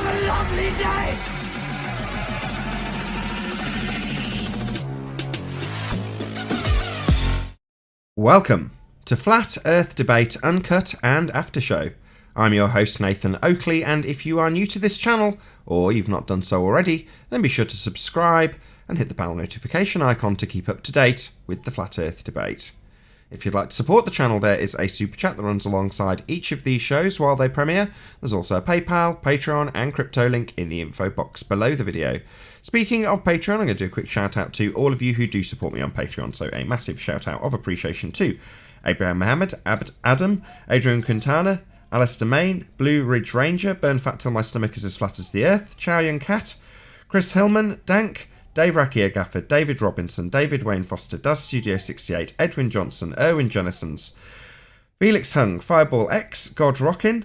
a lovely day! Welcome to Flat Earth Debate Uncut and After Show. I'm your host Nathan Oakley, and if you are new to this channel, or you've not done so already, then be sure to subscribe and hit the bell notification icon to keep up to date with the Flat Earth Debate. If you'd like to support the channel, there is a super chat that runs alongside each of these shows while they premiere. There's also a PayPal, Patreon and crypto link in the info box below the video. Speaking of Patreon, I'm going to do a quick shout out to all of you who do support me on Patreon, so a massive shout out of appreciation to Abraham Mohammed, Abd Adam, Adrian Quintana, Alistair Main, Blue Ridge Ranger, Burn Fat Till My Stomach Is As Flat As The Earth, Chow Young Cat, Chris Hillman, Dank, Dave Rakia Gafford, David Robinson, David Wayne Foster, Daz Studio 68, Edwin Johnson, Erwin Jonasons, Felix Hung, Fireball X, God Rockin,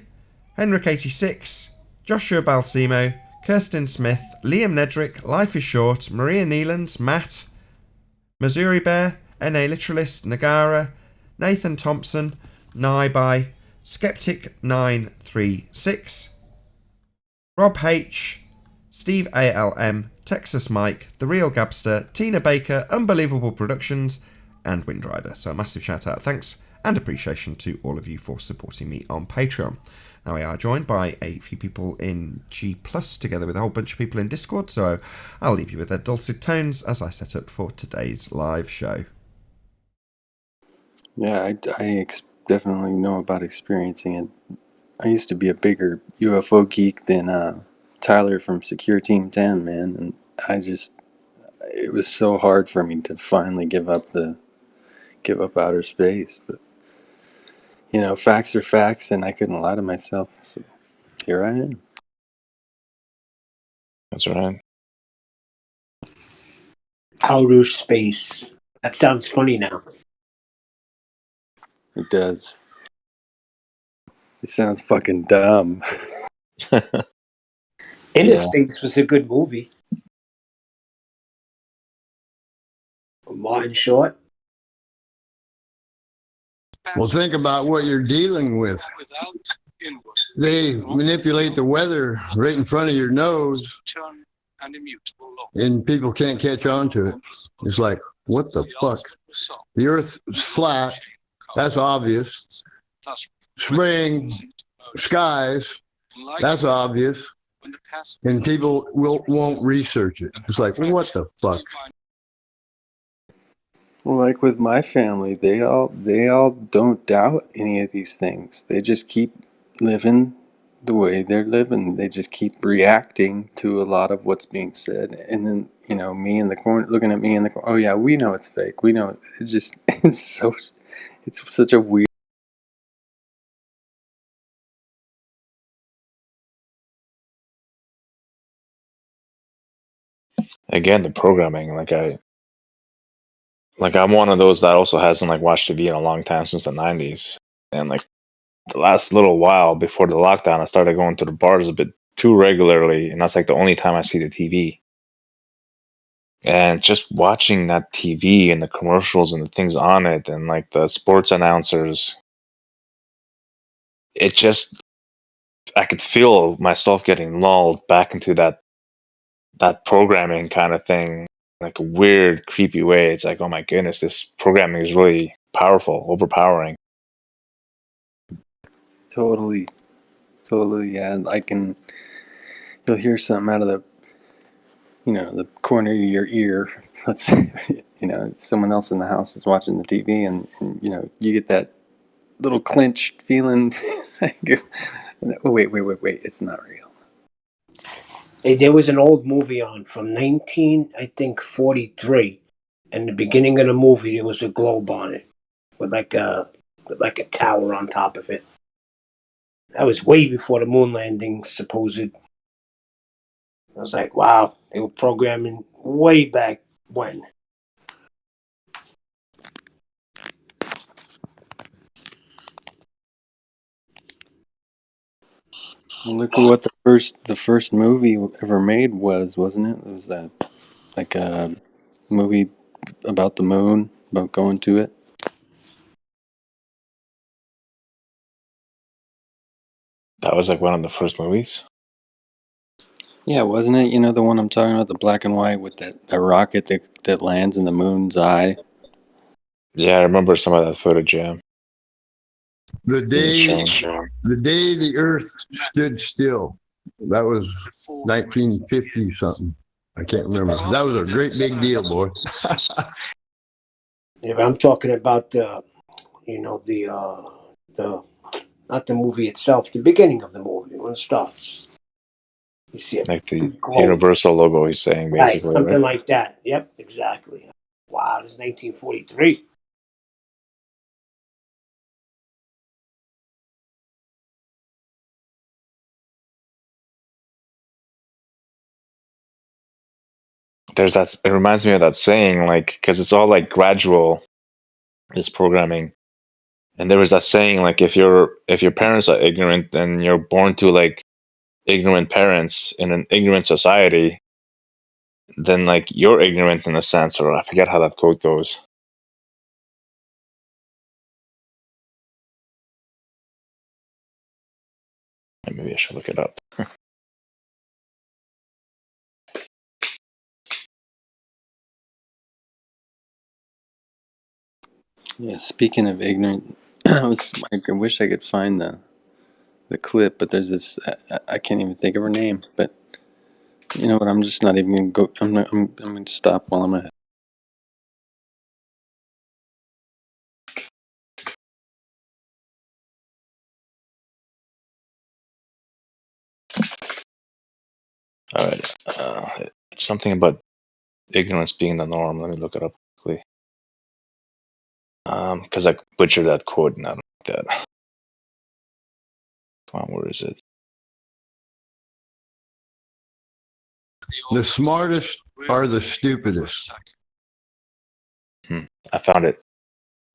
Henrik 86, Joshua Balsimo, Kirsten Smith, Liam Nedrick, Life is Short, Maria Neelands, Matt, Missouri Bear, NA Literalist, Nagara, Nathan Thompson, Naibai, Skeptic 936, Rob H, Steve ALM, Texas Mike, The Real Gabster, Tina Baker, Unbelievable Productions, and Windrider. So a massive shout out, thanks and appreciation to all of you for supporting me on Patreon. Now we are joined by a few people in G+, together with a whole bunch of people in Discord, so I'll leave you with their dulcet tones as I set up for today's live show. Yeah, I definitely know about experiencing it. I used to be a bigger UFO geek than Tyler from Secure Team 10, man, and it was so hard for me to finally give up outer space. But you know, facts are facts, and I couldn't lie to myself. So here I am. That's right. Outer space. That sounds funny now. It does. It sounds fucking dumb. Inner Yeah. Space was a good movie. Martin Short. Well, think about what you're dealing with. They manipulate the weather right in front of your nose, and people can't catch on to it. It's like, what the fuck? The Earth's flat. That's obvious. Spring, skies. That's obvious. And people won't research it. It's like, what the fuck? Well, like with my family, they all don't doubt any of these things. They just keep living the way they're living. They just keep reacting to a lot of what's being said. And then, you know, me in the corner, looking at me in the corner, oh yeah, we know it's fake. We know it's just, it's such a weird. Again, the programming, I'm one of those that also hasn't watched TV in a long time, since the 90s. And the last little while before the lockdown, I started going to the bars a bit too regularly, and that's the only time I see the TV. And just watching that TV and the commercials and the things on it, and the sports announcers, I could feel myself getting lulled back into that programming kind of thing, a weird, creepy way. It's like, oh my goodness, this programming is really powerful, overpowering. Totally, yeah. You'll hear something out of the corner of your ear. Let's say, someone else in the house is watching the TV, and you get that little clenched feeling. Wait, it's not real. Hey, there was an old movie on from 1943. And the beginning of the movie, there was a globe on it with a tower on top of it. That was way before the moon landing, supposed. I was like, wow, they were programming way back when. Look at what the first movie ever made was, wasn't it? It was a movie about the moon, about going to it. That was one of the first movies. Yeah, wasn't it? You know the one I'm talking about, the black and white with that rocket that lands in the moon's eye. Yeah, I remember some of that footage. Yeah, The it was day, shown. the day the Earth stood still. That was 1950 something. I can't remember. That was a great big deal, boy. Yeah, but I'm talking about the not the movie itself, the beginning of the movie when it starts. You see a Like the big globe, universal logo. He's saying right? basically, Something right? like that. Yep, exactly. Wow, this is 1943. There's that. It reminds me of that saying, like, because it's all like gradual. This programming, and there was that saying, like, if your parents are ignorant, then you're born to like ignorant parents in an ignorant society. Then like you're ignorant in a sense, or I forget how that quote goes. Maybe I should look it up. Yeah, speaking of ignorant, I wish I could find the clip, but there's this. I can't even think of her name, but you know what? I'm just not even gonna go. I'm gonna stop while I'm ahead. All right, it's something about ignorance being the norm. Let me look it up quickly. Because I butchered that quote and I don't like that. Come on, where is it? The smartest are the stupidest. I found it.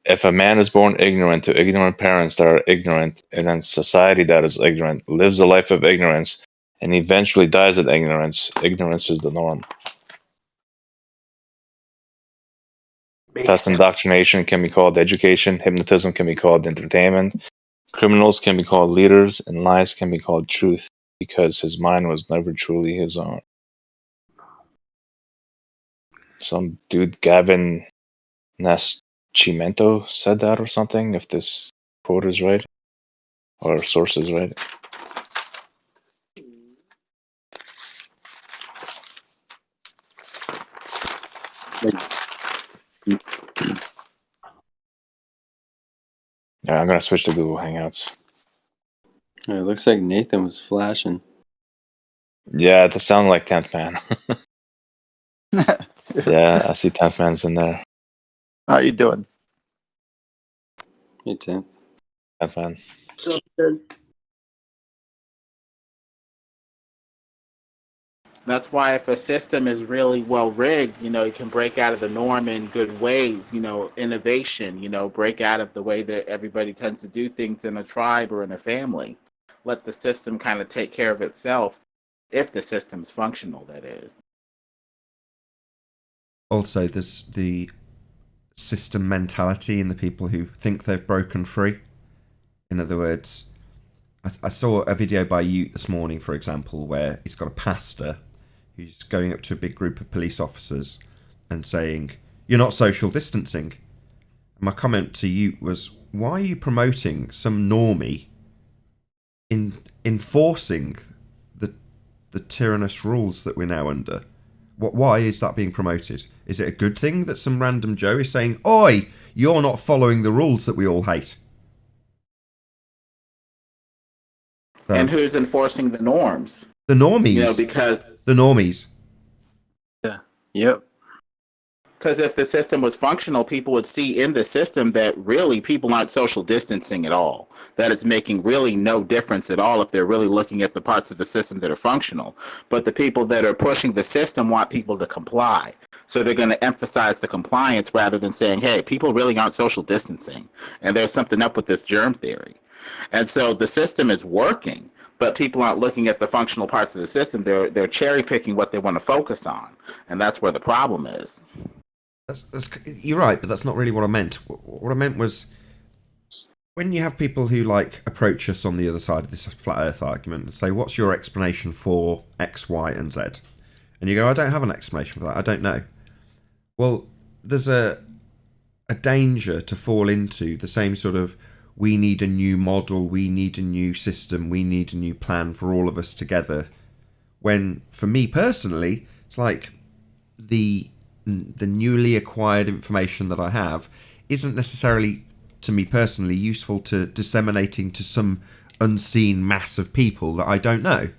If a man is born ignorant to ignorant parents that are ignorant, and then society that is ignorant lives a life of ignorance, and eventually dies in ignorance, ignorance is the norm. Makes Thus, sense. indoctrination can be called education, hypnotism can be called entertainment, criminals can be called leaders, and lies can be called truth, because his mind was never truly his own. Some dude, Gavin Nascimento, said that or something, if this quote is right, or source is right. Yeah, I'm gonna switch to Google Hangouts. It looks like Nathan was flashing. Yeah, it sounds like 10th Man. Yeah, I see 10th Man's in there. How you doing? Hey, Tim. 10th Man. Something. That's why if a system is really well rigged, you can break out of the norm in good ways, innovation, break out of the way that everybody tends to do things in a tribe or in a family. Let the system kind of take care of itself if the system's functional, that is. Also, there's the system mentality in the people who think they've broken free. In other words, I saw a video by you this morning, for example, where he's got a pastor who's going up to a big group of police officers and saying, "You're not social distancing." And my comment to you was, why are you promoting some normie in enforcing the tyrannous rules that we're now under? Why is that being promoted? Is it a good thing that some random Joe is saying, "Oi, you're not following the rules that we all hate"? And who's enforcing the norms? The normies. Because The normies. Yeah. Yep. Because if the system was functional, people would see in the system that really people aren't social distancing at all. That it's making really no difference at all if they're really looking at the parts of the system that are functional. But the people that are pushing the system want people to comply. So they're going to emphasize the compliance rather than saying, hey, people really aren't social distancing. And there's something up with this germ theory. And so the system is working, but people aren't looking at the functional parts of the system. They're cherry picking what they want to focus on. And that's where the problem is. You're right, but that's not really what I meant. What I meant was, when you have people who like approach us on the other side of this flat Earth argument and say, "What's your explanation for X, Y, and Z?" and you go, "I don't have an explanation for that. I don't know." Well, there's a danger to fall into the same sort of, we need a new model, we need a new system, we need a new plan for all of us together. When, for me personally, it's like the newly acquired information that I have isn't necessarily, to me personally, useful to disseminating to some unseen mass of people that I don't know.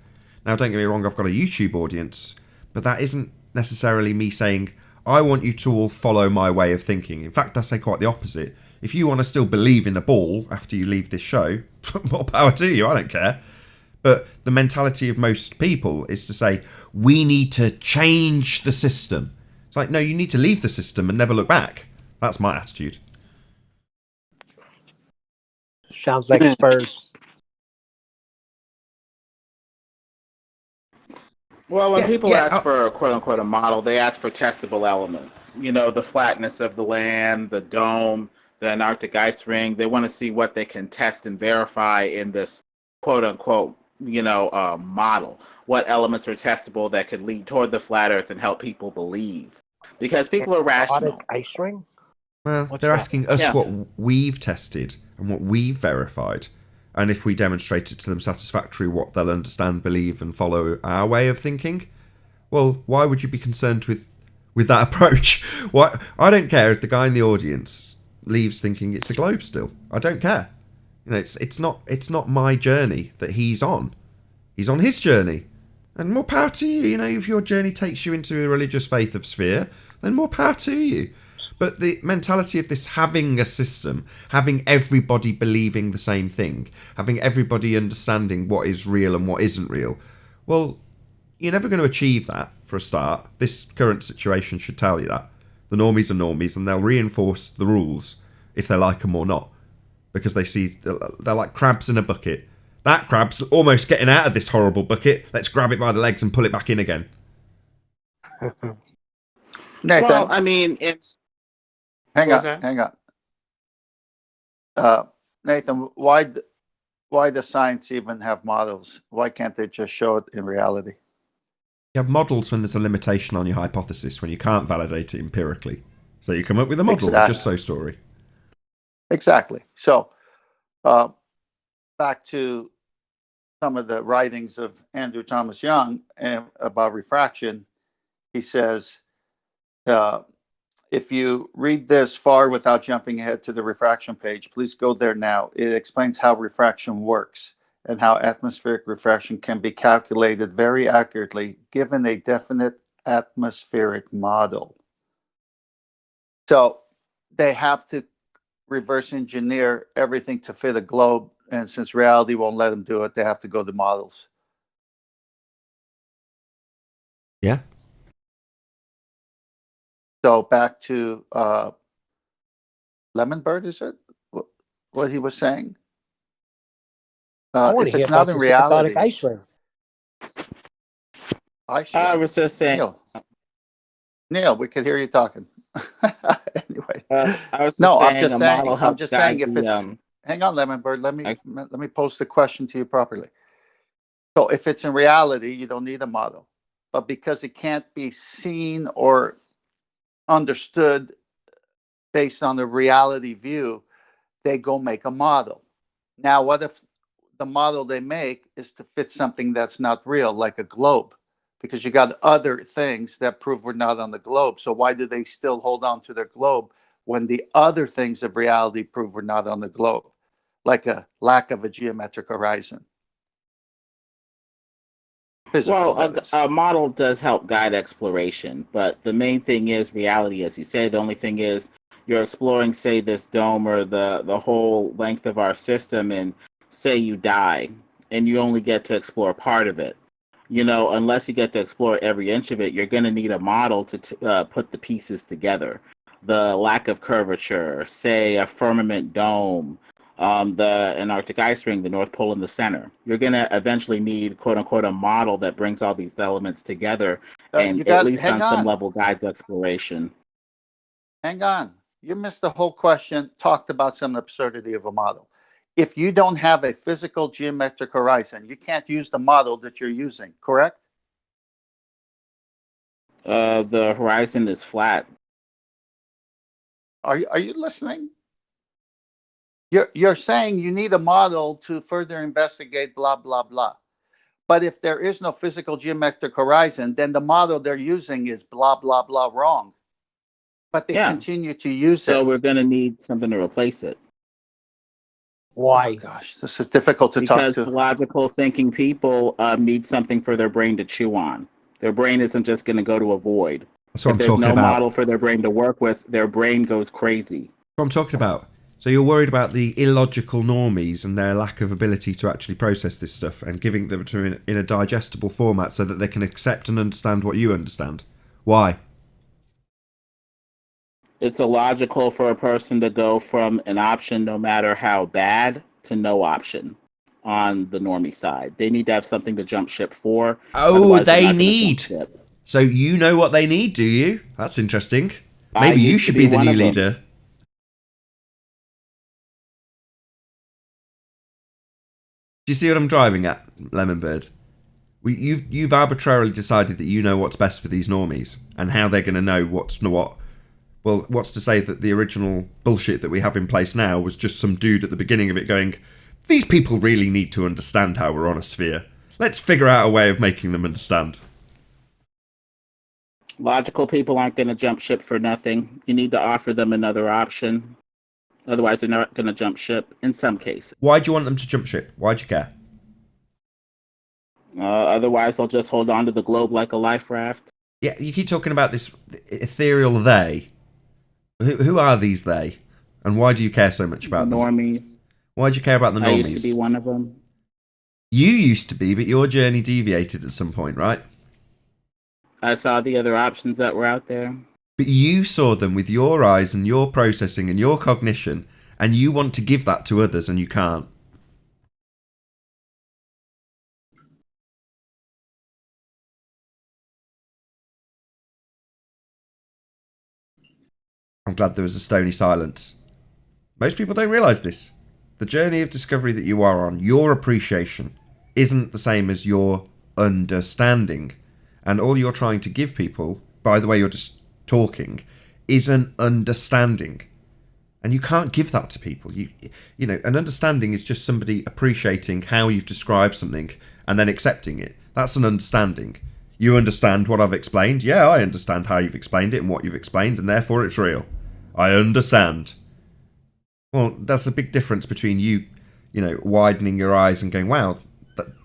Now, don't get me wrong, I've got a YouTube audience, but that isn't necessarily me saying, I want you to all follow my way of thinking. In fact, I say quite the opposite. If you want to still believe in a ball after you leave this show, more power to you, I don't care. But the mentality of most people is to say, we need to change the system. It's like, no, you need to leave the system and never look back. That's my attitude. Sounds like Spurs. Well, when people ask I- for quote unquote a model, they ask for testable elements. You know, the flatness of the land, the dome, the Antarctic ice ring. They want to see what they can test and verify in this quote unquote, model. What elements are testable that could lead toward the flat Earth and help people believe? Because people are rational. Antarctic ice ring? Well, What's they're that? asking us Yeah. what we've tested and what we've verified. And if we demonstrate it to them satisfactorily, what they'll understand, believe, and follow our way of thinking. Well, why would you be concerned with that approach? Why? I don't care if the guy in the audience leaves thinking it's a globe still. I don't care. You know, it's not my journey that he's on. He's on his journey. And more power to you. You know, if your journey takes you into a religious faith of sphere, then more power to you. But the mentality of this having a system, having everybody believing the same thing, having everybody understanding what is real and what isn't real, well, you're never going to achieve that for a start. This current situation should tell you that. The normies are normies and they'll reinforce the rules if they like them or not. Because they see they're like crabs in a bucket. That crab's almost getting out of this horrible bucket. Let's grab it by the legs and pull it back in again. Nathan, Well, I mean, it's hang what was on, that? hang on. Nathan, why does science even have models? Why can't they just show it in reality? You have models when there's a limitation on your hypothesis, when you can't validate it empirically. So you come up with a model, Exactly. just so story. Exactly. So, back to some of the writings of Andrew Thomas Young about refraction, he says, if you read this far without jumping ahead to the refraction page, please go there now. It explains how refraction works and how atmospheric refraction can be calculated very accurately given a definite atmospheric model. So they have to reverse engineer everything to fit a globe, and since reality won't let them do it, they have to go to models. Yeah. So back to Lemon Bird, is it what he was saying? I want to If hear it's not about in this Antarctic reality, ice ring. I was just saying. Neil, we could hear you talking. Anyway, I was just no, saying a model I'm helps just guide saying if it's. Hang on, Lemon Bird. Let me pose the question to you properly. So if it's in reality, you don't need a model, but because it can't be seen or understood based on the reality view, they go make a model. Now, what if the model they make is to fit something that's not real, like a globe? Because you got other things that prove we're not on the globe. So why do they still hold on to their globe when the other things of reality prove we're not on the globe, like a lack of a geometric horizon? Physical, Well, that is. a model does help guide exploration, but the main thing is reality, as you say. The only thing is you're exploring, say, this dome or the whole length of our system, and say you die, and you only get to explore part of it. You know, unless you get to explore every inch of it, you're going to need a model to put the pieces together. The lack of curvature, say, a firmament dome, the Antarctic ice ring, the North Pole in the center. You're going to eventually need, quote unquote, a model that brings all these elements together and You at got. least Hang on some on. level guides exploration. Hang on. You missed the whole question. Talked about some absurdity of a model. if you don't have a physical geometric horizon, you can't use the model that you're using, correct? The horizon is flat. Are you listening? You're saying you need a model to further investigate blah blah blah. But if there is no physical geometric horizon, then the model they're using is blah blah blah wrong. But they Yeah. continue to use So it. we're going to need something to replace it. Why? Oh gosh, this is difficult to Because talk to. logical thinking people need something for their brain to chew on. Their brain isn't just going to go to a void. That's what If I'm there's talking no about. model for their brain to work with, their brain goes crazy. That's what I'm talking about. So you're worried about the illogical normies and their lack of ability to actually process this stuff and giving them to in a digestible format so that they can accept and understand what you understand. Why? It's illogical for a person to go from an option, no matter how bad, to no option on the normie side. They need to have something to jump ship for. Oh, Otherwise, they're they not gonna jump need. ship. So you know what they need, do you? That's interesting. I Maybe you used to should be be the one new of them. leader. Do you see what I'm driving at, Lemonbird? You've arbitrarily decided that you know what's best for these normies and how they're going to know what's what. Well, what's to say that the original bullshit that we have in place now was just some dude at the beginning of it going, these people really need to understand how we're on a sphere. Let's figure out a way of making them understand. Logical people aren't going to jump ship for nothing. You need to offer them another option. Otherwise, they're not going to jump ship in some cases. Why do you want them to jump ship? Why do you care? Otherwise, they'll just hold on to the globe like a life raft. Yeah, you keep talking about this ethereal they. Who are these they? And why do you care so much about The them? normies. Why do you care about the normies? I used to be one of them. You used to be, but your journey deviated at some point, right? I saw the other options that were out there. But you saw them with your eyes and your processing and your cognition, and you want to give that to others and you can't. I'm glad there was a stony silence. Most people don't realise this. The journey of discovery that you are on, your appreciation, isn't the same as your understanding. And all you're trying to give people, by the way you're just talking, is an understanding. And you can't give that to people. You know, an understanding is just somebody appreciating how you've described something and then accepting it. That's an understanding. You understand what I've explained? Yeah, I understand how you've explained it and what you've explained, and therefore it's real. I understand. Well, that's a big difference between you know, widening your eyes and going, wow,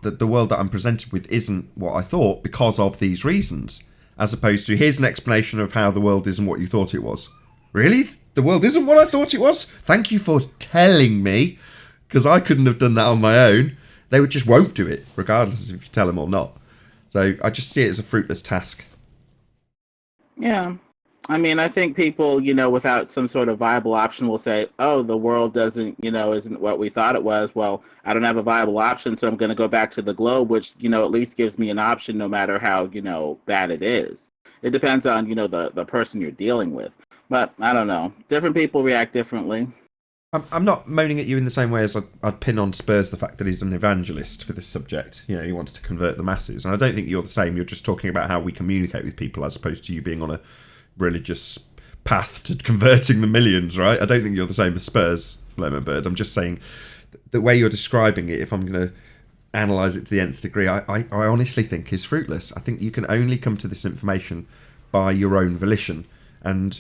the world that I'm presented with isn't what I thought because of these reasons, as opposed to here's an explanation of how the world isn't what you thought it was. Really? The world isn't what I thought it was? Thank you for telling me, because I couldn't have done that on my own. They just won't do it, regardless if you tell them or not. So I just see it as a fruitless task. Yeah. I mean, I think people, you know, without some sort of viable option will say, oh, the world doesn't, you know, isn't what we thought it was. Well, I don't have a viable option, so I'm going to go back to the globe, which, you know, at least gives me an option no matter how, you know, bad it is. It depends on, you know, the person you're dealing with. But I don't know. Different people react differently. I'm not moaning at you in the same way as I'd pin on Spurs the fact that he's an evangelist for this subject. You know, he wants to convert the masses. And I don't think you're the same. You're just talking about how we communicate with people as opposed to you being on a religious path to converting the millions, right? I don't think you're the same as Spurs, Lemonbird. I'm just saying the way you're describing it, if I'm going to analyse it to the nth degree, I honestly think is fruitless. I think you can only come to this information by your own volition. And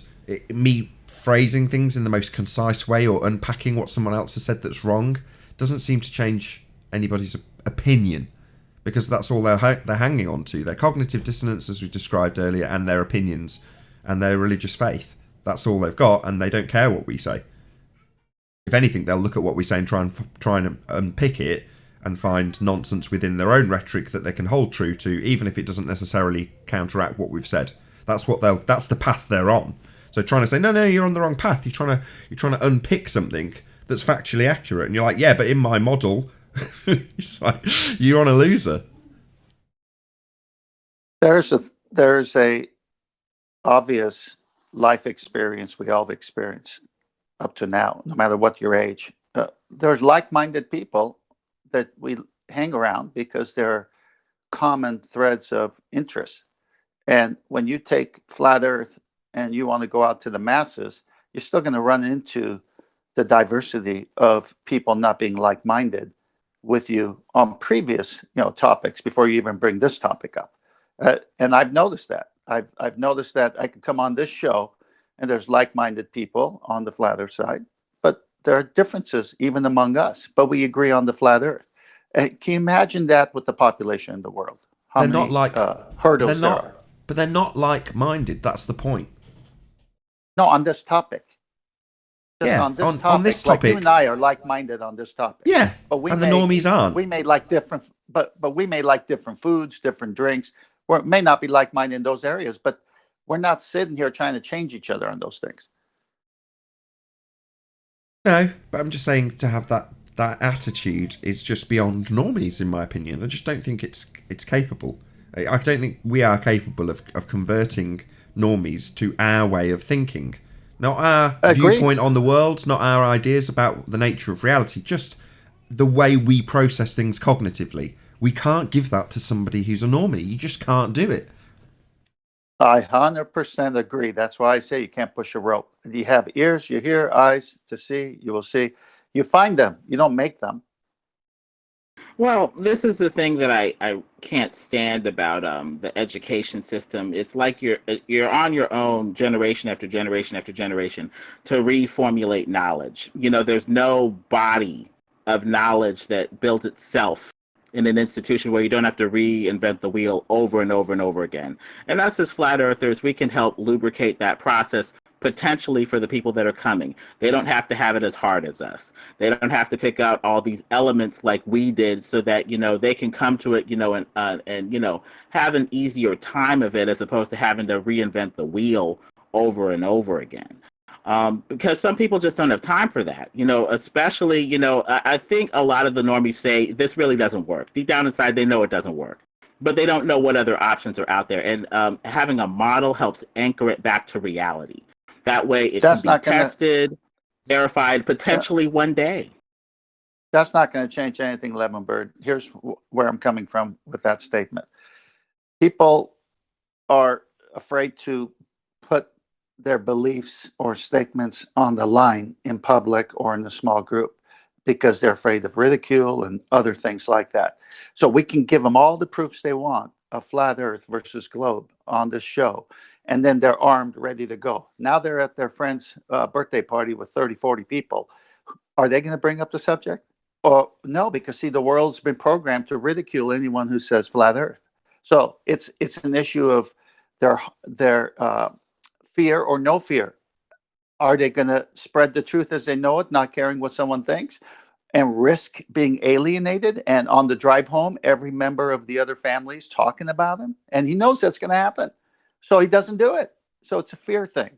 me phrasing things in the most concise way or unpacking what someone else has said that's wrong doesn't seem to change anybody's opinion, because that's all they're hanging on to. Their cognitive dissonance, as we described earlier, and their opinions and their religious faith. That's all they've got, and they don't care what we say. If anything, they'll look at what we say and try and unpick it and find nonsense within their own rhetoric that they can hold true to, even if it doesn't necessarily counteract what we've said. That's the path they're on. So trying to say, no, you're on the wrong path. You're trying to unpick something that's factually accurate, and you're like, yeah, but in my model, it's like, you're on a loser. There's a obvious life experience we all have experienced up to now, no matter what your age. there's like-minded people that we hang around because there are common threads of interest. And when you take flat Earth and you want to go out to the masses, you're still going to run into the diversity of people not being like-minded with you on previous, topics before you even bring this topic up. And I've noticed that. I've noticed that I can come on this show and there's like-minded people on the flat Earth side, but there are differences even among us. But we agree on the flat Earth. Can you imagine that with the population in the world? How They're many not like they're hurdles there not, are? but they're not like-minded. That's the point. No, on this topic. Just Yeah, on this on this like you topic, and I are like-minded on this topic. yeah, But and the normies aren't. we may like different, but we may like different foods, different drinks. We may not be like-minded in those areas, but we're not sitting here trying to change each other on those things. No, but I'm just saying to have that attitude is just beyond normies, in my opinion. I just don't think it's capable. I don't think we are capable of converting normies to our way of thinking. Not our Agreed. viewpoint on the world, not our ideas about the nature of reality, just the way we process things cognitively. We can't give that to somebody who's a normie. You just can't do it. I 100% agree. That's why I say you can't push a rope. You have ears, you hear, eyes to see, you will see. You find them, you don't make them. Well, this is the thing that I can't stand about the education system. It's like you're on your own generation after generation after generation to reformulate knowledge. There's no body of knowledge that builds itself in an institution where you don't have to reinvent the wheel over and over and over again. And us as flat earthers, we can help lubricate that process potentially for the people that are coming. They don't have to have it as hard as us. They don't have to pick out all these elements like we did so that, they can come to it, and have an easier time of it as opposed to having to reinvent the wheel over and over again. Because some people just don't have time for that, especially, I think a lot of the normies say this really doesn't work. Deep down inside, they know it doesn't work, but they don't know what other options are out there. And having a model helps anchor it back to reality. That way it That's can be not going to tested, verified, potentially one day. that's not going to change anything, Lemon Bird. Here's where I'm coming from with that statement. People are afraid to put their beliefs or statements on the line in public or in a small group because they're afraid of ridicule and other things like that. So we can give them all the proofs they want of flat earth versus globe on this show. And then they're armed, ready to go. Now they're at their friend's birthday party with 30, 40 people. Are they going to bring up the subject? Or no, because see, the world's been programmed to ridicule anyone who says flat earth. So it's an issue of their fear or no fear. Are they going to spread the truth as they know it, not caring what someone thinks, and risk being alienated? And on the drive home, every member of the other family is talking about him, and he knows that's going to happen, so he doesn't do it. So it's a fear thing.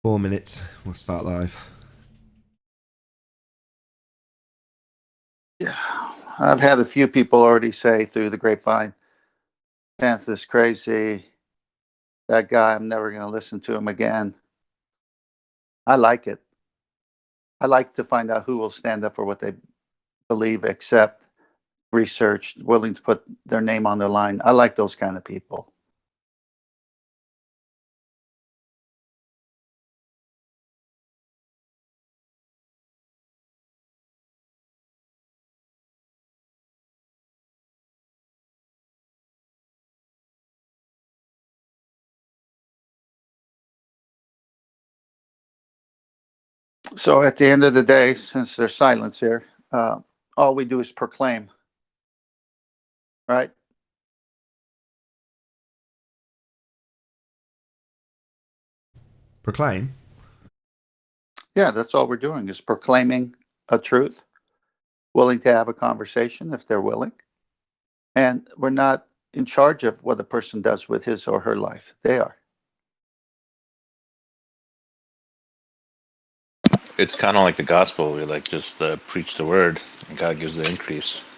Four minutes. We'll start live. Yeah, I've had a few people already say through the grapevine, Panther's crazy. That guy, I'm never going to listen to him again. I like it. I like to find out who will stand up for what they believe, accept, research, willing to put their name on the line. I like those kind of people. So at the end of the day, since there's silence here, all we do is proclaim, right? Proclaim. Yeah, that's all we're doing is proclaiming a truth, willing to have a conversation if they're willing. And we're not in charge of what a person does with his or her life. They are. It's kind of like the gospel. We like just preach the word, and God gives the increase.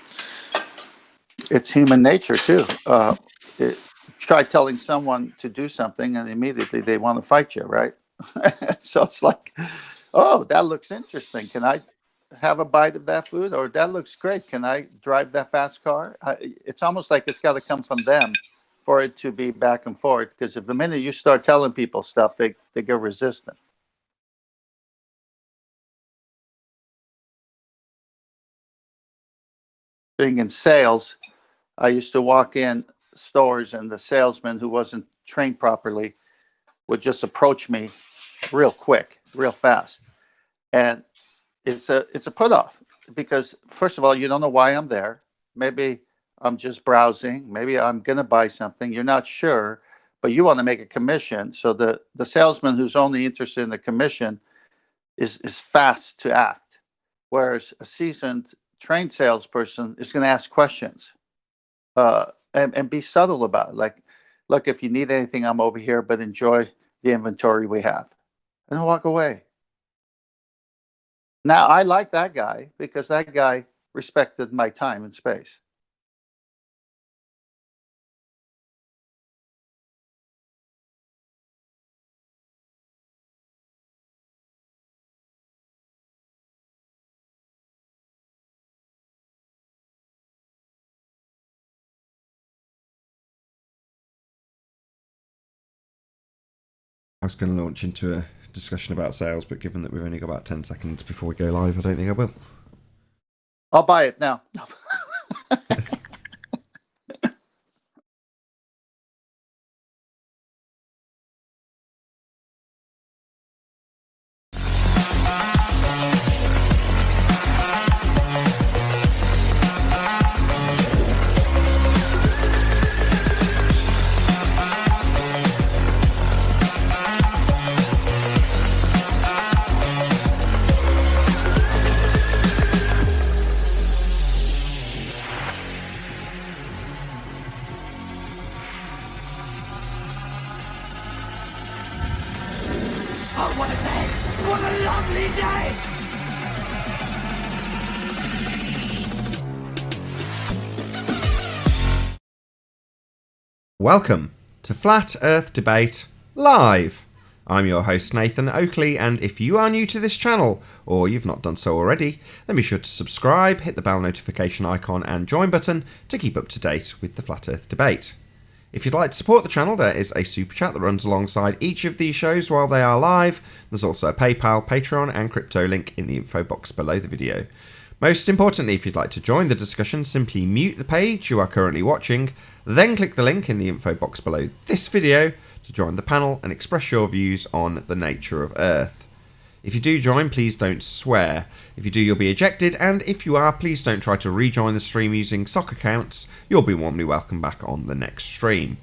It's human nature too. Try telling someone to do something, and immediately they want to fight you, right? So it's like, oh, that looks interesting. Can I have a bite of that food? Or that looks great. Can I drive that fast car? It's almost like it's got to come from them for it to be back and forth. Because if the minute you start telling people stuff, they get resistant. Being in sales, I used to walk in stores and the salesman who wasn't trained properly would just approach me real quick, real fast. And it's a put off because first of all, you don't know why I'm there. Maybe I'm just browsing. Maybe I'm going to buy something. You're not sure, but you want to make a commission. So the salesman who's only interested in the commission is fast to act. Whereas a seasoned trained salesperson is going to ask questions and be subtle about it. Like, look, if you need anything, I'm over here, but enjoy the inventory we have. And walk away. Now, I like that guy because that guy respected my time and space. I was going to launch into a discussion about sales, but given that we've only got about 10 seconds before we go live, I don't think I will. I'll buy it now. Welcome to Flat Earth Debate Live. I'm your host Nathan Oakley, and if you are new to this channel, or you've not done so already, then be sure to subscribe, hit the bell notification icon and join button to keep up to date with the Flat Earth Debate. If you'd like to support the channel, there is a super chat that runs alongside each of these shows while they are live. There's also a PayPal, Patreon and crypto link in the info box below the video. Most importantly, if you'd like to join the discussion, simply mute the page you are currently watching, then click the link in the info box below this video to join the panel and express your views on the nature of Earth. If you do join, please don't swear. If you do, you'll be ejected, and if you are, please don't try to rejoin the stream using sock accounts. You'll be warmly welcome back on the next stream.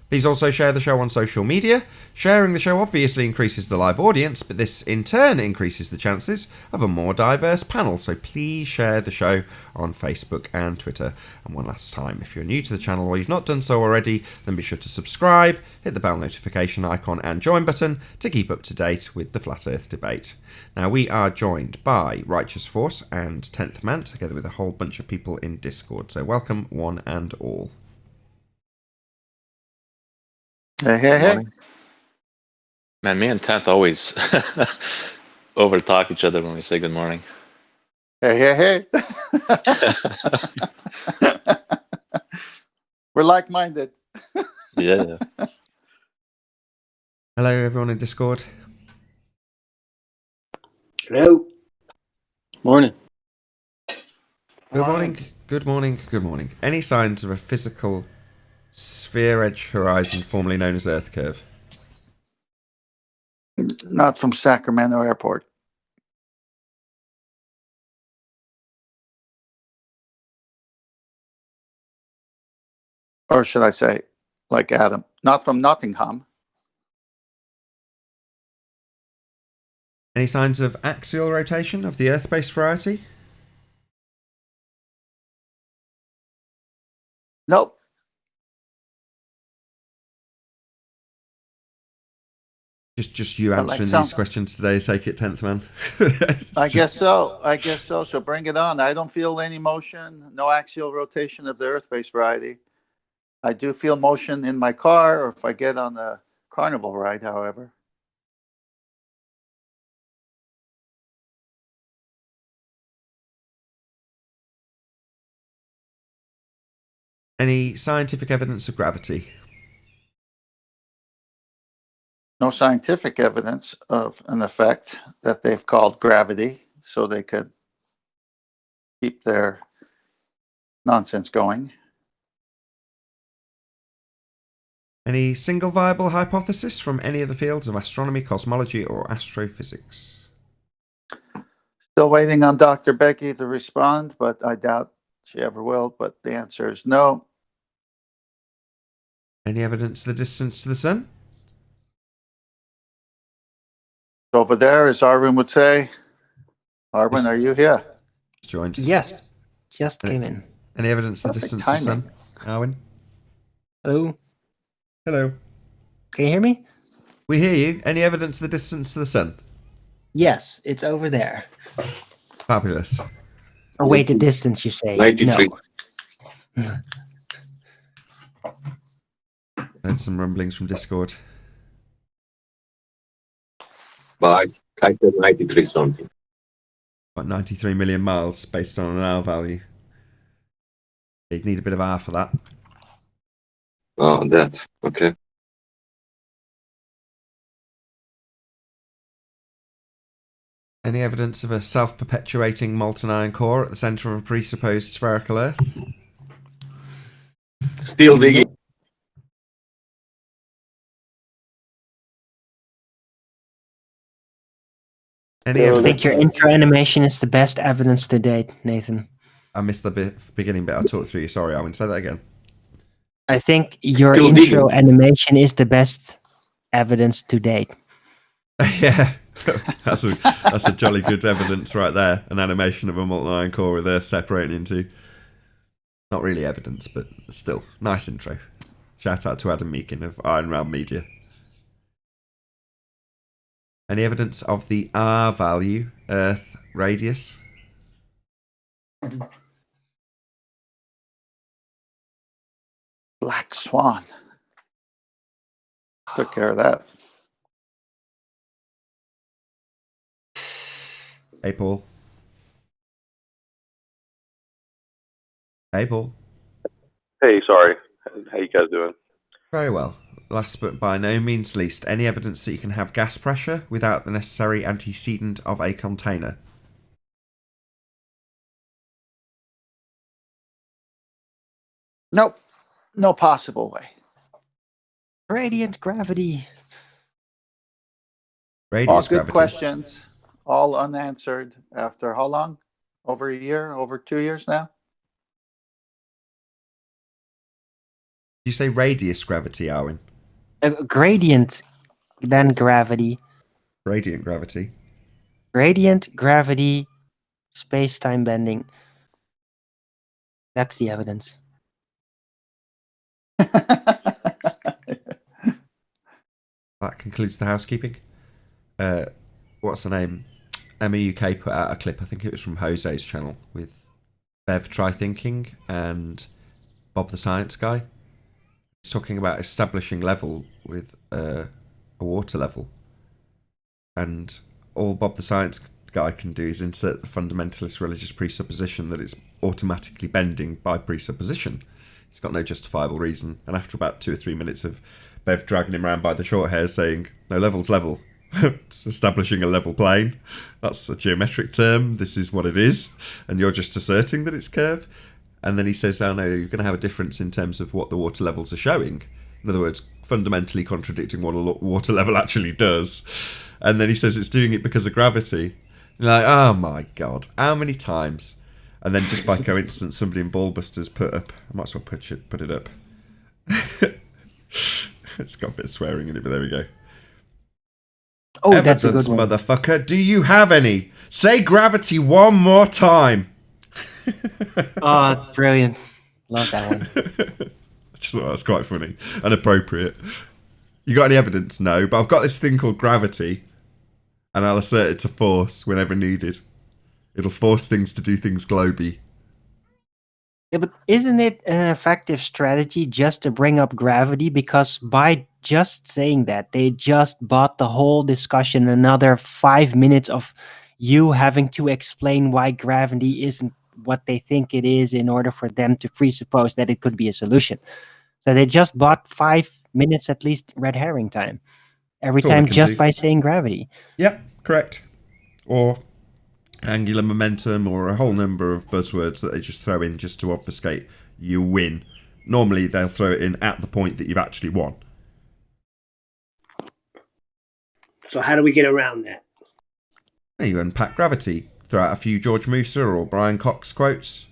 Please also share the show on social media. Sharing the show obviously increases the live audience, but this in turn increases the chances of a more diverse panel, so please share the show on Facebook and Twitter. And one last time, if you're new to the channel or you've not done so already, then be sure to subscribe, hit the bell notification icon and join button to keep up to date with the Flat Earth Debate. Now, we are joined by Righteous Force and 10th Man, together with a whole bunch of people in Discord, so welcome one and all. Hey. Man, me and 10th always overtalk each other when we say good morning. Hey. We're like-minded. Yeah. Hello, everyone in Discord. Hello. Morning. Good morning. Any signs of a physical sphere edge horizon formerly known as Earth curve? Not from Sacramento Airport. Or should I say, like Adam, not from Nottingham. Any signs of axial rotation of the Earth-based variety? Nope. Just you I answering like these questions today. Take it, 10th man. I guess so. I guess so. So bring it on. I don't feel any motion, no axial rotation of the Earth-based variety. I do feel motion in my car, or if I get on the carnival ride, however. Any scientific evidence of gravity? No scientific evidence of an effect that they've called gravity, so they could keep their nonsense going. Any single viable hypothesis from any of the fields of astronomy, cosmology, or astrophysics? Still waiting on Dr. Becky to respond, but I doubt she ever will. But the answer is no. Any evidence of the distance to the sun? Over there, as Arvin would say. Arvin, are you here? Joined. Yes, just came in. Any evidence of the Perfect distance timing. to the sun? Arwen? Hello, Hello. can you hear me? We hear you. Any evidence of the distance to the sun? Yes, it's over there. Fabulous. Or wait, the distance you say? 93. No. Heard some rumblings from Discord. But I said 93 something. About 93 million miles based on an R value. You'd need a bit of R for that. Oh, that. Okay. Any evidence of a self-perpetuating molten iron core at the centre of a presupposed spherical Earth? Still digging. Any I evidence? think your intro animation is the best evidence to date, Nathan. I missed the beginning bit. I'll talk through you. Sorry, Arwen. Say that again. I think your Still intro digging. animation is the best evidence to date. Yeah. That's a jolly good evidence right there. An animation of a molten iron core with Earth separating into. Not really evidence, but still. Nice intro. Shout out to Adam Meakin of Iron Realm Media. Any evidence of the R value, Earth radius? Black Swan. Took care of that. Hey, Paul. Hey, Paul. Hey, sorry. How you guys doing? Very well. Last but by no means least, any evidence that you can have gas pressure without the necessary antecedent of a container? Nope. No possible way. Radiant gravity. All Radius good gravity. questions, all unanswered after how long? Over a year? Over 2 years now? Did you say radius gravity, Arwen? Gradient, then gravity. Radiant gravity. Gradient, gravity, space-time bending. That's the evidence. That concludes the housekeeping. What's the name? Emma UK put out a clip, I think it was from Jose's channel, with Bev Try Thinking and Bob the Science Guy. He's talking about establishing level with a water level. And all Bob the Science Guy can do is insert the fundamentalist religious presupposition that it's automatically bending by presupposition. He's got no justifiable reason. And after about 2 or 3 minutes of Bev dragging him around by the short hair saying, no, level's level. It's establishing a level plane. That's a geometric term. This is what it is. And you're just asserting that it's curve. And then he says, oh no, you're going to have a difference in terms of what the water levels are showing. In other words, fundamentally contradicting what a water level actually does. And then he says it's doing it because of gravity. You're like, oh my God, how many times? And then just by coincidence, somebody in Ballbusters put up, I might as well put it up. It's got a bit of swearing in it, but there we go. Oh, Evidence, that's a good one. motherfucker. Do you have any? Say gravity one more time. Oh, it's brilliant. Love that one. I just thought that was quite funny and appropriate. You got any evidence? No, but I've got this thing called gravity, and I'll assert it to force whenever needed. It'll force things to do things globy. Yeah, but isn't it an effective strategy just to bring up gravity? Because by just saying that, they just bought the whole discussion another 5 minutes of you having to explain why gravity isn't what they think it is in order for them to presuppose that it could be a solution. So they just bought 5 minutes at least red herring time every That's all they time can just do. by saying gravity. Yep, correct. Or angular momentum, or a whole number of buzzwords that they just throw in just to obfuscate you win. Normally they'll throw it in at the point that you've actually won. So how do we get around that? You unpack gravity, throw out a few George Musa or Brian Cox quotes.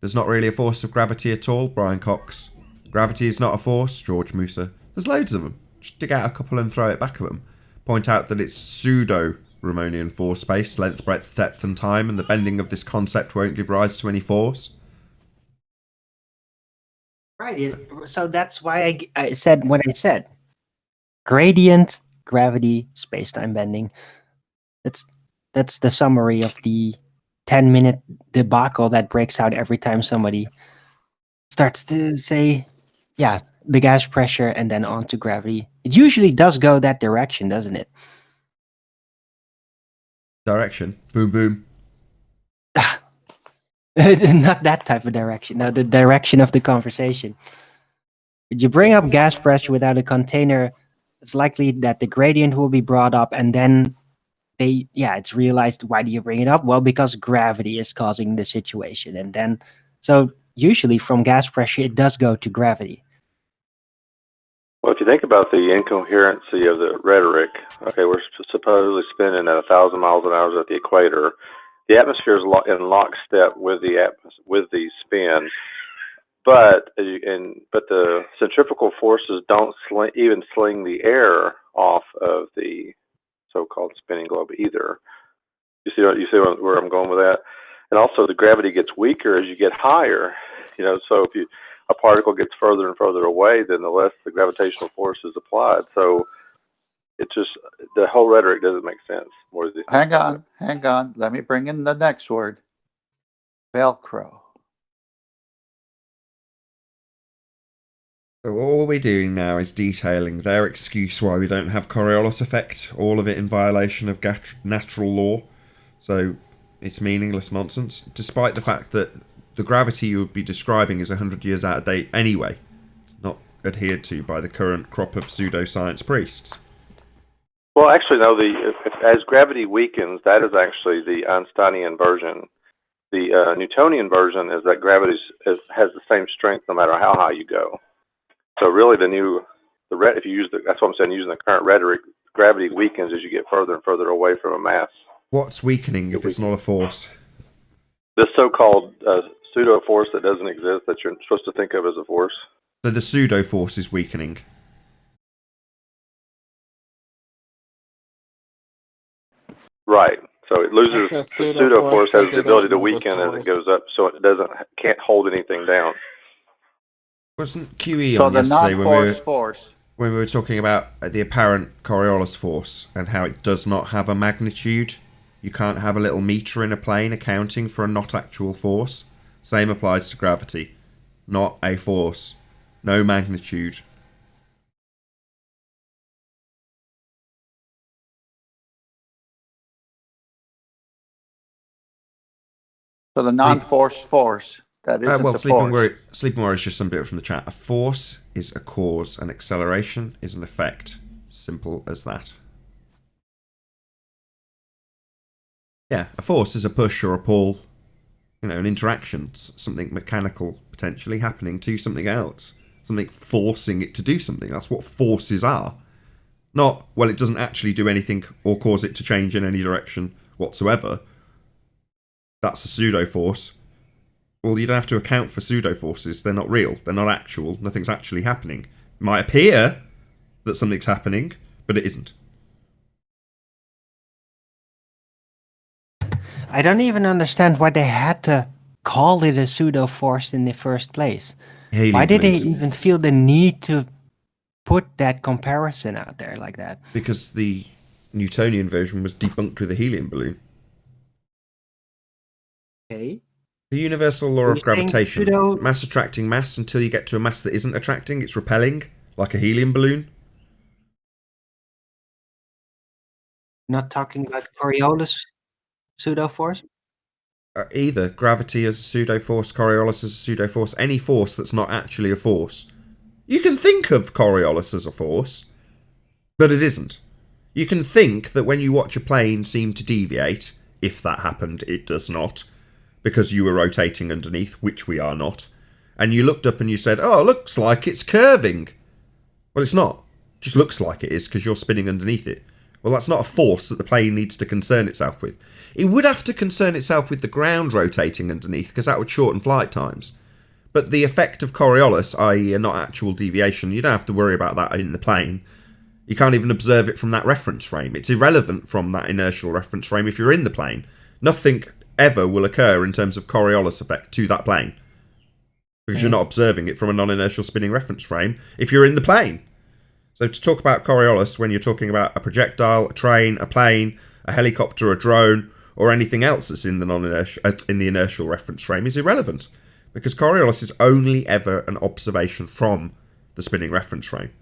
There's not really a force of gravity at all, Brian Cox. Gravity is not a force, George Musa. There's loads of them. Just dig out a couple and throw it back at them. Point out that it's pseudo-Ramonian force space, length, breadth, depth and time, and the bending of this concept won't give rise to any force. Right. So that's why I said what I said. Gradient, gravity, space-time bending. That's the summary of the 10-minute debacle that breaks out every time somebody starts to say, yeah, the gas pressure and then on to gravity. It usually does go that direction, doesn't it? Direction. Boom, boom. Not that type of direction. No, the direction of the conversation. If you bring up gas pressure without a container, it's likely that the gradient will be brought up, and then it's realized, why do you bring it up? Well, because gravity is causing the situation. And then, so usually from gas pressure, it does go to gravity. Well, if you think about the incoherency of the rhetoric, okay, we're supposedly spinning at 1,000 miles an hour at the equator. The atmosphere is in lockstep with the spin, but the centrifugal forces don't even sling the air off of the so-called spinning globe either. You see where I'm going with that? And also, the gravity gets weaker as you get higher. So if a particle gets further and further away, then the less the gravitational force is applied. So it's just, the whole rhetoric doesn't make sense. Hang on. Let me bring in the next word. Velcro. So all we're doing now is detailing their excuse why we don't have Coriolis effect, all of it in violation of natural law. So it's meaningless nonsense, despite the fact that the gravity you would be describing is 100 years out of date anyway. It's not adhered to by the current crop of pseudoscience priests. Well, actually, no. As gravity weakens, that is actually the Einsteinian version. The Newtonian version is that gravity has the same strength no matter how high you go. So really, if you use that's what I'm saying. Using the current rhetoric, gravity weakens as you get further and further away from a mass. What's weakening if it's not a force? This so-called pseudo force that doesn't exist, that you're supposed to think of as a force. So the pseudo force is weakening. Right. So it loses. The pseudo force has the ability to weaken as it goes up, so it can't hold anything down. Wasn't QE on yesterday when we were talking about the apparent Coriolis force and how it does not have a magnitude? You can't have a little meter in a plane accounting for a not actual force. Same applies to gravity. Not a force. No magnitude. So the non-force force, that isn't the force. Sleeping Warrior is just some bit from the chat. A force is a cause, an acceleration is an effect. Simple as that. Yeah, a force is a push or a pull. An interaction, something mechanical potentially happening to something else. Something forcing it to do something. That's what forces are. Not, well, it doesn't actually do anything or cause it to change in any direction whatsoever. That's a pseudo-force. Well, you don't have to account for pseudo-forces. They're not real. They're not actual. Nothing's actually happening. It might appear that something's happening, but it isn't. I don't even understand why they had to call it a pseudo-force in the first place. Why did they even feel the need to put that comparison out there like that? Because the Newtonian version was debunked with a helium balloon. Okay. The universal law Are of you saying gravitation, pseudo- mass attracting mass until you get to a mass that isn't attracting, it's repelling, like a helium balloon. Not talking about Coriolis pseudo force? Either gravity as a pseudo force, Coriolis as a pseudo force, any force that's not actually a force. You can think of Coriolis as a force, but it isn't. You can think that when you watch a plane seem to deviate, if that happened, it does not, because you were rotating underneath, which we are not, and you looked up and you said, oh, looks like it's curving. Well, it's not. It just looks like it is because you're spinning underneath it. Well, that's not a force that the plane needs to concern itself with. It would have to concern itself with the ground rotating underneath because that would shorten flight times. But the effect of Coriolis, i.e. a not actual deviation, you don't have to worry about that in the plane. You can't even observe it from that reference frame. It's irrelevant from that inertial reference frame if you're in the plane. Nothing ever will occur in terms of Coriolis effect to that plane. Because you're not observing it from a non-inertial spinning reference frame if you're in the plane. So to talk about Coriolis when you're talking about a projectile, a train, a plane, a helicopter, a drone, or anything else that's in the inertial reference frame is irrelevant. Because Coriolis is only ever an observation from the spinning reference frame.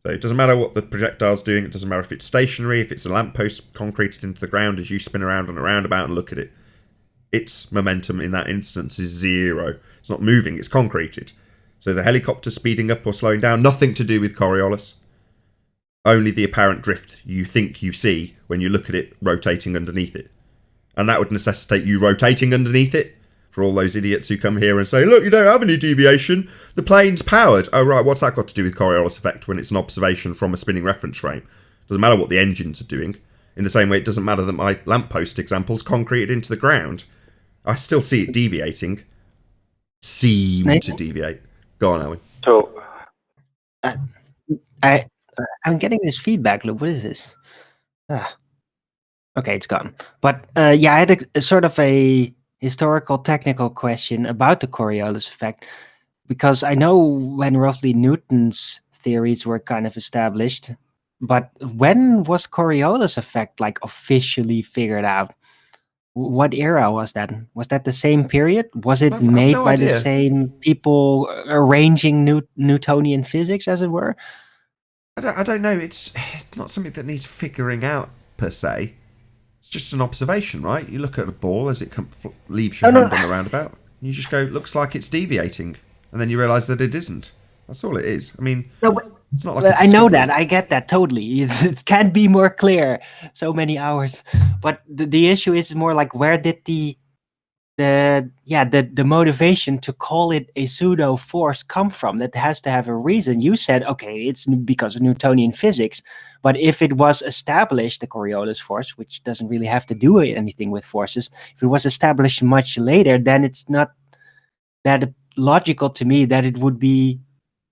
So it doesn't matter what the projectile's doing, it doesn't matter if it's stationary, if it's a lamppost concreted into the ground as you spin around on a roundabout and look at it. Its momentum in that instance is zero. It's not moving, it's concreted. So the helicopter speeding up or slowing down, nothing to do with Coriolis. Only the apparent drift you think you see when you look at it rotating underneath it. And that would necessitate you rotating underneath it. For all those idiots who come here and say, look, you don't have any deviation. The plane's powered. Oh, right, what's that got to do with Coriolis effect when it's an observation from a spinning reference frame? Doesn't matter what the engines are doing. In the same way, it doesn't matter that my lamppost example's concreted into the ground. I still see it deviating. Seem to deviate. Go on, Owen. So, I'm getting this feedback loop. What is this? Okay, it's gone. But yeah, I had a sort of a historical technical question about the Coriolis effect, because I know when roughly Newton's theories were kind of established, but when was Coriolis effect like officially figured out? What era was that? Was that the same period? Was it I've made no by the idea. same people arranging Newtonian physics, as it were? I don't know. It's not something that needs figuring out, per se. It's just an observation, right? You look at a ball as it leaves your hand on the roundabout. You just go, looks like it's deviating. And then you realise that it isn't. That's all it is. I mean, it's not like a I know discovery. that. I get that totally. It can't be more clear. So many hours. But the issue is more like, where did the motivation to call it a pseudo force come from? That has to have a reason. You said, okay, it's because of Newtonian physics. But if it was established, the Coriolis force, which doesn't really have to do anything with forces, if it was established much later, then it's not that logical to me that it would be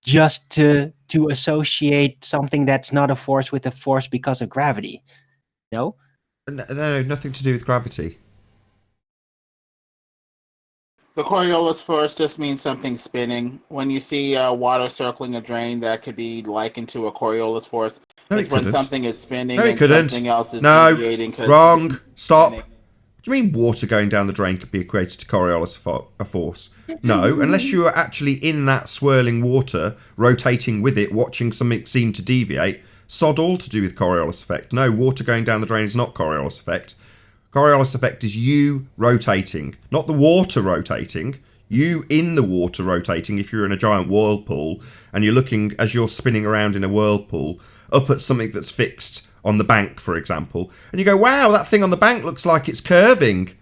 just to associate something that's not a force with a force because of gravity. No? No, nothing to do with gravity. The Coriolis force just means something spinning. When you see water circling a drain, that could be likened to a Coriolis force. No, it's it when couldn't. something is spinning No, it and couldn't. something else is No, deviating. wrong. Stop. What do you mean water going down the drain could be equated to Coriolis a force? No, unless you are actually in that swirling water, rotating with it, watching something seem to deviate, sod all to do with Coriolis effect. No, water going down the drain is not Coriolis effect. Coriolis effect is you rotating, not the water rotating. You in the water rotating if you're in a giant whirlpool and you're looking as you're spinning around in a whirlpool up at something that's fixed on the bank, for example, and you go, wow, that thing on the bank looks like it's curving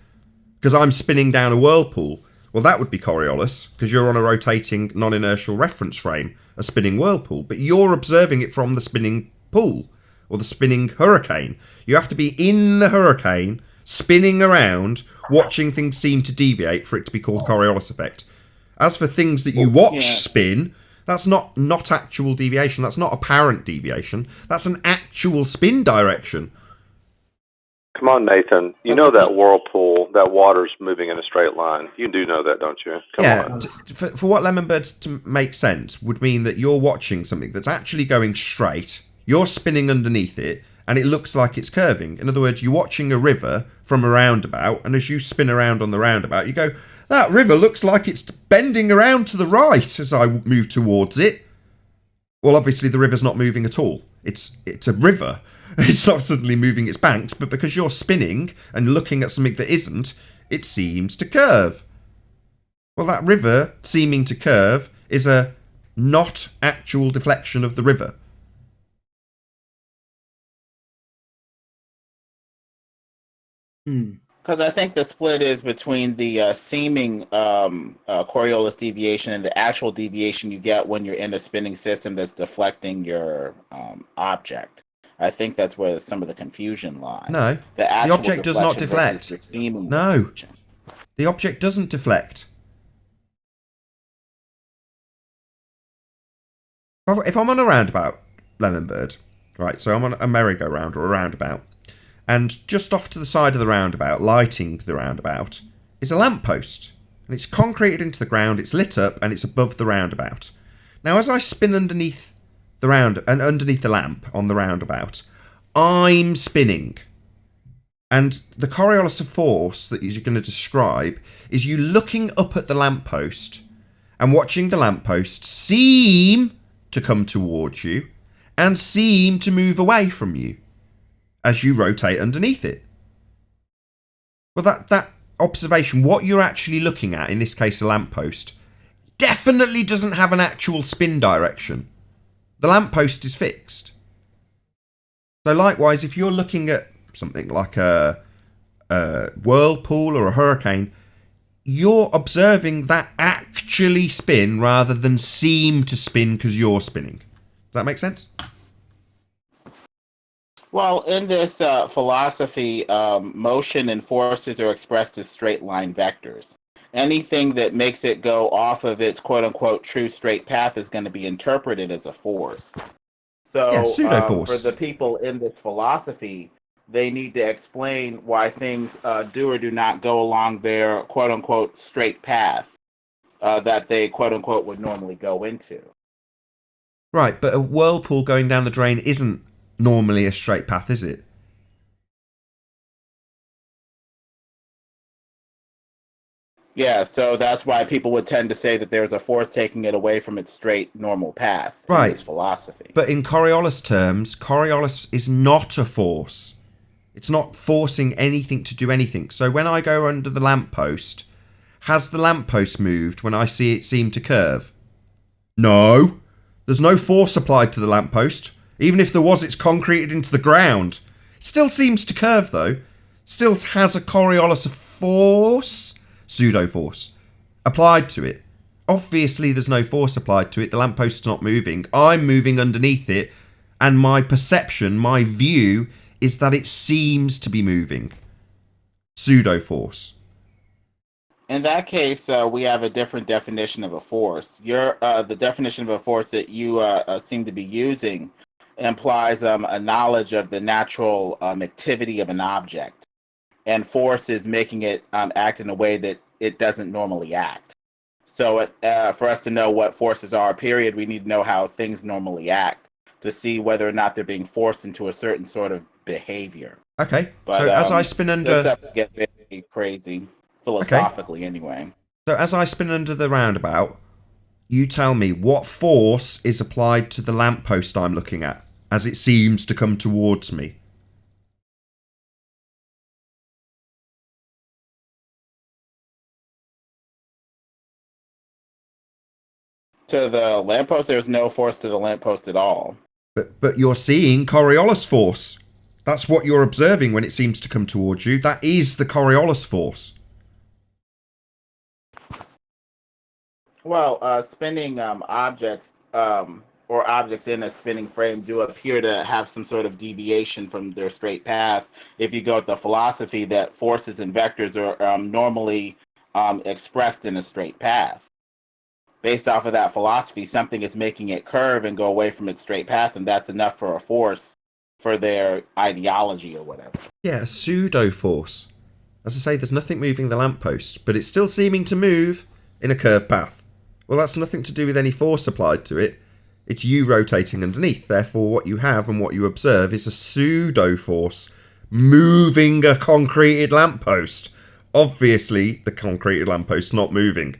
because I'm spinning down a whirlpool. Well, that would be Coriolis because you're on a rotating non-inertial reference frame, a spinning whirlpool, but you're observing it from the spinning pool or the spinning hurricane. You have to be in the hurricane, spinning around, watching things seem to deviate for it to be called Coriolis effect. As for things that you watch spin, that's not actual deviation. That's not apparent deviation. That's an actual spin direction. come on, Nathan. You know that whirlpool that water's moving in a straight line. You do know that, don't you? Come on. For what lemon birds to make sense would mean that you're watching something that's actually going straight, you're spinning underneath it, and it looks like it's curving. In other words, you're watching a river from a roundabout, and as you spin around on the roundabout, you go, that river looks like it's bending around to the right as I move towards it. Well, obviously the river's not moving at all. It's a river. It's not suddenly moving its banks, but because you're spinning and looking at something that isn't, it seems to curve. Well, that river seeming to curve is a not actual deflection of the river. Because I think the split is between the seeming Coriolis deviation and the actual deviation you get when you're in a spinning system that's deflecting your object. I think that's where some of the confusion lies. No, the object does not deflect. No, the object doesn't deflect. If I'm on a roundabout, Lemon Bird, right, so I'm on a merry-go-round or a roundabout, and just off to the side of the roundabout, lighting the roundabout, is a lamppost. And it's concreted into the ground, it's lit up, and it's above the roundabout. Now, as I spin underneath the underneath the lamp on the roundabout, I'm spinning. And the Coriolis of force that you're going to describe is you looking up at the lamppost and watching the lamppost seem to come towards you and seem to move away from you as you rotate underneath it. Well, that observation, what you're actually looking at, in this case a lamppost, definitely doesn't have an actual spin direction. The lamppost is fixed. So likewise, if you're looking at something like a whirlpool or a hurricane, you're observing that actually spin rather than seem to spin because you're spinning. Does that make sense? Well, in this philosophy, motion and forces are expressed as straight line vectors. Anything that makes it go off of its quote-unquote true straight path is going to be interpreted as a force. So yeah, pseudo-force. For the people in this philosophy, they need to explain why things do or do not go along their quote-unquote straight path that they quote-unquote would normally go into. Right, but a whirlpool going down the drain isn't normally a straight path, is it? Yeah, so that's why people would tend to say that there's a force taking it away from its straight, normal path. Right. In this philosophy. But in Coriolis terms, Coriolis is not a force. It's not forcing anything to do anything. So when I go under the lamppost, has the lamppost moved when I see it seem to curve? No. There's no force applied to the lamppost. Even if there was, it's concreted into the ground. Still seems to curve, though. Still has a Coriolis of force, pseudo-force, applied to it. Obviously, there's no force applied to it. The lampost's not moving. I'm moving underneath it, and my perception, my view, is that it seems to be moving. Pseudo-force. In that case, we have a different definition of a force. The definition of a force that you seem to be using implies a knowledge of the natural activity of an object. And force is making it act in a way that it doesn't normally act. So for us to know what forces are, period, we need to know how things normally act to see whether or not they're being forced into a certain sort of behavior. Okay, but, so as I spin under... This stuff to get very crazy, philosophically anyway. So as I spin under the roundabout, you tell me what force is applied to the lamppost I'm looking at as it seems to come towards me. To the lamppost, there's no force to the lamppost at all. But you're seeing Coriolis force. That's what you're observing when it seems to come towards you. That is the Coriolis force. Well, spinning objects or objects in a spinning frame do appear to have some sort of deviation from their straight path. If you go with the philosophy that forces and vectors are normally expressed in a straight path. Based off of that philosophy, something is making it curve and go away from its straight path, and that's enough for a force for their ideology or whatever. Yeah, a pseudo-force. As I say, there's nothing moving the lamppost, but it's still seeming to move in a curved path. Well, that's nothing to do with any force applied to it. It's you rotating underneath. Therefore, what you have and what you observe is a pseudo-force moving a concreted lamppost. Obviously, the concreted lampost's not moving.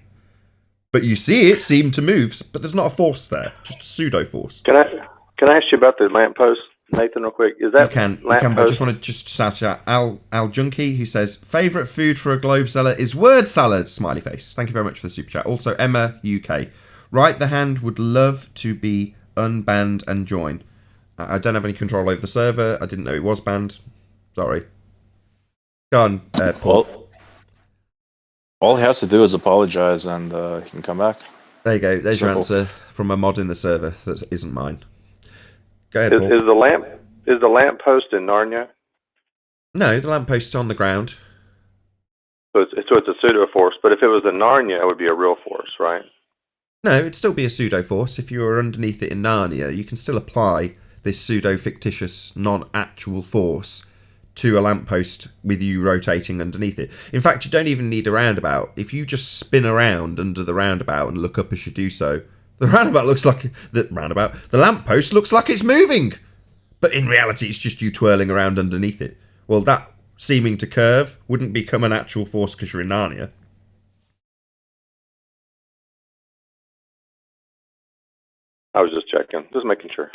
But you see it seem to move, but there's not a force there, just a pseudo-force. Can I ask you about the lamppost, Nathan, real quick? Is that you can, but I just want to shout out Al Junkie, who says, favourite food for a globe seller is word salad, smiley face. Thank you very much for the super chat. Also, Emma UK. Right the hand would love to be unbanned and join. I don't have any control over the server. I didn't know it was banned. Sorry. Go on, Paul. Well, all he has to do is apologize and he can come back. There you go. There's Simple. your answer from a mod in the server that isn't mine. Go ahead, Is Paul. the lamp post in Narnia? No, the lampost's on the ground. So it's a pseudo force, but if it was in Narnia, it would be a real force, right? No, it'd still be a pseudo-force. If you were underneath it in Narnia, you can still apply this pseudo-fictitious, non-actual force to a lamppost with you rotating underneath it. In fact, you don't even need a roundabout. If you just spin around under the roundabout and look up as you do so, the lamppost looks like it's moving. But in reality, it's just you twirling around underneath it. Well, that seeming to curve wouldn't become an actual force because you're in Narnia. I was just checking, just making sure.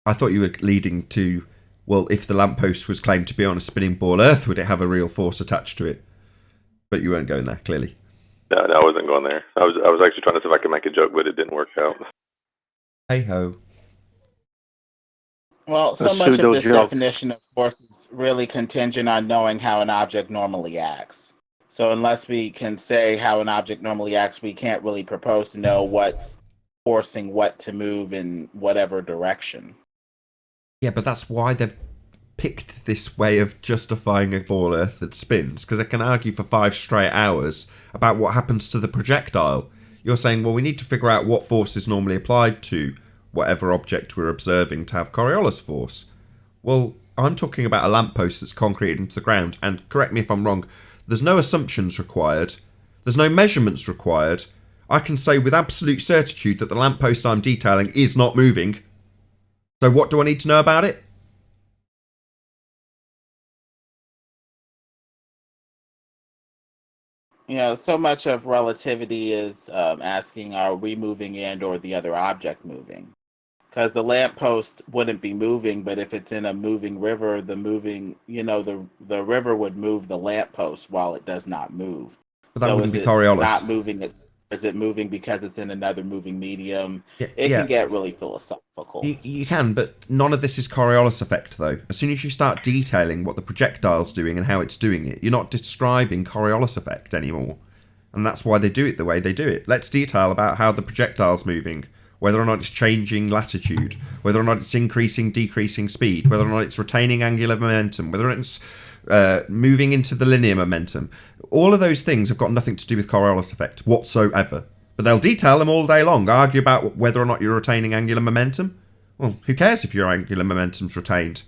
I thought you were leading to, well, if the lamppost was claimed to be on a spinning ball Earth, would it have a real force attached to it? But you weren't going there, clearly. No, I wasn't going there. I was actually trying to see if I could make a joke, but it didn't work out. Hey ho. Well, so much of this definition of force is really contingent on knowing how an object normally acts. So unless we can say how an object normally acts, we can't really propose to know what's forcing what to move in whatever direction. Yeah, but that's why they've picked this way of justifying a ball Earth that spins, because they can argue for 5 straight hours about what happens to the projectile. You're saying, well, we need to figure out what force is normally applied to whatever object we're observing to have Coriolis force. Well, I'm talking about a lamppost that's concreted into the ground, and correct me if I'm wrong, there's no assumptions required, there's no measurements required. I can say with absolute certitude that the lamppost I'm detailing is not moving. So what do I need to know about it? You know, so much of relativity is asking, are we moving and or the other object moving? Because the lamppost wouldn't be moving, but if it's in a moving river, the river would move the lamppost while it does not move. But that wouldn't be Coriolis. Not moving, is it moving because it's in another moving medium? Yeah, it can get really philosophical. You can, but none of this is Coriolis effect, though. As soon as you start detailing what the projectile's doing and how it's doing it, you're not describing Coriolis effect anymore. And that's why they do it the way they do it. Let's detail about how the projectile's moving, whether or not it's changing latitude, whether or not it's increasing, decreasing speed, whether or not it's retaining angular momentum, whether it's moving into the linear momentum. All of those things have got nothing to do with Coriolis effect whatsoever. But they'll detail them all day long, argue about whether or not you're retaining angular momentum. Well, who cares if your angular momentum's retained?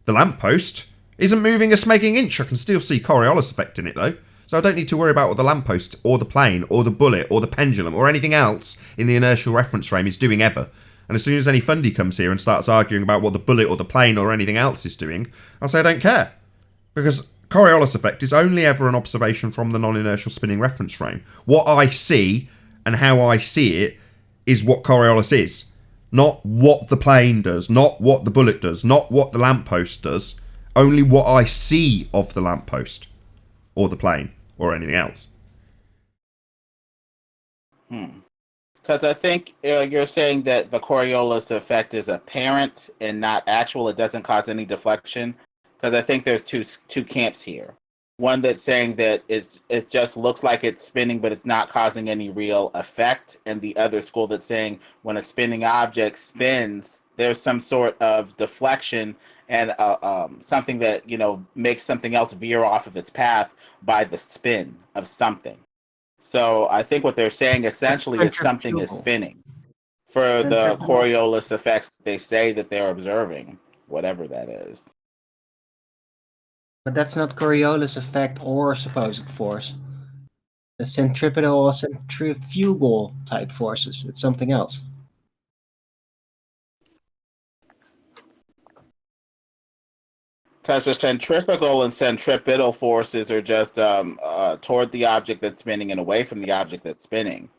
The lamppost isn't moving a smegging inch. I can still see Coriolis effect in it, though. So I don't need to worry about what the lamppost, or the plane, or the bullet, or the pendulum, or anything else in the inertial reference frame is doing ever. And as soon as any fundy comes here and starts arguing about what the bullet, or the plane, or anything else is doing, I'll say I don't care. Because Coriolis effect is only ever an observation from the non-inertial spinning reference frame. What I see and how I see it is what Coriolis is. Not what the plane does, not what the bullet does, not what the lamppost does. Only what I see of the lamppost, or the plane, or anything else. Because I think you're saying that the Coriolis effect is apparent and not actual. It doesn't cause any deflection. Because I think there's two camps here. One that's saying that it just looks like it's spinning, but it's not causing any real effect. And the other school that's saying when a spinning object spins, there's some sort of deflection and something that, makes something else veer off of its path by the spin of something. So I think what they're saying essentially is something is spinning for the Coriolis effects they say that they're observing, whatever that is. But that's not Coriolis effect or supposed force. The centripetal or centrifugal type forces. It's something else. Because the centrifugal and centripetal forces are just toward the object that's spinning and away from the object that's spinning.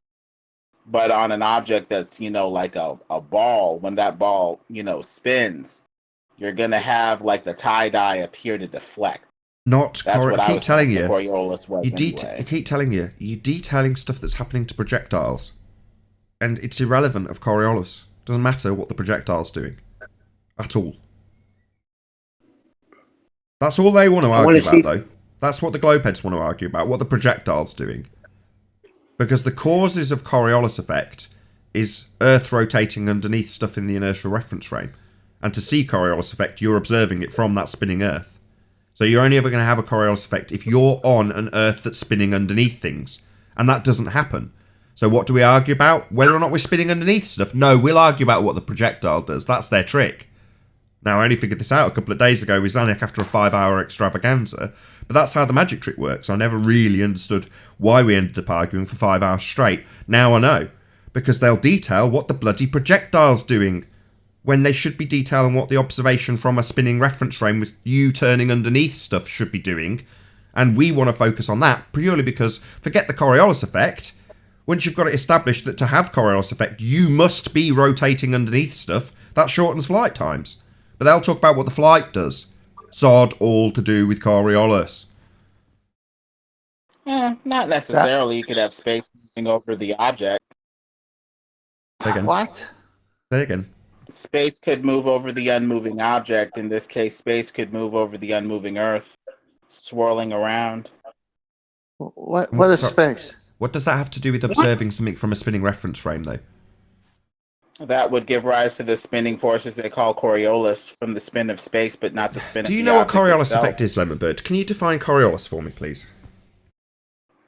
But on an object that's, like a ball, when that ball, spins, you're going to have like the tie-dye appear to deflect. I keep telling you. Coriolis was I keep telling you, you're detailing stuff that's happening to projectiles. And it's irrelevant of Coriolis. Doesn't matter what the projectile's doing. At all. That's all they want to argue about, though. That's what the globeheads want to argue about, what the projectile's doing. Because the causes of Coriolis effect is Earth rotating underneath stuff in the inertial reference frame. And to see Coriolis effect, you're observing it from that spinning Earth. So you're only ever going to have a Coriolis effect if you're on an Earth that's spinning underneath things. And that doesn't happen. So what do we argue about? Whether or not we're spinning underneath stuff? No, we'll argue about what the projectile does. That's their trick. Now, I only figured this out a couple of days ago with Zanuck after a 5-hour extravaganza. But that's how the magic trick works. I never really understood why we ended up arguing for 5 hours straight. Now I know. Because they'll detail what the bloody projectile's doing, when they should be detailing what the observation from a spinning reference frame with you turning underneath stuff should be doing. And we want to focus on that purely because, forget the Coriolis effect, once you've got it established that to have Coriolis effect, you must be rotating underneath stuff, that shortens flight times. But they'll talk about what the flight does. Sod all to do with Coriolis. Not necessarily. You could have space moving over the object. Say again. What? Say again. Space could move over the unmoving object. In this case, space could move over the unmoving Earth, swirling around. What is space? What does that have to do with observing something from a spinning reference frame, though? That would give rise to the spinning forces they call Coriolis from the spin of space, but not the spin of the object. Do you know what Coriolis itself. effect is, Lemonbird? Can you define Coriolis for me, please?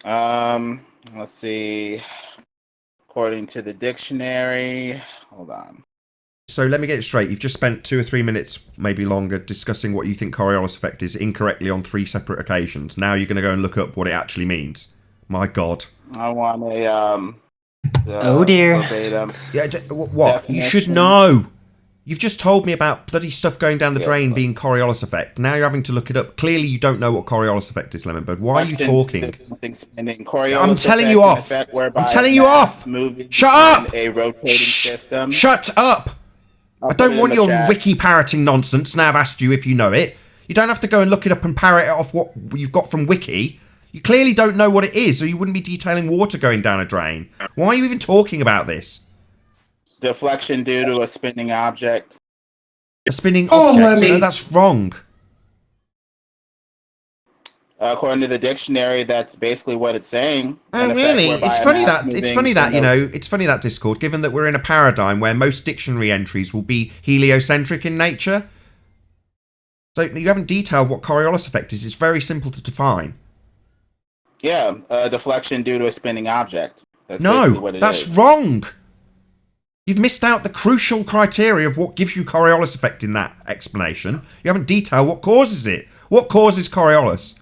Let's see. According to the dictionary, hold on. So let me get it straight. You've just spent 2 or 3 minutes, maybe longer, discussing what you think Coriolis effect is incorrectly on 3 separate occasions. Now you're going to go and look up what it actually means. My God. I want a oh dear. verbatim Yeah, what? definition. You should know. You've just told me about bloody stuff going down the drain being Coriolis effect. Now you're having to look it up. Clearly you don't know what Coriolis effect is, Lemonbird. Why are you talking? I'm telling you off. I'm telling you off. Shut up. A rotating system. Shut up. I don't want your wiki parroting nonsense. Now I've asked you if you know it. You don't have to go and look it up and parrot it off what you've got from wiki. You clearly don't know what it is, or you wouldn't be detailing water going down a drain. Why are you even talking about this? Deflection due to a spinning object. A spinning object? No, that's wrong. According to the dictionary, that's basically what it's saying. Oh, really? It's funny that Discord, given that we're in a paradigm where most dictionary entries will be heliocentric in nature. So you haven't detailed what Coriolis effect is. It's very simple to define. Yeah, deflection due to a spinning object. That's that's wrong. You've missed out the crucial criteria of what gives you Coriolis effect in that explanation. You haven't detailed what causes it. What causes Coriolis?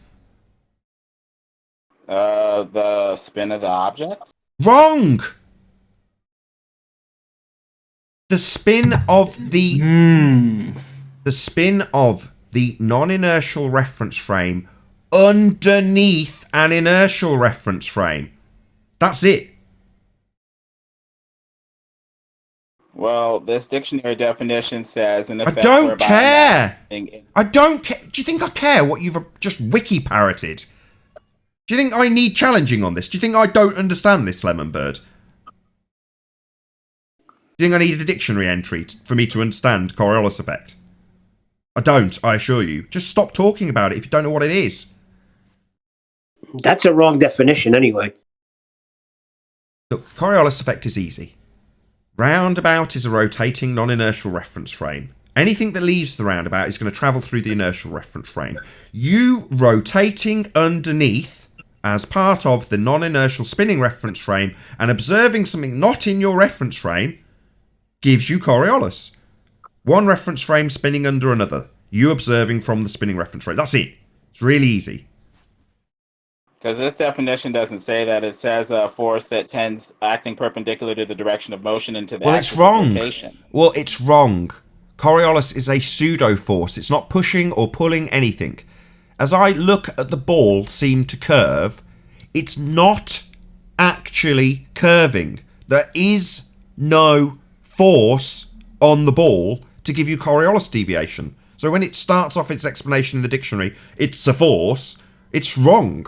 The spin of the object? Wrong! The spin of the... The spin of the non-inertial reference frame underneath an inertial reference frame. That's it. Well, this dictionary definition says... in effect, I don't care! I don't care. Do you think I care what you've just wiki parroted? Do you think I need challenging on this? Do you think I don't understand this, Lemonbird? Do you think I need a dictionary entry for me to understand Coriolis effect? I don't, I assure you. Just stop talking about it if you don't know what it is. That's a wrong definition anyway. Look, Coriolis effect is easy. Roundabout is a rotating non-inertial reference frame. Anything that leaves the roundabout is going to travel through the inertial reference frame. You rotating underneath as part of the non-inertial spinning reference frame and observing something not in your reference frame gives you Coriolis. One reference frame spinning under another. You observing from the spinning reference frame. That's it. It's really easy. Because this definition doesn't say that. It says a force that tends acting perpendicular to the direction of motion into the Well, it's axis of wrong. rotation. Well, it's wrong. Coriolis is a pseudo force. It's not pushing or pulling anything. As I look at the ball seem to curve, it's not actually curving. There is no force on the ball to give you Coriolis deviation. So when it starts off its explanation in the dictionary, it's a force, it's wrong.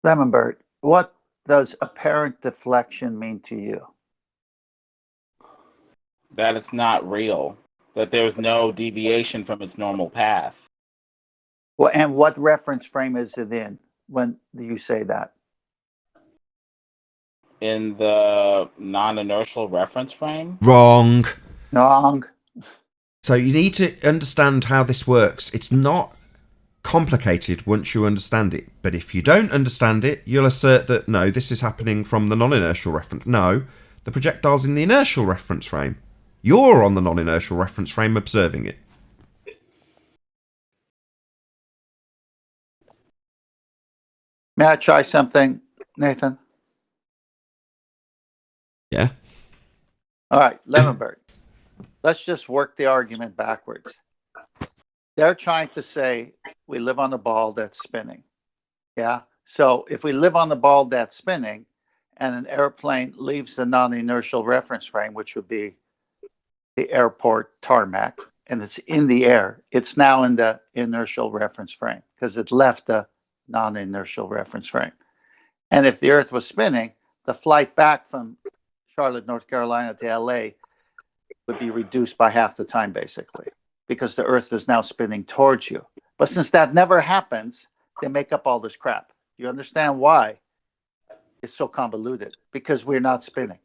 Lemonbird, what does apparent deflection mean to you? That it's not real. That there's no deviation from its normal path. Well, and what reference frame is it in when you say that? In the non-inertial reference frame? Wrong. Wrong. So you need to understand how this works. It's not complicated once you understand it. But if you don't understand it, you'll assert that, no, this is happening from the non-inertial reference. No, the projectile's in the inertial reference frame. You're on the non-inertial reference frame observing it. May I try something, Nathan? Yeah. All right, Lemonbird. Let's just work the argument backwards. They're trying to say we live on a ball that's spinning. Yeah. So if we live on the ball that's spinning and an airplane leaves the non-inertial reference frame, which would be the airport tarmac, and it's in the air, it's now in the inertial reference frame because it left the non-inertial reference frame. And if the Earth was spinning, the flight back from Charlotte, North Carolina to LA would be reduced by half the time, basically, because the Earth is now spinning towards you. But since that never happens, they make up all this crap. You understand why it's so convoluted? Because we're not spinning.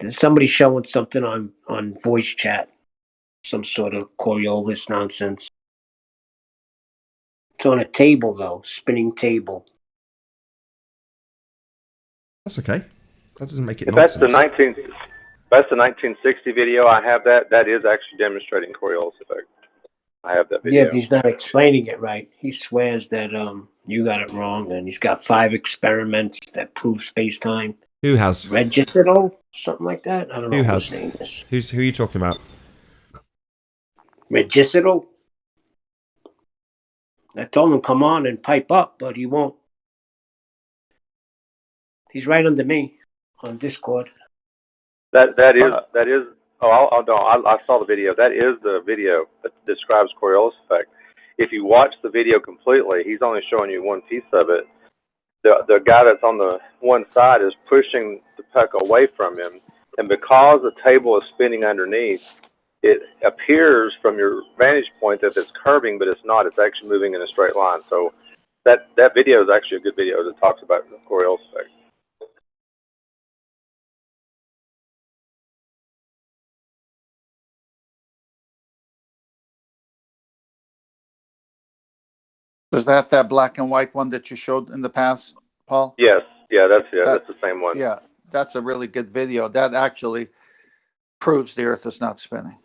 There's somebody showing something on voice chat, some sort of Coriolis nonsense. It's on a table, though, spinning table. That's okay. That doesn't make it If nonsense. that's the 1960 video, I have that. That is actually demonstrating Coriolis effect. I have that video. Yeah, but he's not explaining it right. He swears that you got it wrong, and he's got 5 experiments that prove space-time. Who has? Regicidal? Something like that? I don't know Who what has? his name is. Who are you talking about? Regicidal? I told him come on and pipe up, but he won't. He's right under me on Discord. That is. Oh, no, I saw the video. That is the video that describes Coriolis effect. If you watch the video completely, he's only showing you one piece of it. The guy that's on the one side is pushing the puck away from him, and because the table is spinning underneath, it appears from your vantage point that it's curving, but it's not. It's actually moving in a straight line. So that video is actually a good video that talks about the Coriolis effect. Is that black and white one that you showed in the past, Paul? Yes, that's the same one. Yeah, that's a really good video. That actually proves the Earth is not spinning.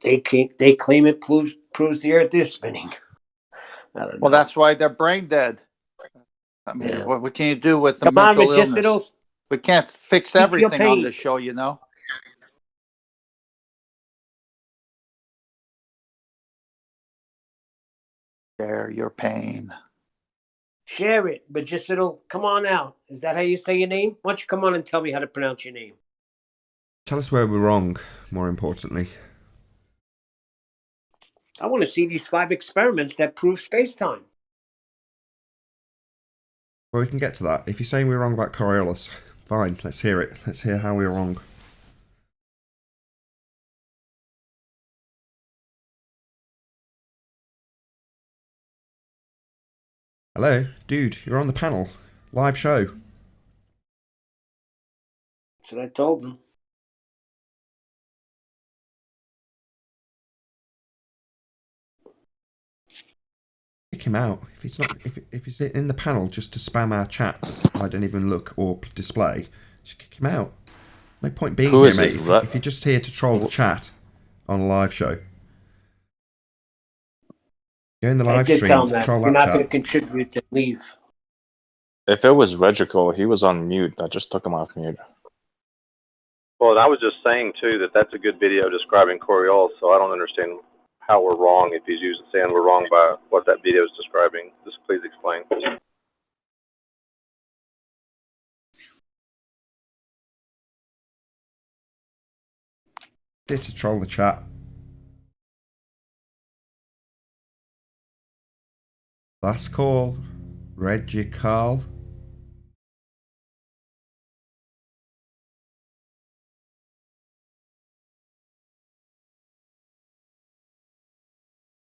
They claim it proves the Earth is spinning. I don't know. Well, that's why they're brain dead. I mean, Yeah. what can you do with the Come on, mental illness? Regicidals. We can't fix Speak your everything on pain. this show, you know. Share your pain. Share it, Regicidal. Come on out. Is that how you say your name? Why don't you come on and tell me how to pronounce your name? Tell us where we're wrong, more importantly. I want to see these 5 experiments that prove space-time. Well, we can get to that. If you're saying we're wrong about Coriolis, fine, let's hear it. Let's hear how we're wrong. Hello? Dude, you're on the panel. Live show. That's what I told them. kick him out. If he's in the panel just to spam our chat, I don't even look or display. Just kick him out. No point being Who here, is mate. it? If you're just here to troll the chat on a live show, go in the I live did tell stream, him that. troll You're that not going to chat. contribute to leave. If it was Regical, he was on mute. I just took him off mute. Well, and I was just saying too that that's a good video describing Coriolis, so I don't understand how we're wrong if he's saying we're wrong by what that video is describing. Just please explain. Here to troll the chat. Last call, Reggie Carl.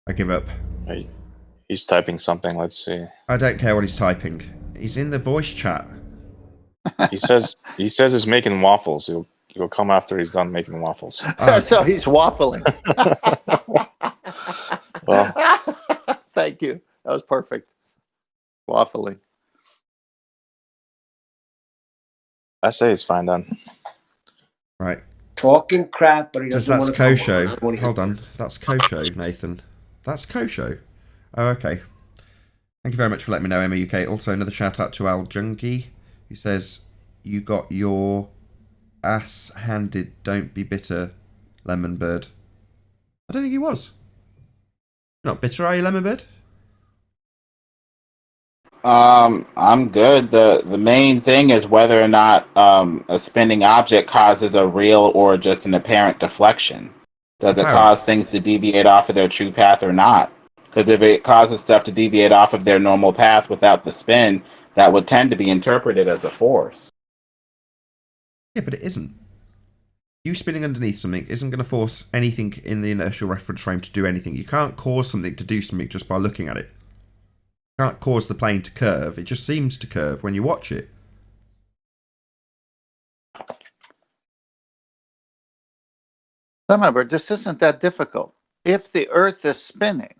I give up. He's typing something. Let's see. I don't care what he's typing. He's in the voice chat. He says he's making waffles. He'll come after he's done making waffles. So he's waffling. Well, thank you. That was perfect. Waffling. I say it's fine then. Right. Talking crap, but he Says doesn't that's want to come Kosho. on. Hold on. That's Kosho, Nathan. That's Kosho. Oh, okay. Thank you very much for letting me know, Emma UK. Also, another shout out to Al Jungi, who says, "You got your ass handed. Don't be bitter, Lemon Bird." I don't think he was. You're not bitter, are you, Lemon Bird? I'm good. The main thing is whether or not a spinning object causes a real or just an apparent deflection. Does it cause things to deviate off of their true path or not? Because if it causes stuff to deviate off of their normal path without the spin, that would tend to be interpreted as a force. Yeah, but it isn't. You spinning underneath something isn't going to force anything in the inertial reference frame to do anything. You can't cause something to do something just by looking at it. You can't cause the plane to curve. It just seems to curve when you watch it. Remember, this isn't that difficult. If the Earth is spinning,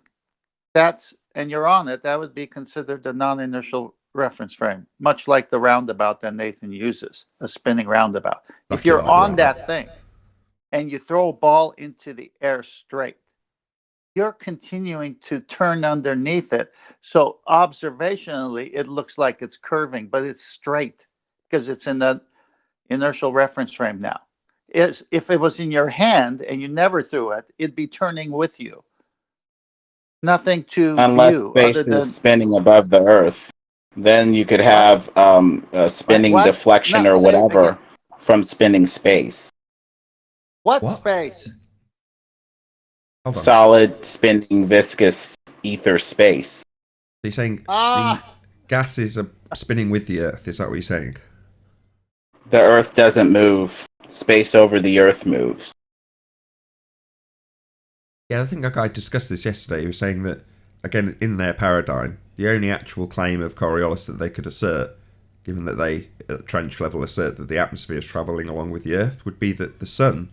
and you're on it, that would be considered a non-inertial reference frame, much like the roundabout that Nathan uses, a spinning roundabout. If you're on that thing and you throw a ball into the air straight, you're continuing to turn underneath it. So observationally, it looks like it's curving, but it's straight because it's in the inertial reference frame now. If it was in your hand and you never threw it, it'd be turning with you. Nothing to Unless view space other than is spinning above the Earth, then you could have a spinning what? deflection No, or say it whatever again. from spinning space. What space? Solid, spinning, viscous ether space. So you're saying the gases are spinning with the Earth, is that what you're saying? The Earth doesn't move. Space over the Earth moves. Yeah, I think a guy discussed this yesterday. He was saying that, again, in their paradigm, the only actual claim of Coriolis that they could assert, given that they, at trench level, assert that the atmosphere is travelling along with the Earth, would be that the Sun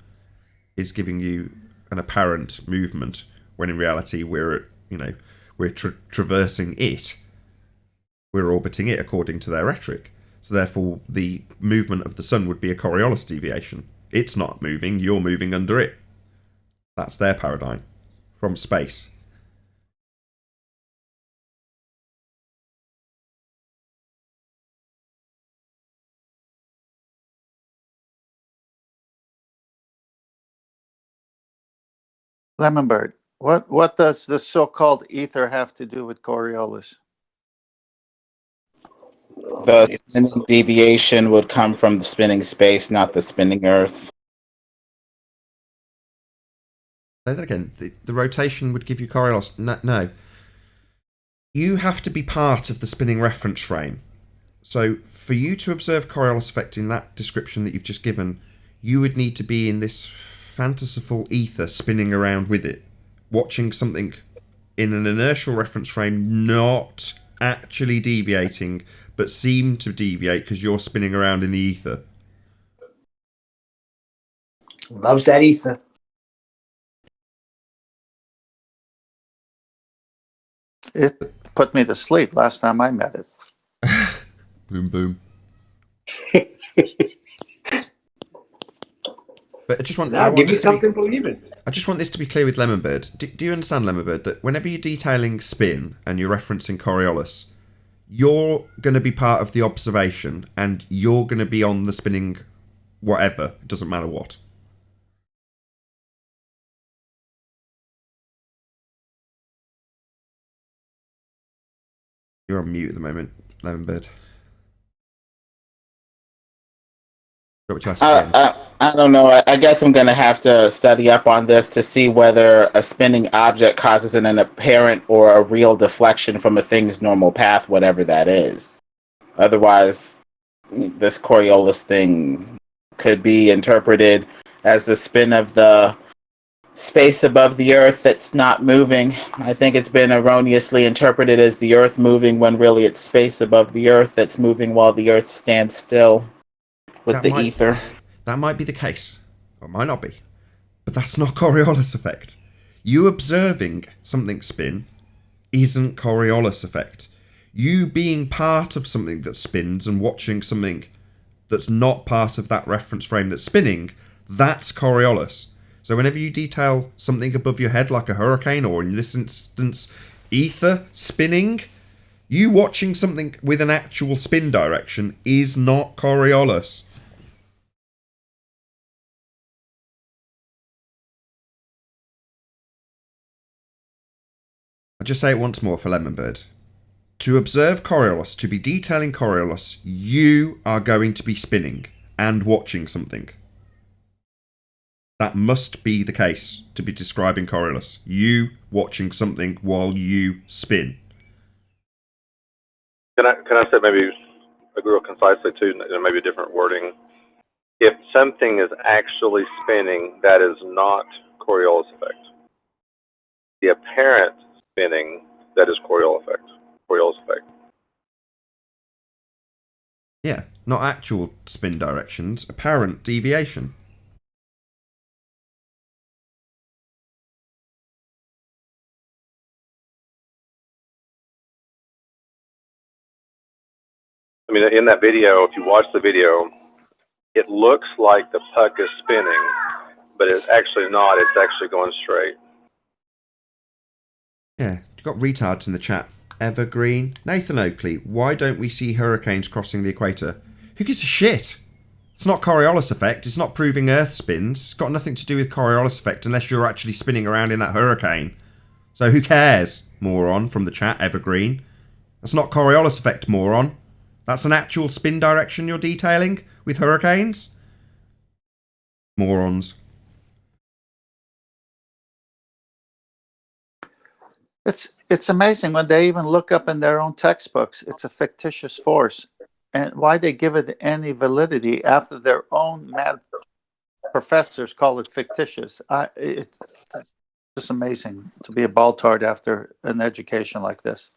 is giving you an apparent movement, when in reality we're traversing it. We're orbiting it according to their rhetoric. So therefore, the movement of the Sun would be a Coriolis deviation. It's not moving, you're moving under it. That's their paradigm from space. Lemonbird, what does the so-called ether have to do with Coriolis? The spinning deviation would come from the spinning space, not the spinning Earth. Say that again. The rotation would give you Coriolis. No. You have to be part of the spinning reference frame. So for you to observe Coriolis effect in that description that you've just given, you would need to be in this fanciful ether spinning around with it, watching something in an inertial reference frame not actually deviating, but seem to deviate because you're spinning around in the ether. Loves that ether. put me to sleep last time I met it. Boom, boom. But I just want. Now, give me something to believe in. I just want this to be clear with Lemonbird. Do you understand, Lemonbird, that whenever you're detailing spin and you're referencing Coriolis, you're going to be part of the observation and you're going to be on the spinning whatever. It doesn't matter what. You're on mute at the moment, Lemonbird. I don't know. I guess I'm going to have to study up on this to see whether a spinning object causes an apparent or a real deflection from a thing's normal path, whatever that is. Otherwise, this Coriolis thing could be interpreted as the spin of the space above the Earth that's not moving. I think it's been erroneously interpreted as the Earth moving when really it's space above the Earth that's moving while the Earth stands still. With the ether. That might be the case. Or it might not be. But that's not Coriolis effect. You observing something spin isn't Coriolis effect. You being part of something that spins and watching something that's not part of that reference frame that's spinning, that's Coriolis. So whenever you detail something above your head like a hurricane, or in this instance, ether spinning, you watching something with an actual spin direction is not Coriolis. I'll just say it once more for Lemonbird. To observe Coriolis, to be detailing Coriolis, you are going to be spinning and watching something. That must be the case to be describing Coriolis. You watching something while you spin. Can I say maybe real concisely too, maybe a different wording? If something is actually spinning, that is not Coriolis effect. The apparent spinning, that is Coriolis effect. Yeah, not actual spin directions, apparent deviation. I mean, in that video, if you watch the video, it looks like the puck is spinning, but it's actually not. It's actually going straight. Yeah, you've got retards in the chat. Evergreen. Nathan Oakley, why don't we see hurricanes crossing the equator? Who gives a shit? It's not Coriolis effect. It's not proving Earth spins. It's got nothing to do with Coriolis effect unless you're actually spinning around in that hurricane. So who cares, moron, from the chat, Evergreen? That's not Coriolis effect, moron. That's an actual spin direction you're detailing with hurricanes? Morons. It's amazing when they even look up in their own textbooks. It's a fictitious force, and why they give it any validity after their own mad professors call it fictitious. It's just amazing to be a ball-tard after an education like this.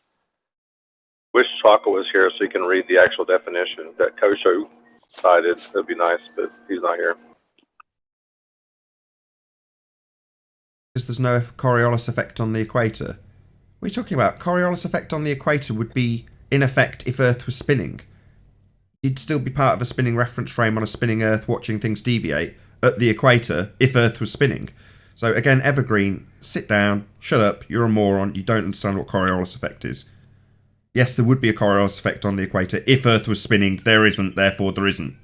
Wish Chaka was here so he can read the actual definition that Kosho cited. That'd be nice, but he's not here. Because there's no Coriolis effect on the equator. What are you talking about? Coriolis effect on the equator would be in effect if Earth was spinning. You'd still be part of a spinning reference frame on a spinning Earth watching things deviate at the equator if Earth was spinning. So again, Evergreen, sit down, shut up, you're a moron, you don't understand what Coriolis effect is. Yes, there would be a Coriolis effect on the equator if Earth was spinning. There isn't, therefore there isn't.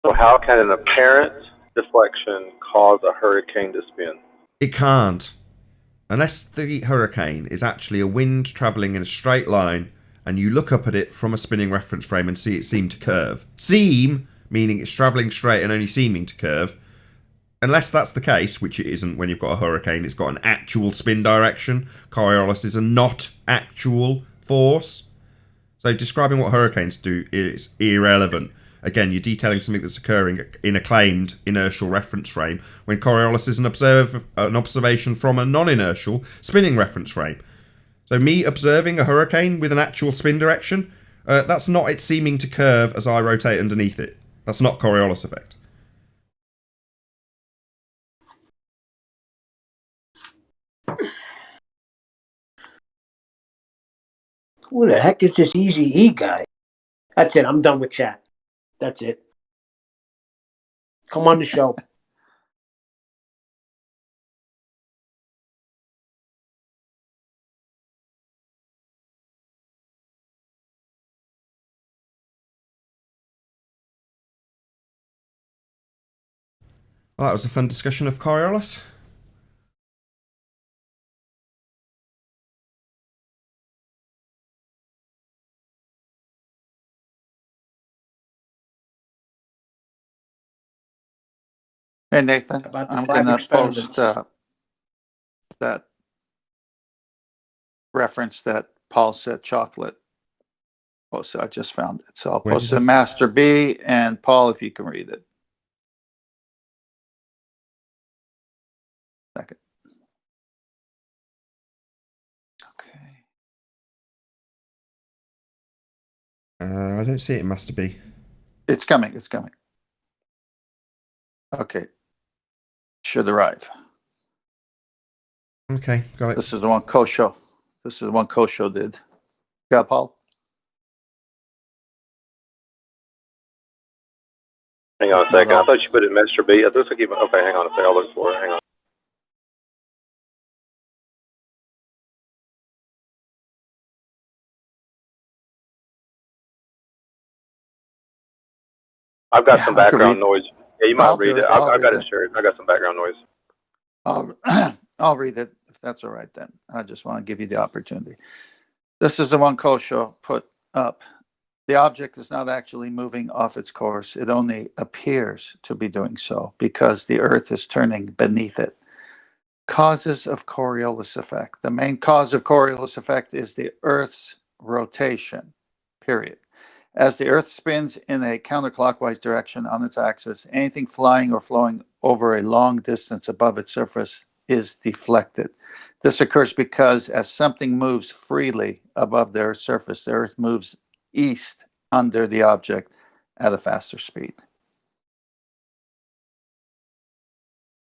So how can an apparent deflection cause a hurricane to spin? It can't. Unless the hurricane is actually a wind travelling in a straight line and you look up at it from a spinning reference frame and see it seem to curve. Seem, meaning it's travelling straight and only seeming to curve. Unless that's the case, which it isn't when you've got a hurricane, it's got an actual spin direction. Coriolis is a not actual force. So describing what hurricanes do is irrelevant. Again, you're detailing something that's occurring in a claimed inertial reference frame, when Coriolis is an observation from a non-inertial spinning reference frame. So me observing a hurricane with an actual spin direction, that's not it seeming to curve as I rotate underneath it. That's not Coriolis effect. Who the heck is this Easy E guy? That's it. I'm done with chat. That's it. Come on the show. Well, that was a fun discussion of Coriolis. Hey, Nathan, About the I'm 5 going to experiments. post that reference that Paul said chocolate. I just found it. So I'll Where post did it to you- Master B and Paul, if you can read it. Second. Okay. I don't see it in Master B. It's coming. It's coming. Okay. Should arrive. Okay, got it. This is the one Kosho. This is the one Kosho did. Got it, Paul? Hang on a second. I thought you put it in Master B. It looks like you. Okay, hang on a second. I'll look for it. Hang on. I've got some I could background read. noise. Yeah, you might I'll read do it. it. I've, I'll I've got read it it. shared. I got some background noise. I'll read it if that's all right then. I just want to give you the opportunity. This is the one Kosho put up. The object is not actually moving off its course. It only appears to be doing so because the Earth is turning beneath it. Causes of Coriolis effect. The main cause of Coriolis effect is the Earth's rotation, period. As the Earth spins in a counterclockwise direction on its axis, anything flying or flowing over a long distance above its surface is deflected. This occurs because as something moves freely above the Earth's surface, the Earth moves east under the object at a faster speed.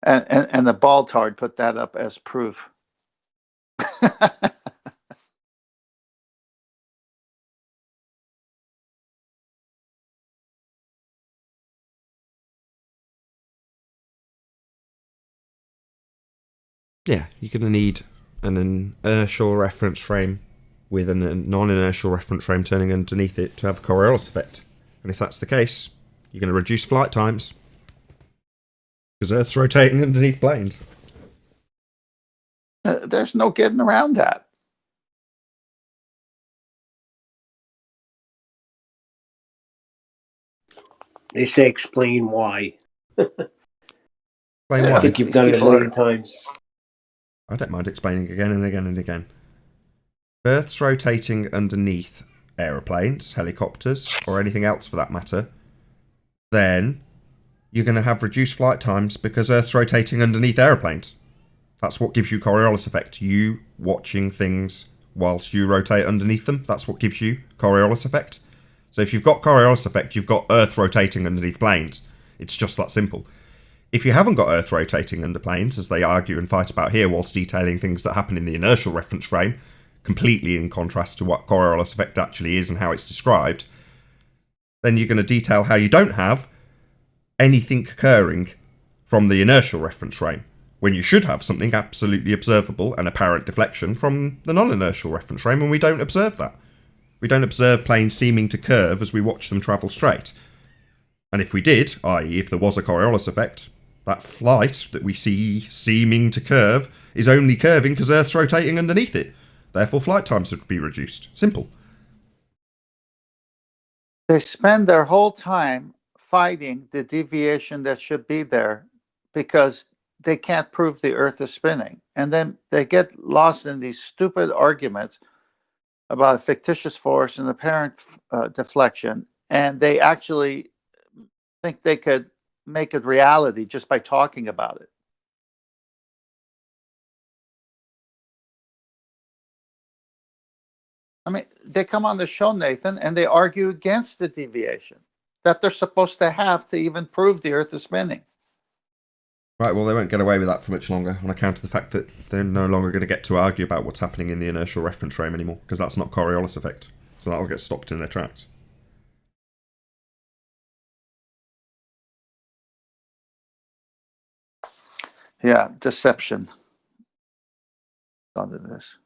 And the Baltard put that up as proof. Yeah, you're going to need an inertial reference frame with a non-inertial reference frame turning underneath it to have a Coriolis effect. And if that's the case, you're going to reduce flight times because Earth's rotating underneath planes. There's no getting around that. They say explain why. Explain Yeah, why. I think you've these done it a people million are- times. I don't mind explaining again and again and again. Earth's rotating underneath aeroplanes, helicopters, or anything else for that matter. Then you're going to have reduced flight times because Earth's rotating underneath aeroplanes. That's what gives you Coriolis effect. You watching things whilst you rotate underneath them. That's what gives you Coriolis effect. So if you've got Coriolis effect, you've got Earth rotating underneath planes. It's just that simple. If you haven't got Earth rotating under planes, as they argue and fight about here, whilst detailing things that happen in the inertial reference frame, completely in contrast to what Coriolis effect actually is and how it's described, then you're going to detail how you don't have anything occurring from the inertial reference frame, when you should have something absolutely observable and apparent deflection from the non-inertial reference frame, and we don't observe that. We don't observe planes seeming to curve as we watch them travel straight. And if we did, i.e. if there was a Coriolis effect, that flight that we see seeming to curve is only curving because Earth's rotating underneath it. Therefore, flight times would be reduced. Simple. They spend their whole time fighting the deviation that should be there because they can't prove the Earth is spinning. And then they get lost in these stupid arguments about fictitious force and apparent deflection. And they actually think they could make it reality just by talking about it. I mean, they come on the show, Nathan, and they argue against the deviation that they're supposed to have to even prove the Earth is spinning. Right, well, they won't get away with that for much longer on account of the fact that they're no longer going to get to argue about what's happening in the inertial reference frame anymore, because that's not Coriolis effect. So that'll get stopped in their tracks. Yeah, deception. Under this.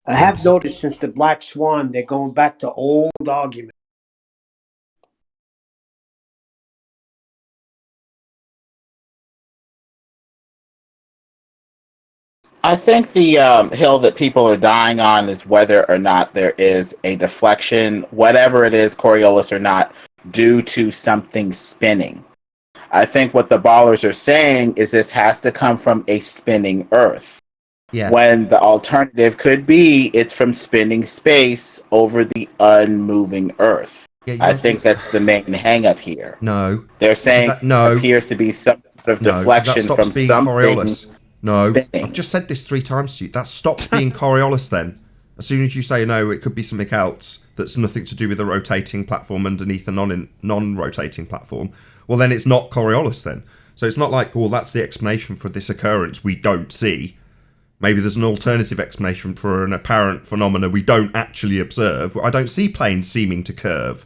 I have noticed since the Black Swan, they're going back to old arguments. I think the hill that people are dying on is whether or not there is a deflection, whatever it is, Coriolis or not, due to something spinning. I think what the ballers are saying is this has to come from a spinning Earth. Yeah. When the alternative could be it's from spinning space over the unmoving Earth. Yeah, I think that's the main hang-up here. No. They're saying no. it appears to be some sort of No, deflection that stops from being something. Coriolis. No, spinning. I've just said this 3 times to you. That stops being Coriolis then. As soon as you say no, it could be something else that's nothing to do with a rotating platform underneath a non-rotating platform. Well, then it's not Coriolis then. So it's not like, well, that's the explanation for this occurrence we don't see. Maybe there's an alternative explanation for an apparent phenomena we don't actually observe. I don't see planes seeming to curve.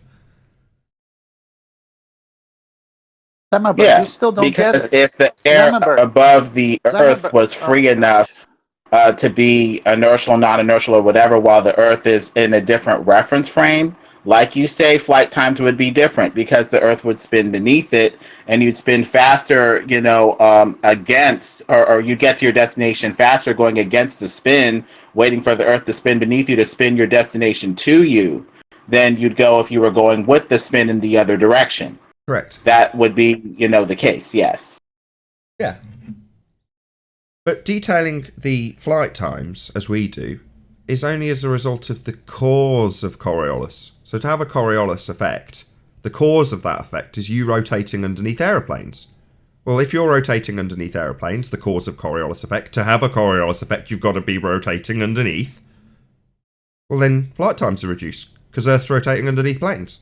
But you still don't because get it. if the air above the Earth was free enough to be inertial, non-inertial, or whatever, while the Earth is in a different reference frame, like you say, flight times would be different because the Earth would spin beneath it, and you'd spin faster, against, or you get to your destination faster going against the spin, waiting for the Earth to spin beneath you to spin your destination to you, than you'd go if you were going with the spin in the other direction. Correct. That would be, the case, yes. Yeah. But detailing the flight times, as we do, is only as a result of the cause of Coriolis. So to have a Coriolis effect, the cause of that effect is you rotating underneath aeroplanes. Well, if you're rotating underneath aeroplanes, the cause of Coriolis effect, to have a Coriolis effect, you've got to be rotating underneath. Well, then flight times are reduced, because Earth's rotating underneath planes.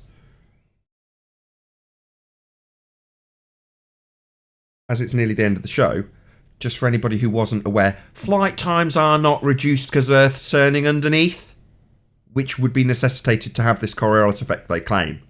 As it's nearly the end of the show, just for anybody who wasn't aware, flight times are not reduced because Earth's turning underneath, which would be necessitated to have this Coriolis effect they claim.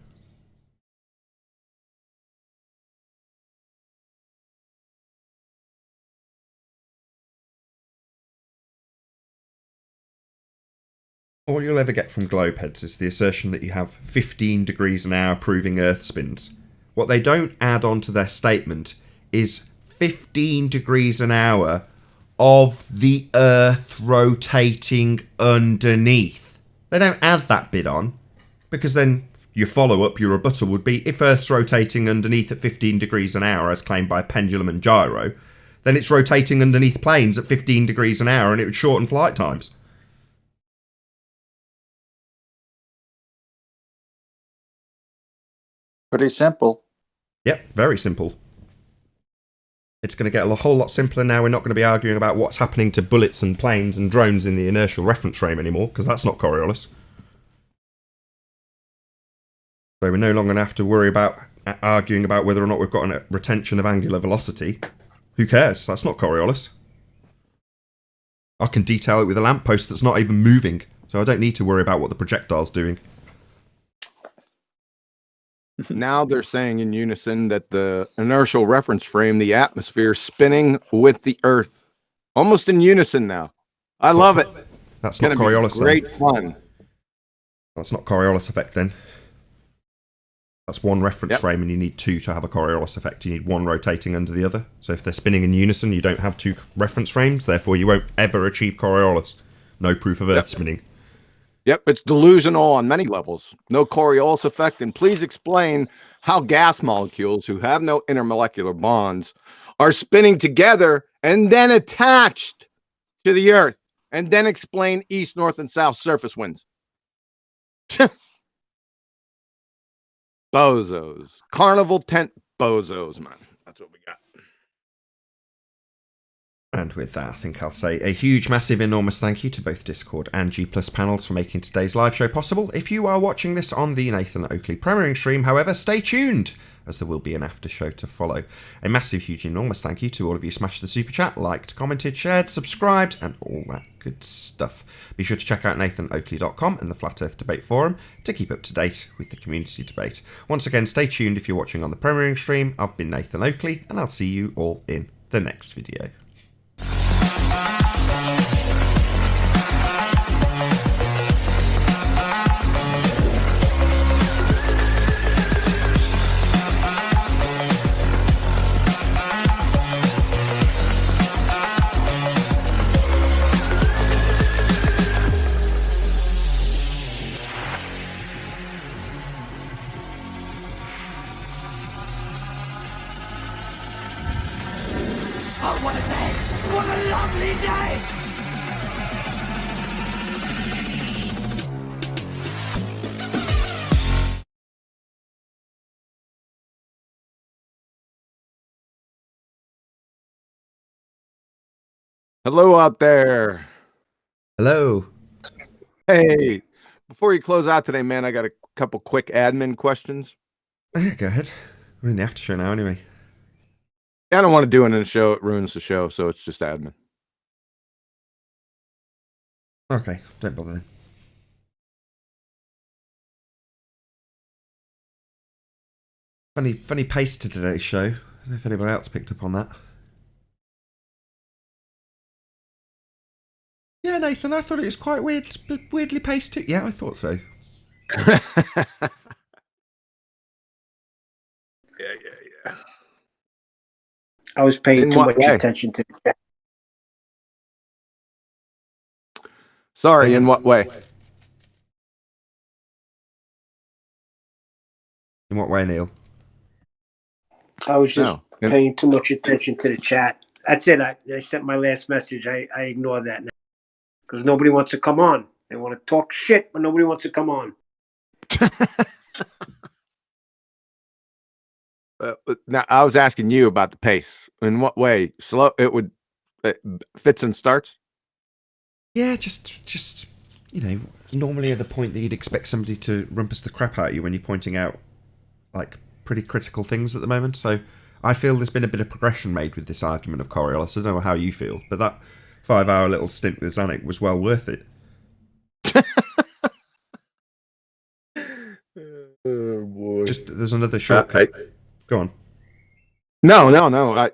All you'll ever get from globeheads is the assertion that you have 15 degrees an hour proving Earth spins. What they don't add on to their statement is 15 degrees an hour of the Earth rotating underneath. They don't add that bit on, because then your follow-up, your rebuttal would be, if Earth's rotating underneath at 15 degrees an hour, as claimed by Pendulum and Gyro, then it's rotating underneath planes at 15 degrees an hour, and it would shorten flight times. Pretty simple. Yep, very simple. It's going to get a whole lot simpler now. We're not going to be arguing about what's happening to bullets and planes and drones in the inertial reference frame anymore, because that's not Coriolis. So we're no longer going to have to worry about arguing about whether or not we've got a retention of angular velocity. Who cares? That's not Coriolis. I can detail it with a lamppost that's not even moving, so I don't need to worry about what the projectile's doing. Now they're saying in unison that the inertial reference frame, the atmosphere, is spinning with the Earth. Almost in unison now. I love it. That's not Coriolis then. Great fun. That's not Coriolis effect then. That's one reference frame and you need 2 to have a Coriolis effect. You need one rotating under the other. So if they're spinning in unison, you don't have 2 reference frames. Therefore, you won't ever achieve Coriolis. No proof of Earth spinning. Yep, it's delusional on many levels. No Coriolis effect. And please explain how gas molecules who have no intermolecular bonds are spinning together and then attached to the Earth. And then explain east, north, and south surface winds. bozos. Carnival tent bozos, man. That's what we got. And with that, I think I'll say a huge, massive, enormous thank you to both Discord and G Plus panels for making today's live show possible. If you are watching this on the Nathan Oakley premiering stream, however, stay tuned, as there will be an after show to follow. A massive, huge, enormous thank you to all of you who smashed the super chat, liked, commented, shared, subscribed, and all that good stuff. Be sure to check out nathanoakley.com and the Flat Earth Debate Forum to keep up to date with the community debate. Once again, stay tuned if you're watching on the premiering stream. I've been Nathan Oakley, and I'll see you all in the next video. Hello out there. Hello. Hey, before you close out today, man, I got a couple quick admin questions. Go ahead. We're in the after show now anyway. I don't want to do it in a show. It ruins the show, so it's just admin. Okay, don't bother then. Funny pace to today's show. I don't know if anyone else picked up on that. Yeah, Nathan, I thought it was quite weirdly paced too. Yeah, I thought so. Yeah. I was paying In too what much way? attention to the chat. Sorry, in what way? In what way, Neil? I was just No. paying too much attention to the chat. That's it. I sent my last message. I ignore that now because nobody wants to come on. They want to talk shit, but nobody wants to come on. Now, I was asking you about the pace. In what way? Slow? It would fits and starts. Yeah, just normally at a point that you'd expect somebody to rumpus the crap out of you when you're pointing out like pretty critical things at the moment. So I feel there's been a bit of progression made with this argument of Coriolis. I don't know how you feel, but that 5-hour little stint with Zanuck was well worth it. Oh boy! Just there's another shortcut. Go on. No.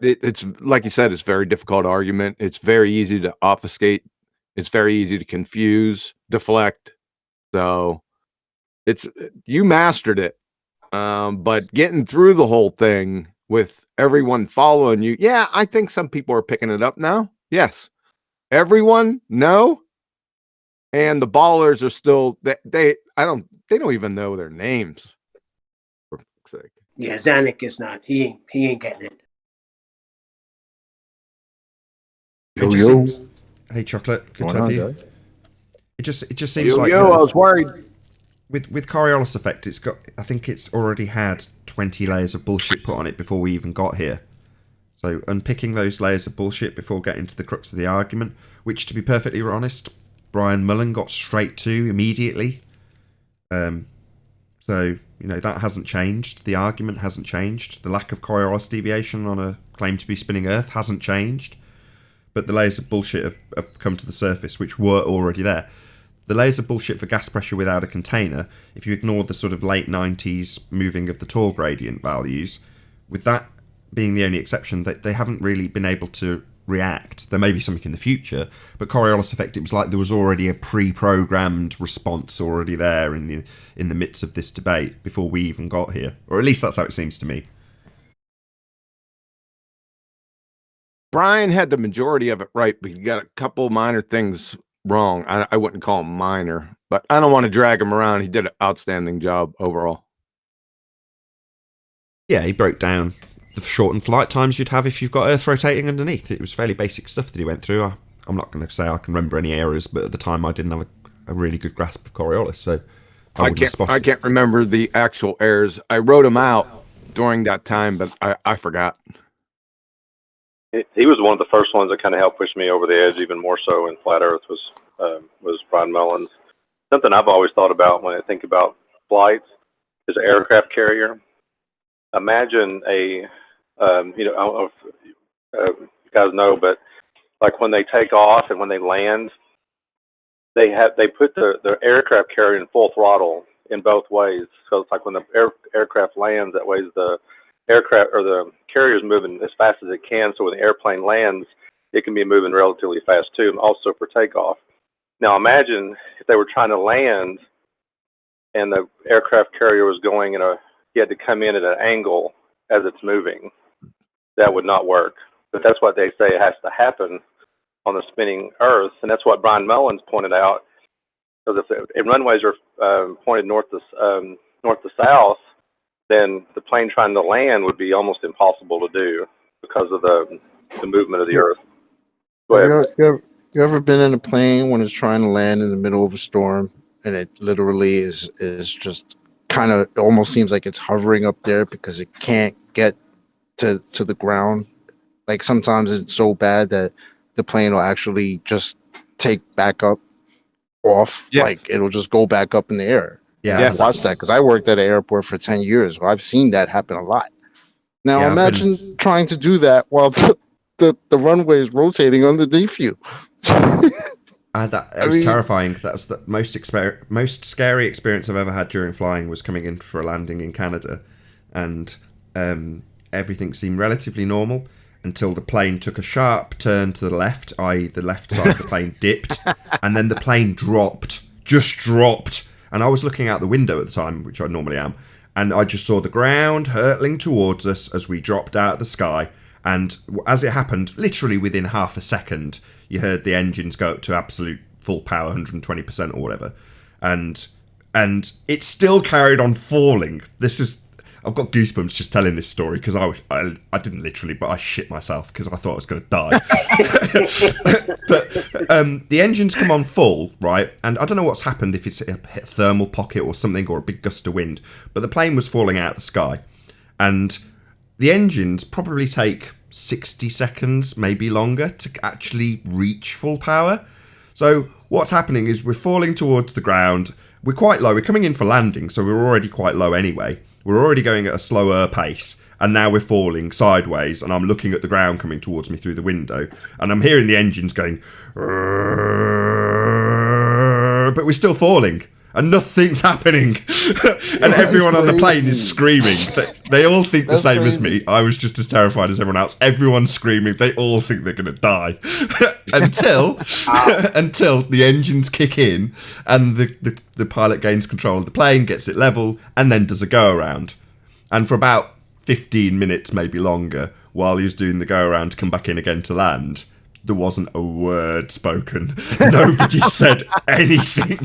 It's like you said. It's a very difficult argument. It's very easy to obfuscate. It's very easy to confuse, deflect. So you mastered it. But getting through the whole thing with everyone following you, yeah, I think some people are picking it up now. Yes. Everyone, no. And the ballers are still they don't even know their names. For fuck's sake. Yeah, Zanuck is not. He ain't getting it. Hey, Chocolate. Good Going to have on, you. guys? It just seems like I was worried. with Coriolis effect, I think it's already had 20 layers of bullshit put on it before we even got here. So unpicking those layers of bullshit before getting to the crux of the argument, which to be perfectly honest, Brian Mullen got straight to immediately. So, that hasn't changed. The argument hasn't changed. The lack of Coriolis deviation on a claim to be spinning Earth hasn't changed. But the layers of bullshit have come to the surface, which were already there. The layers of bullshit for gas pressure without a container, if you ignore the sort of late 90s moving of the tall gradient values, with that being the only exception, that they haven't really been able to react. There may be something in the future, but Coriolis effect, it was like there was already a pre-programmed response already there in the midst of this debate before we even got here. Or at least that's how it seems to me. Brian had the majority of it right, but he got a couple minor things wrong. I wouldn't call him minor, but I don't want to drag him around. He did an outstanding job overall. Yeah, he broke down the shortened flight times you'd have if you've got Earth rotating underneath. It was fairly basic stuff that he went through. I'm not going to say I can remember any errors, but at the time I didn't have a really good grasp of Coriolis, so I can't remember the actual errors. I wrote them out during that time, but I forgot. He was one of the first ones that kind of helped push me over the edge, even more so in Flat Earth, was Brian Mullins. Something I've always thought about when I think about flights is an aircraft carrier. Imagine I don't know if you guys know, but like when they take off and when they land, they put the aircraft carrier in full throttle in both ways. So it's like when the aircraft lands, that way the aircraft or the carrier is moving as fast as it can. So when the airplane lands, it can be moving relatively fast too, and also for takeoff. Now imagine if they were trying to land and the aircraft carrier was going he had to come in at an angle as it's moving. That would not work. But that's what they say has to happen on the spinning Earth, and that's what Brian Mullins pointed out. Because if runways are pointed north to south, then the plane trying to land would be almost impossible to do because of the movement of the Earth. You ever been in a plane when it's trying to land in the middle of a storm and it literally is just kind of almost seems like it's hovering up there because it can't get to the ground? Like sometimes it's so bad that the plane will actually just take back up off. Yes. Like it'll just go back up in the air. Yeah, I've watched that because I worked at an airport for 10 years. I've seen that happen a lot. Now imagine trying to do that while the runway is rotating underneath you. That was terrifying. That was the most scary experience I've ever had during flying, was coming in for a landing in Canada, and everything seemed relatively normal until the plane took a sharp turn to the left, i.e. the left side of the plane dipped, and then the plane just dropped. And I was looking out the window at the time, which I normally am, and I just saw the ground hurtling towards us as we dropped out of the sky. And as it happened, literally within half a second, you heard the engines go up to absolute full power, 120% or whatever. And it still carried on falling. I've got goosebumps just telling this story because I didn't literally, but I shit myself because I thought I was going to die. But the engines come on full, right? And I don't know what's happened, if it's a thermal pocket or something or a big gust of wind, but the plane was falling out of the sky. And the engines probably take 60 seconds, maybe longer, to actually reach full power. So what's happening is we're falling towards the ground. We're quite low. We're coming in for landing, so we're already quite low anyway. We're already going at a slower pace, and now we're falling sideways, and I'm looking at the ground coming towards me through the window, and I'm hearing the engines going, but we're still falling, and nothing's happening. And everyone on the plane is screaming. They all think the same as me. I was just as terrified as everyone else. Everyone's screaming. They all think they're going to die. until the engines kick in and the pilot gains control of the plane, gets it level, and then does a go around. And for about 15 minutes, maybe longer, while he was doing the go around to come back in again to land, there wasn't a word spoken. Nobody said anything.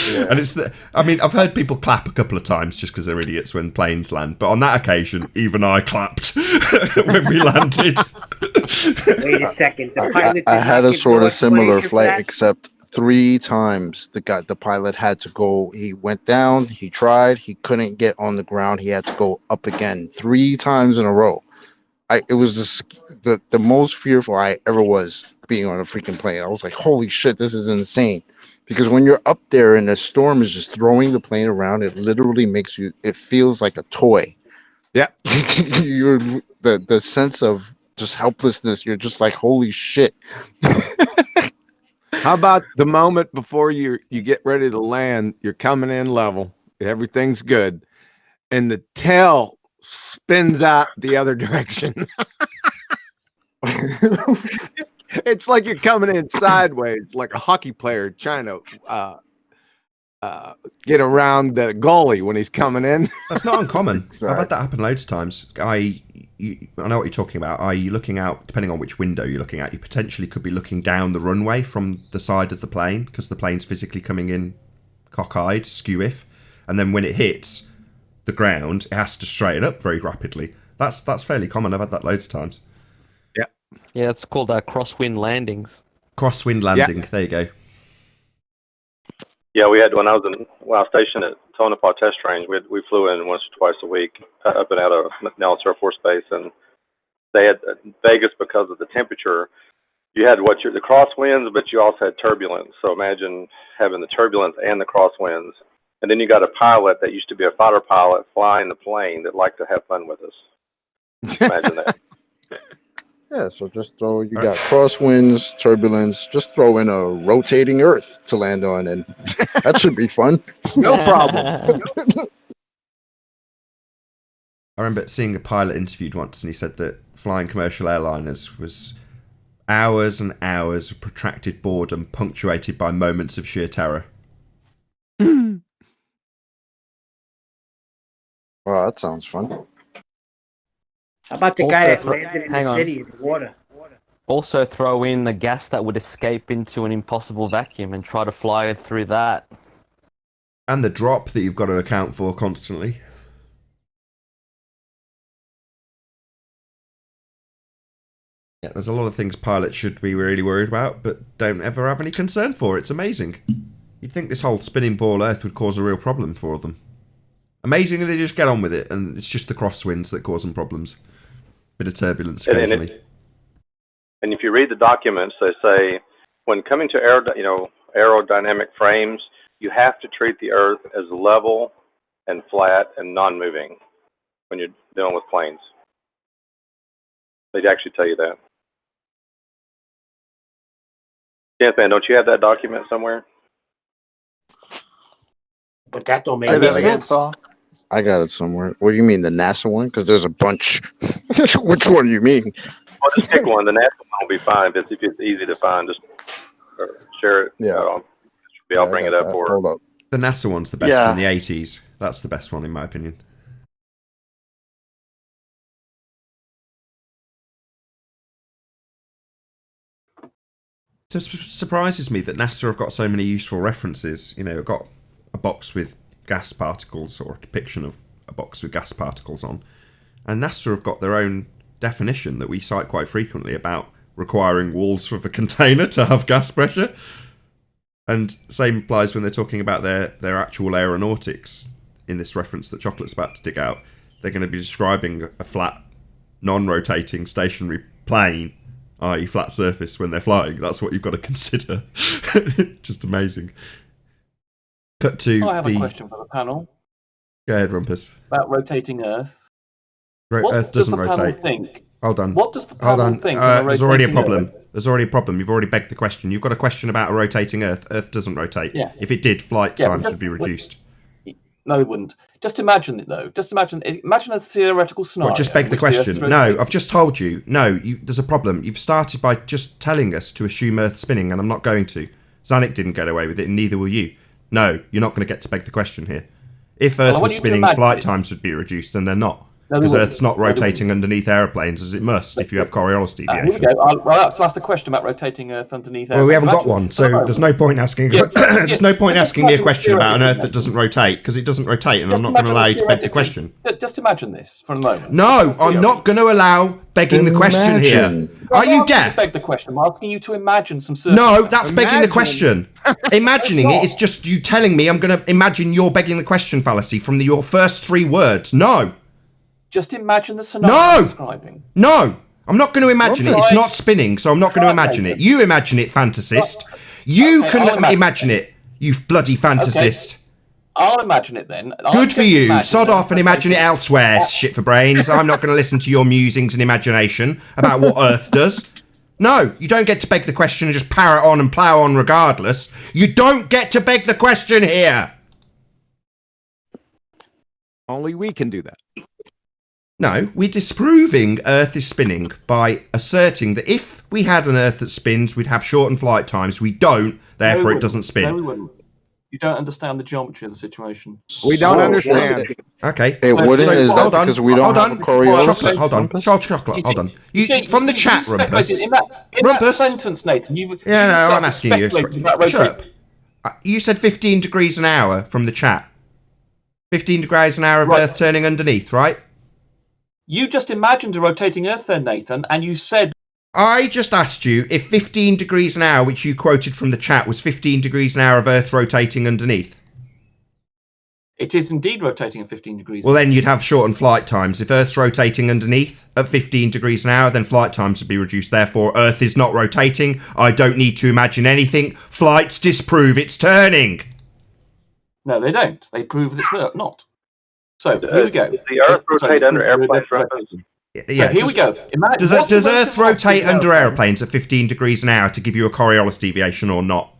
Yeah. And I've heard people clap a couple of times just because they're idiots when planes land. But on that occasion, even I clapped when we landed. Wait a second. The pilot I had a sort of similar flight, that? except 3 times the pilot had to go. He went down. He tried. He couldn't get on the ground. He had to go up again 3 times in a row. It was the most fearful I ever was being on a freaking plane. I was like, holy shit, this is insane. Because when you're up there and the storm is just throwing the plane around, it literally it feels like a toy. Yeah. You're the sense of just helplessness. You're just like, holy shit. How about the moment before you get ready to land, you're coming in level, everything's good, and the tail spins out the other direction. It's like you're coming in sideways, like a hockey player trying to get around the goalie when he's coming in. That's not uncommon. I've had that happen loads of times. I know what you're talking about. Are you looking out, depending on which window you're looking at, you potentially could be looking down the runway from the side of the plane because the plane's physically coming in cockeyed, skew-if, and then when it hits the ground, it has to straighten up very rapidly. That's fairly common. I've had that loads of times. Yeah, it's called crosswind landings. Crosswind landing. Yeah. There you go. Yeah, we had when I was stationed at Tonopah test range. We flew in once or twice a week up and out of Nellis Air Force Base, and they had Vegas, because of the temperature, you had the crosswinds, but you also had turbulence. So imagine having the turbulence and the crosswinds. And then you got a pilot that used to be a fighter pilot flying the plane that liked to have fun with us. Imagine that. Yeah, so just throw, you got crosswinds, turbulence, just throw in a rotating Earth to land on, and that should be fun. No problem. I remember seeing a pilot interviewed once, and he said that flying commercial airliners was hours and hours of protracted boredom punctuated by moments of sheer terror. Wow, that sounds fun. How about the Also guy that thro- landed in hang the on. city in the water? Also throw in the gas that would escape into an impossible vacuum and try to fly through that. And the drop that you've got to account for constantly. Yeah, there's a lot of things pilots should be really worried about, but don't ever have any concern for. It's amazing. You'd think this whole spinning ball Earth would cause a real problem for them. Amazingly, they just get on with it, and it's just the crosswinds that cause them problems. Bit of turbulence occasionally. And if you read the documents, they say when coming to aerodynamic frames, you have to treat the Earth as level and flat and non-moving when you're dealing with planes. They actually tell you that. Man, don't you have that document somewhere? But that don't make Say any that again, sense. Paul. I got it somewhere. What do you mean, the NASA one? Because there's a bunch. Which one do you mean? Well, just pick one. The NASA one will be fine. If it's easy to find, just share it. Yeah. I'll bring it up. Or hold up. The NASA one's the best from the 80s. That's the best one, in my opinion. It surprises me that NASA have got so many useful references. You know, got a box with gas particles, or a depiction of a box with gas particles on. And NASA have got their own definition that we cite quite frequently about requiring walls of a container to have gas pressure. And same applies when they're talking about their actual aeronautics. In this reference that Chocolate's about to dig out, they're going to be describing a flat, non-rotating, stationary plane, i.e. flat surface, when they're flying. That's what you've got to consider. Just amazing. Cut to I have a question for the panel Go ahead, Rumpus. about rotating Earth. Earth does doesn't the panel rotate. think? Hold on. What does the Hold panel on. think of a There's already a rotating problem. Earth? There's already a problem. You've already begged the question. You've got a question about a rotating Earth. Earth doesn't rotate. Yeah. If it did, flight Yeah, times but would be reduced. No, it wouldn't. Just imagine it, though. Just imagine a theoretical scenario. Well, just beg in the which Earth question. is No, rotating. I've just told you. No, there's a problem. You've started by just telling us to assume Earth's spinning, and I'm not going to. Zanuck didn't get away with it, and neither will you. No, you're not going to get to beg the question here. If Earth I want was you to spinning, imagine flight it. times would be reduced, and they're not. No, they Because wouldn't. Earth's not No, they rotating underneath aeroplanes, as it must, if you have Coriolis Here we deviation. go. I'll ask the question about rotating Earth underneath. Well, we haven't got Imagine- one, so there's no point asking. Yeah, There's no point just asking me a imagine question about an Earth that theoretically. doesn't rotate, because it doesn't rotate, and Just I'm not going to imagine allow you to beg the theoretically. question. Just imagine this for a moment. No, I'm not going to allow begging the question here. Imagine. Are you I'm deaf? Beg the question. I'm asking you to imagine some. No, circumstances. that's begging the question. Imagining It's it not. is just you telling me I'm going to imagine you're begging the question fallacy from your first three words. No. Just imagine the scenario No! I'm describing. No. I'm not going to imagine it. It's Right. not spinning, so I'm not going to imagine it. You imagine it, fantasist. You Okay, can I'll imagine it, you bloody fantasist. I'll imagine it then. Good for you. Sod off and imagine it elsewhere, shit for brains. I'm not going to listen to your musings and imagination about what Earth does. No, you don't get to beg the question and just parrot on and plough on regardless. You don't get to beg the question here. Only we can do that. No, we're disproving Earth is spinning by asserting that if we had an Earth that spins, we'd have shortened flight times. We don't, therefore it doesn't No, spin. we wouldn't. You don't understand the geometry of the situation. We don't understand. Okay. It wouldn't. So, Is that hold on. because we don't Hold have on. a Coriolis? Chocolate, hold on. Chocolate, hold on. From the chat, Rumpus. In that Rumpus. sentence, Nathan, you've Yeah, no, I'm yourself asking you. speculated about Shut rotating. up. You said 15 degrees an hour from the chat. 15 degrees an hour of Right. Earth turning underneath, right? You just imagined a rotating Earth there, Nathan, and you said I just asked you if 15 degrees an hour, which you quoted from the chat, was 15 degrees an hour of Earth rotating underneath. It is indeed rotating at 15 degrees. Well, then you'd have shortened flight times. If Earth's rotating underneath at 15 degrees an hour, then flight times would be reduced. Therefore, Earth is not rotating. I don't need to imagine anything. Flights disprove it's turning. No, they don't. They prove that it's not. So, here we go. The Earth rotate under airplanes, right? Yeah, so here we go. Does Earth rotate under aeroplanes at 15 degrees an hour to give you a Coriolis deviation or not?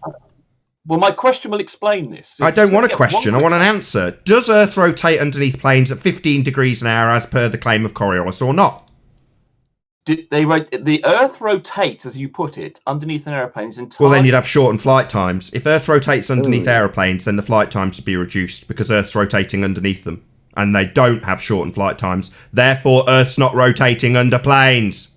Well, my question will explain this. I don't want a question, I want an answer. Does Earth rotate underneath planes at 15 degrees an hour as per the claim of Coriolis or not? The Earth rotates, as you put it, underneath an aeroplane's entire... Well, then you'd have shortened flight times. If Earth rotates underneath aeroplanes, then the flight times would be reduced because Earth's rotating underneath them. And they don't have shortened flight times. Therefore, Earth's not rotating under planes.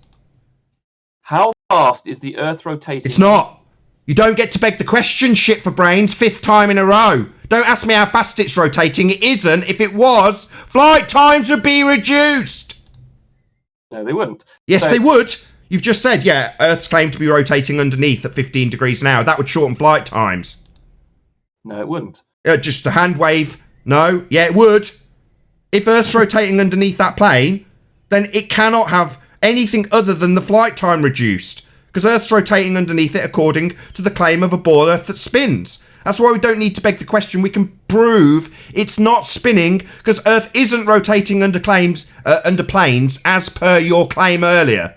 How fast is the Earth rotating? It's not. You don't get to beg the question, shit for brains, 5th time in a row. Don't ask me how fast it's rotating. It isn't. If it was, flight times would be reduced. No, they wouldn't. Yes, they would. You've just said, yeah, Earth's claimed to be rotating underneath at 15 degrees an hour. That would shorten flight times. No, it wouldn't. Just a hand wave. No, yeah, it would. If Earth's rotating underneath that plane, then it cannot have anything other than the flight time reduced. Because Earth's rotating underneath it according to the claim of a ball Earth that spins. That's why we don't need to beg the question. We can prove it's not spinning because Earth isn't rotating under planes as per your claim earlier.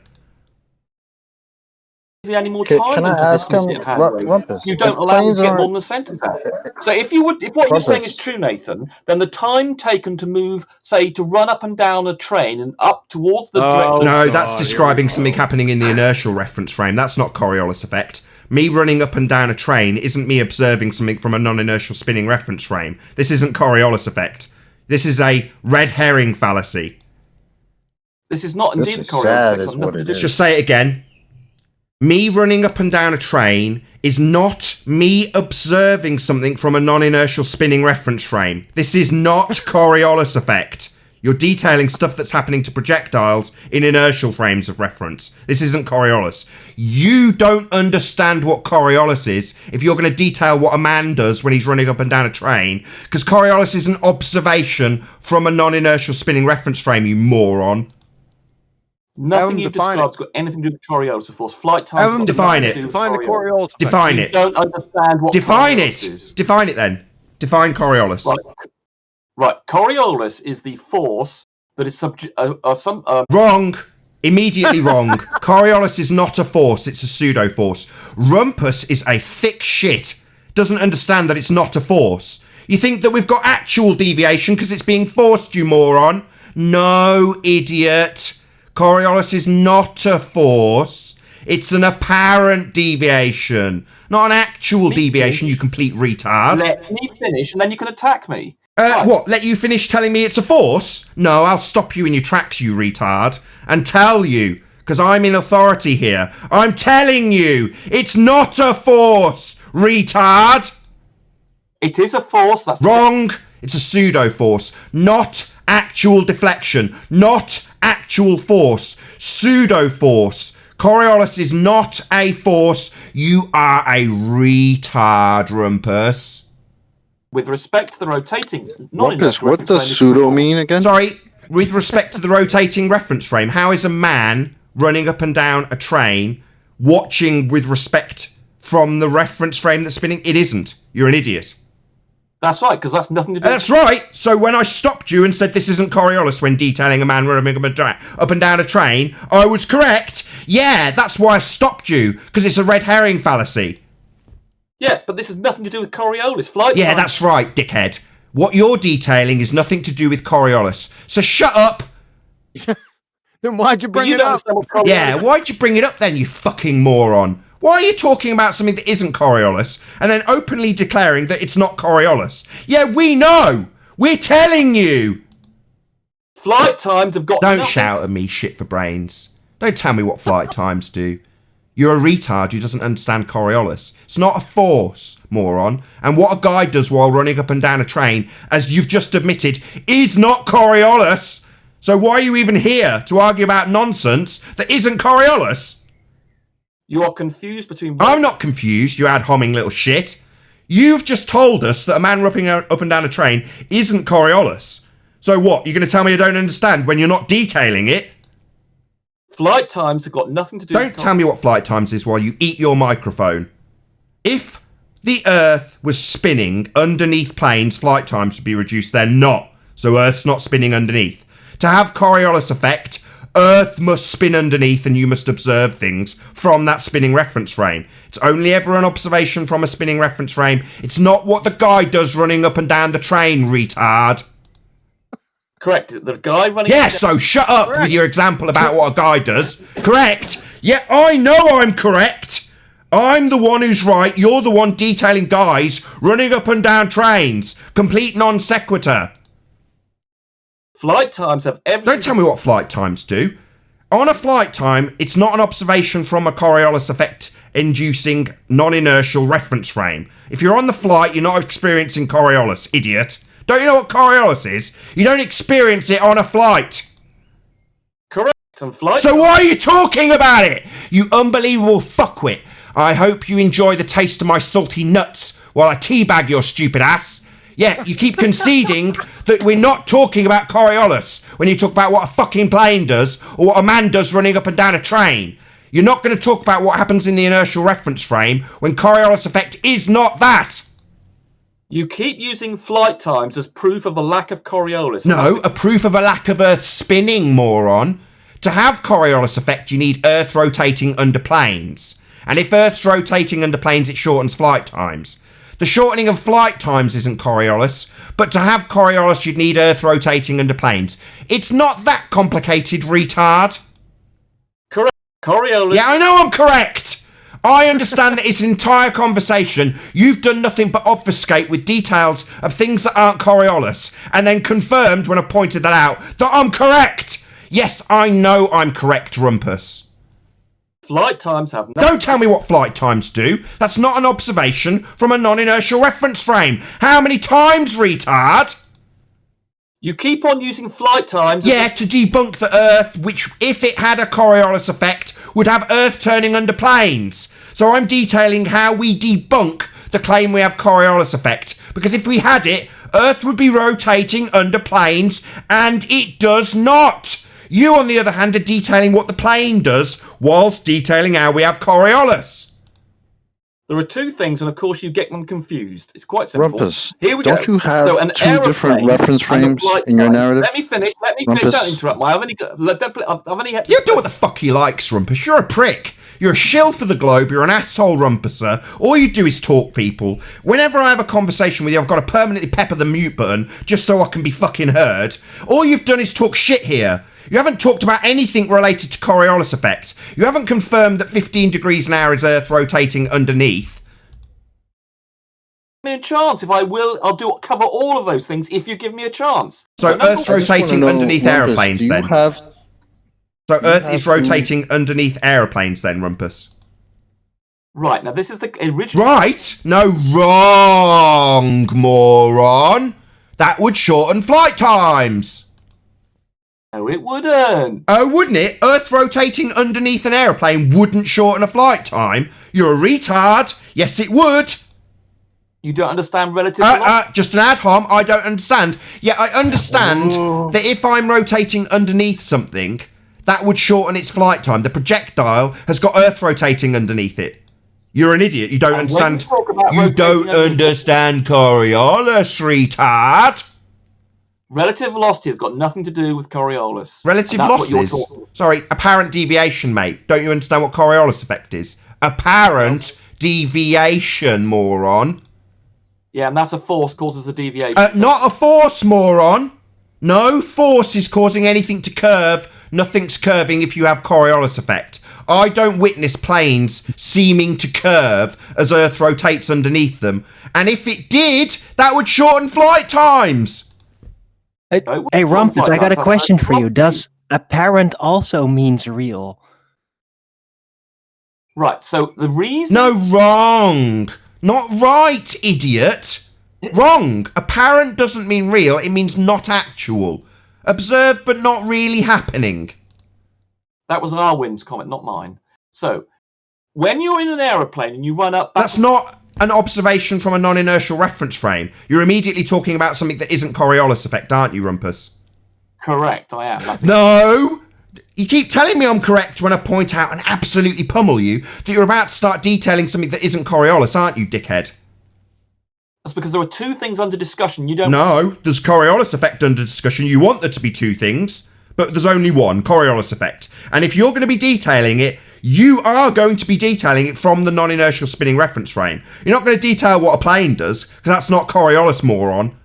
Any more time Can I ask him, Rumpus? You don't allow him to get more than a sentence out. So if what you're saying is true, Nathan, then the time taken to move, say, to run up and down a train and up towards the direction... No, that's describing something happening in the inertial reference frame. That's not Coriolis effect. Me running up and down a train isn't me observing something from a non-inertial spinning reference frame. This isn't Coriolis effect. This is a red herring fallacy. This is not indeed a Coriolis effect. Just say it again. Me running up and down a train is not me observing something from a non-inertial spinning reference frame. This is not Coriolis effect. You're detailing stuff that's happening to projectiles in inertial frames of reference. This isn't Coriolis. You don't understand what Coriolis is if you're going to detail what a man does when he's running up and down a train, because Coriolis is an observation from a non-inertial spinning reference frame, you moron. Nothing you've described's got anything to do with Coriolis force. Flight time. Define it. Define the Coriolis. Define it. You don't understand what Define Coriolis it. is. Define it then. Define Coriolis. Right. Coriolis is the force that is Wrong. Immediately wrong. Coriolis is not a force, it's a pseudo-force. Rumpus is a thick shit. Doesn't understand that it's not a force. You think that we've got actual deviation because it's being forced, you moron? No, idiot. Coriolis is not a force. It's an apparent deviation, not an actual deviation, you complete retard. Let me finish and then you can attack me. What, let you finish telling me it's a force? No, I'll stop you in your tracks, you retard, and tell you, because I'm in authority here. I'm telling you, it's not a force, retard. It is a force. That's wrong. It's a pseudo-force, not actual deflection, not actual force, pseudo-force. Coriolis is not a force. You are a retard, Rumpus. With respect to the rotating... Rumpus, what does pseudo mean again? Sorry, with respect to the rotating reference frame, how is a man running up and down a train watching with respect from the reference frame that's spinning? It isn't. You're an idiot. That's right, because that's nothing to do... That's right. So when I stopped you and said this isn't Coriolis when detailing a man running up and down a train, I was correct. Yeah, that's why I stopped you, because it's a red herring fallacy. Yeah, but this has nothing to do with Coriolis. Flight Yeah, time. that's right, dickhead. What you're detailing is nothing to do with Coriolis. So shut up. Then why'd you bring it up? Yeah, why'd you bring it up then, you fucking moron? Why are you talking about something that isn't Coriolis and then openly declaring that it's not Coriolis? Yeah, we know. We're telling you. Flight times have got Don't nothing. shout at me, shit for brains. Don't tell me what flight times do. You're a retard who doesn't understand Coriolis. It's not a force, moron. And what a guy does while running up and down a train, as you've just admitted, is not Coriolis. So why are you even here to argue about nonsense that isn't Coriolis? You are confused between... I'm not confused, you ad homing little shit. You've just told us that a man rubbing up and down a train isn't Coriolis. So what? You're going to tell me I don't understand when you're not detailing it? Flight times have got nothing to do with... Don't tell me what flight times is while you eat your microphone. If the Earth was spinning underneath planes, flight times would be reduced. They're not. So Earth's not spinning underneath. To have Coriolis effect, Earth must spin underneath and you must observe things from that spinning reference frame. It's only ever an observation from a spinning reference frame. It's not what the guy does running up and down the train, retard. Correct. The guy running... Yeah, so shut up with your example about what a guy does. Correct. Yeah, I know I'm correct. I'm the one who's right. You're the one detailing guys running up and down trains. Complete non sequitur. Flight times have everything... Don't tell me what flight times do. On a flight time, it's not an observation from a Coriolis effect inducing non-inertial reference frame. If you're on the flight, you're not experiencing Coriolis, idiot. Don't you know what Coriolis is? You don't experience it on a flight. Correct. And flight... So why are you talking about it? You unbelievable fuckwit. I hope you enjoy the taste of my salty nuts while I teabag your stupid ass. Yeah, you keep conceding that we're not talking about Coriolis when you talk about what a fucking plane does or what a man does running up and down a train. You're not going to talk about what happens in the inertial reference frame when Coriolis effect is not that. You keep using flight times as proof of the lack of Coriolis. No, a proof of a lack of Earth spinning, moron. To have Coriolis effect, you need Earth rotating under planes. And if Earth's rotating under planes, it shortens flight times. The shortening of flight times isn't Coriolis, but to have Coriolis, you'd need Earth rotating under planes. It's not that complicated, retard. Correct. Coriolis... Yeah, I know I'm correct. I understand that this entire conversation, you've done nothing but obfuscate with details of things that aren't Coriolis, and then confirmed when I pointed that out that I'm correct. Yes, I know I'm correct, Rumpus. Flight times have... Don't tell me what flight times do. That's not an observation from a non-inertial reference frame. How many times, retard? You keep on using flight times... Yeah, to debunk the Earth, which, if it had a Coriolis effect, would have Earth turning under planes. So I'm detailing how we debunk the claim we have Coriolis effect. Because if we had it, Earth would be rotating under planes, and it does not. You, on the other hand, are detailing what the plane does, whilst detailing how we have Coriolis. There are two things, and of course you get them confused. It's quite simple. Rumpus, Here we don't go. you have So an two different reference frames in your narrative? Let me finish. Rumpus. Don't interrupt me. I've only... You do what the fuck he likes, Rumpus. You're a prick. You're a shill for the globe. You're an asshole, Rumpuser. All you do is talk, people. Whenever I have a conversation with you, I've got to permanently pepper the mute button just so I can be fucking heard. All you've done is talk shit here. You haven't talked about anything related to Coriolis effect. You haven't confirmed that 15 degrees an hour is Earth rotating underneath. Give me a chance. If I will, I'll cover all of those things if you give me a chance. So Earth's rotating underneath aeroplanes then? So Earth is rotating underneath aeroplanes then, Rumpus? Right, now this is the original... Right? No, wrong, moron. That would shorten flight times. No, it wouldn't. Oh, wouldn't it? Earth rotating underneath an aeroplane wouldn't shorten a flight time. You're a retard. Yes, it would. You don't understand relative velocity? Just an ad hom. I don't understand. Yeah, I understand that if I'm rotating underneath something, that would shorten its flight time. The projectile has got Earth rotating underneath it. You're an idiot. You don't understand. You don't understand Coriolis, retard. Relative velocity has got nothing to do with Coriolis. Relative losses? Sorry, apparent deviation, mate. Don't you understand what Coriolis effect is? Apparent deviation, moron. Yeah, and that's a force causes a deviation. Not a force, moron. No force is causing anything to curve. Nothing's curving if you have Coriolis effect. I don't witness planes seeming to curve as Earth rotates underneath them. And if it did, that would shorten flight times. Hey, Rumpus, I got a question for you. Does apparent also means real? Right, so the reason... No, wrong. Not right, idiot. Wrong. Apparent doesn't mean real. It means not actual. Observed but not really happening. That was Arwin's comment, not mine. So, when you're in an aeroplane and you run up... That's not an observation from a non-inertial reference frame. You're immediately talking about something that isn't Coriolis effect, aren't you, Rumpus? Correct, I am. No! You keep telling me I'm correct when I point out and absolutely pummel you that you're about to start detailing something that isn't Coriolis, aren't you, dickhead? That's because there are two things under discussion. You don't. No, there's Coriolis effect under discussion. You want there to be two things, but there's only one, Coriolis effect. And if you're going to be detailing it, you are going to be detailing it from the non-inertial spinning reference frame. You're not going to detail what a plane does, because that's not Coriolis, moron.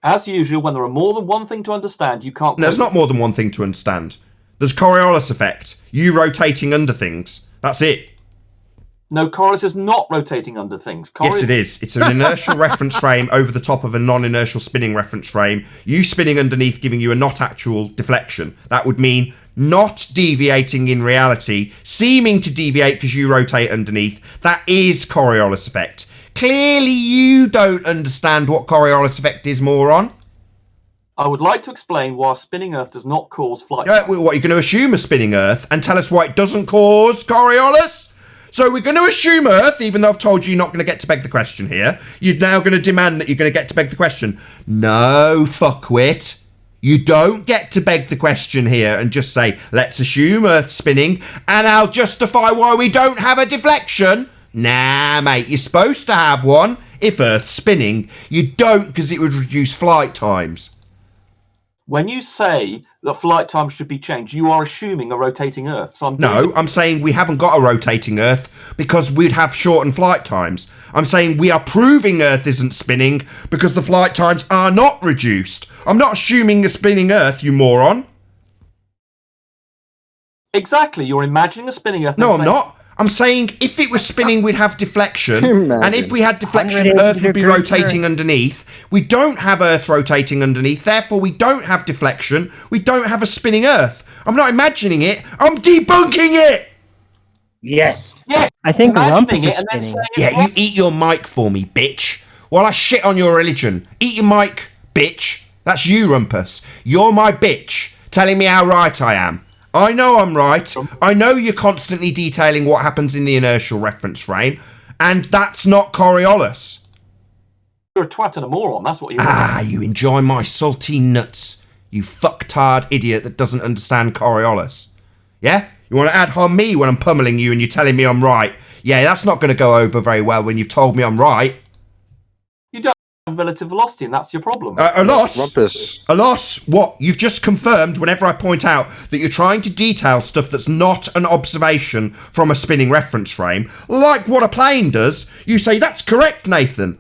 As usual, when there are more than one thing to understand, you can't... There's not more than one thing to understand. There's Coriolis effect. You rotating under things. That's it. No, Coriolis is not rotating under things. Yes, it is. It's an inertial reference frame over the top of a non-inertial spinning reference frame. You spinning underneath giving you a not actual deflection. That would mean not deviating in reality, seeming to deviate because you rotate underneath. That is Coriolis effect. Clearly you don't understand what Coriolis effect is, moron. I would like to explain why a spinning Earth does not cause flight. What, you're going to assume a spinning Earth and tell us why it doesn't cause Coriolis? So we're going to assume Earth, even though I've told you you're not going to get to beg the question here. You're now going to demand that you're going to get to beg the question. No, fuckwit. You don't get to beg the question here and just say, let's assume Earth's spinning, and I'll justify why we don't have a deflection. Nah, mate, you're supposed to have one if Earth's spinning. You don't, because it would reduce flight times. When you say that flight time should be changed, you are assuming a rotating Earth. So I'm saying we haven't got a rotating Earth because we'd have shortened flight times. I'm saying we are proving Earth isn't spinning because the flight times are not reduced. I'm not assuming a spinning Earth, you moron. Exactly, you're imagining a spinning Earth. No, I'm not. I'm saying if it was spinning, we'd have deflection. And if we had deflection, Earth would be rotating underneath. We don't have Earth rotating underneath. Therefore, we don't have deflection. We don't have a spinning Earth. I'm not imagining it. I'm debunking it. Yes. Yes. I think Rumpus is spinning. Yeah, you eat your mic for me, bitch. While I shit on your religion. Eat your mic, bitch. That's you, Rumpus. You're my bitch, telling me how right I am. I know I'm right. I know you're constantly detailing what happens in the inertial reference frame, and that's not Coriolis. You're a twat and a moron, that's what you are. You enjoy my salty nuts, you fucktard idiot that doesn't understand Coriolis. Yeah? You want to ad hom me when I'm pummeling you and you're telling me I'm right. Yeah, that's not going to go over very well when you've told me I'm right. You don't have relative velocity, and that's your problem. A loss? A loss? What? You've just confirmed whenever I point out that you're trying to detail stuff that's not an observation from a spinning reference frame, like what a plane does. You say, that's correct, Nathan.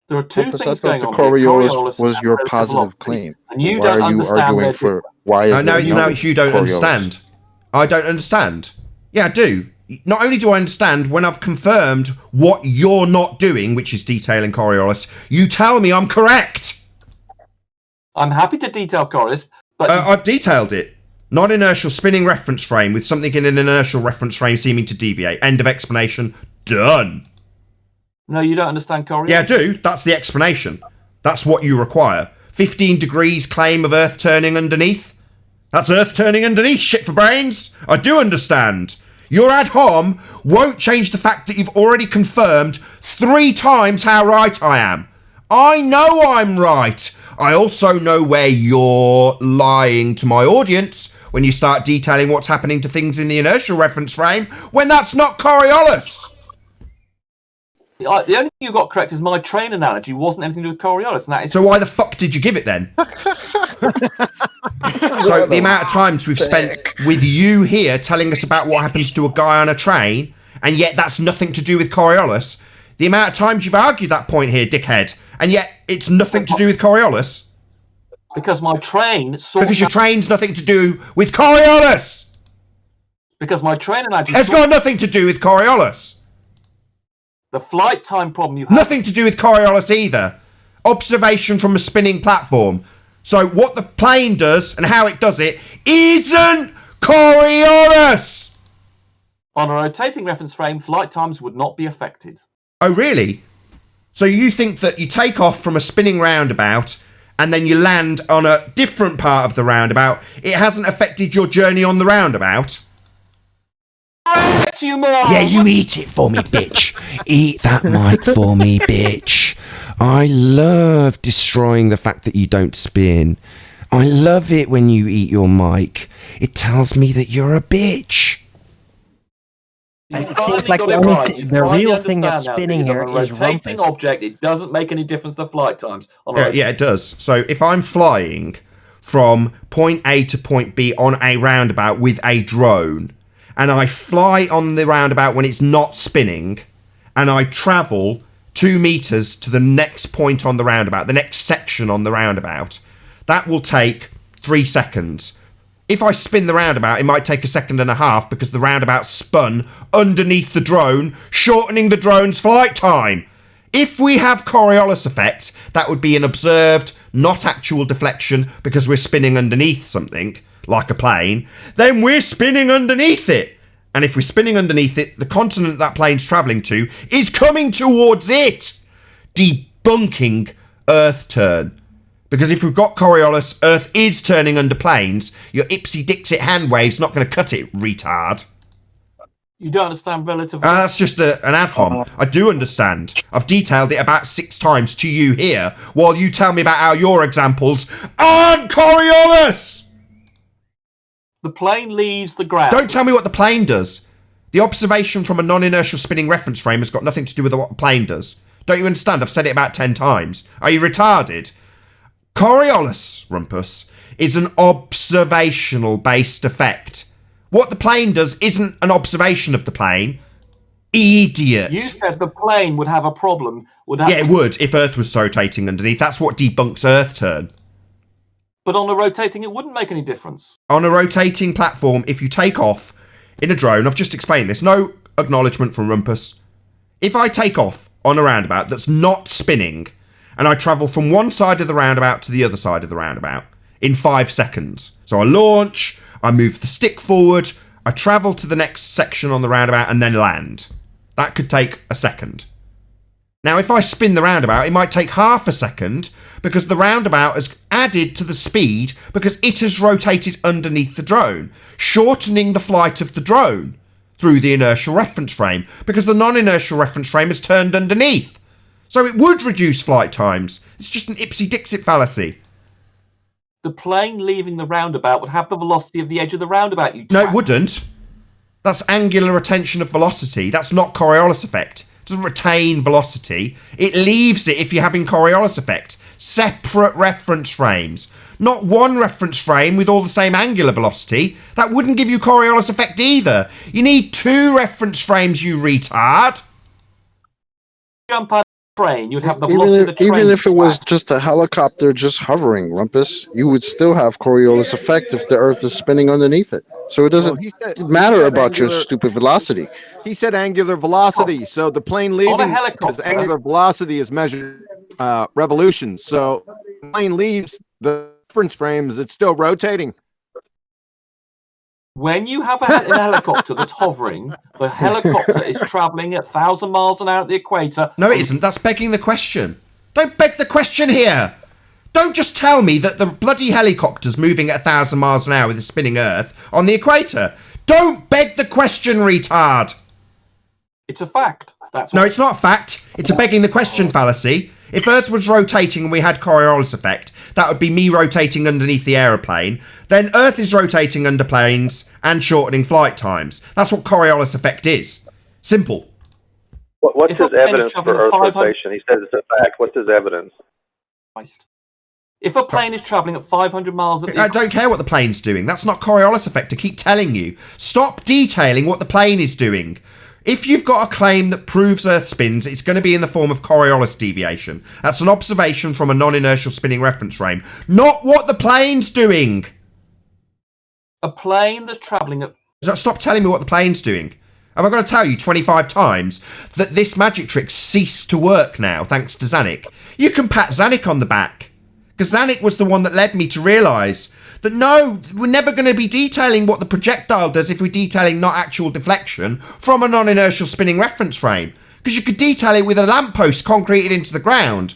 There are two things going on. Coriolis was your positive claim. And you why don't are you understand arguing for why is no, it's you don't understand. I don't understand. Yeah, I do. Not only do I understand when I've confirmed what you're not doing, which is detailing Coriolis, you tell me I'm correct. I'm happy to detail Coriolis, but I've detailed it. Non-inertial spinning reference frame with something in an inertial reference frame seeming to deviate. End of explanation. Done. No, you don't understand Coriolis. Yeah, I do. That's the explanation. That's what you require. 15 degrees claim of Earth turning underneath. That's Earth turning underneath, shit for brains. I do understand. Your ad hom won't change the fact that you've already confirmed 3 times how right I am. I know I'm right. I also know where you're lying to my audience when you start detailing what's happening to things in the inertial reference frame when that's not Coriolis. The only thing you got correct is my train analogy wasn't anything to do with Coriolis, and that is... So why the fuck did you give it then? So the amount of times we've spent with you here telling us about what happens to a guy on a train, and yet that's nothing to do with Coriolis. The amount of times you've argued that point here, dickhead, and yet it's nothing to do with Coriolis. Because my train... Because your train's nothing to do with Coriolis! Because my train analogy... It's got nothing to do with Coriolis. The flight time problem you have... Nothing to do with Coriolis either. Observation from a spinning platform. So what the plane does and how it does it isn't Coriolis! On a rotating reference frame, flight times would not be affected. Oh, really? So you think that you take off from a spinning roundabout and then you land on a different part of the roundabout, it hasn't affected your journey on the roundabout. You more. Yeah, you eat it for me, bitch. Eat that mic for me, bitch. I love destroying the fact that you don't spin. I love it when you eat your mic. It tells me that you're a bitch. It seems like the real thing that's spinning here is rotating rumpus. object. It doesn't make any difference to flight times. Yeah, it does. So if I'm flying from point A to point B on a roundabout with a drone, and I fly on the roundabout when it's not spinning, and I travel 2 meters to the next point on the roundabout, the next section on the roundabout, that will take 3 seconds. If I spin the roundabout, it might take 1.5 seconds because the roundabout spun underneath the drone, shortening the drone's flight time. If we have Coriolis effect, that would be an observed, not actual deflection because we're spinning underneath something, like a plane, then we're spinning underneath it. And if we're spinning underneath it, the continent that plane's travelling to is coming towards it, debunking Earth turn. Because if we've got Coriolis, Earth is turning under planes, your ipsy-dixit hand wave's not going to cut it, retard. You don't understand relative... That's just an ad hom. I do understand. I've detailed it about 6 times to you here, while you tell me about how your examples aren't Coriolis! The plane leaves the ground. Don't tell me what the plane does. The observation from a non-inertial spinning reference frame has got nothing to do with what the plane does. Don't you understand? I've said it about 10 times. Are you retarded? Coriolis, Rumpus, is an observational-based effect. What the plane does isn't an observation of the plane. Idiot. You said the plane would have a problem. Yeah, it would if Earth was rotating underneath. That's what debunks Earth turn. But on a rotating, it wouldn't make any difference. On a rotating platform, if you take off in a drone, I've just explained this, no acknowledgement from Rumpus. If I take off on a roundabout that's not spinning, and I travel from one side of the roundabout to the other side of the roundabout in 5 seconds. So I launch, I move the stick forward, I travel to the next section on the roundabout and then land. That could take a second. Now, if I spin the roundabout, it might take half a second because the roundabout has added to the speed because it has rotated underneath the drone, shortening the flight of the drone through the inertial reference frame because the non-inertial reference frame has turned underneath. So it would reduce flight times. It's just an ipsy-dixit fallacy. The plane leaving the roundabout would have the velocity of the edge of the roundabout. No, it wouldn't. That's angular retention of velocity. That's not Coriolis effect. It doesn't retain velocity. It leaves it if you're having Coriolis effect. Separate reference frames. Not one reference frame with all the same angular velocity. That wouldn't give you Coriolis effect either. You need 2 reference frames, you retard. Jump out. Train, you'd have the velocity of the train. Even if it was just a helicopter just hovering, Rumpus, you would still have Coriolis effect if the Earth is spinning underneath it. So it doesn't matter about your stupid velocity. He said angular velocity, so the plane leaving, because angular velocity is measured revolutions. So the plane leaves the reference frames, it's still rotating. When you have a helicopter that's hovering, the helicopter is travelling at 1,000 miles an hour at the equator. No, it isn't. That's begging the question. Don't beg the question here. Don't just tell me that the bloody helicopter's moving at 1,000 miles an hour with a spinning Earth on the equator. Don't beg the question, retard. It's a fact. No, it's not a fact. It's a begging the question fallacy. If Earth was rotating and we had Coriolis effect, that would be me rotating underneath the aeroplane. Then Earth is rotating under planes and shortening flight times. That's what Coriolis effect is. Simple. What's his evidence for Earth rotation? He says it's a fact. What's his evidence? If a plane is travelling at 500 miles I don't care what the plane's doing. That's not Coriolis effect. I keep telling you. Stop detailing what the plane is doing. If you've got a claim that proves Earth spins, it's going to be in the form of Coriolis deviation. That's an observation from a non-inertial spinning reference frame. Not what the plane's doing. A plane that's travelling at... Stop telling me what the plane's doing. Am I going to tell you 25 times that this magic trick ceased to work now, thanks to Zanuck? You can pat Zanuck on the back. Because Zanuck was the one that led me to realise that no, we're never going to be detailing what the projectile does if we're detailing not actual deflection from a non-inertial spinning reference frame. Because you could detail it with a lamppost concreted into the ground.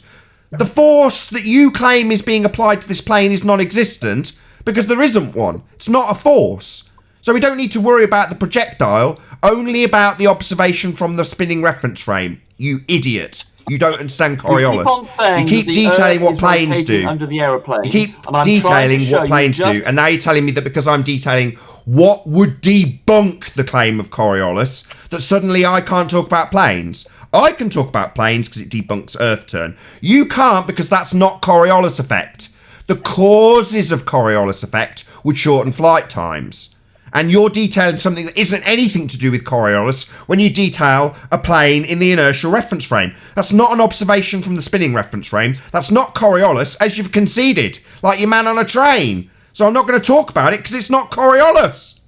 The force that you claim is being applied to this plane is non-existent because there isn't one. It's not a force. So we don't need to worry about the projectile, only about the observation from the spinning reference frame. You idiot. You don't understand Coriolis. You keep detailing what planes do. Under the aeroplane, you keep detailing what planes do. And now you're telling me that because I'm detailing what would debunk the claim of Coriolis, that suddenly I can't talk about planes. I can talk about planes because it debunks Earth turn. You can't because that's not Coriolis effect. The causes of Coriolis effect would shorten flight times. And you're detailing something that isn't anything to do with Coriolis when you detail a plane in the inertial reference frame. That's not an observation from the spinning reference frame. That's not Coriolis, as you've conceded, like your man on a train. So I'm not going to talk about it because it's not Coriolis.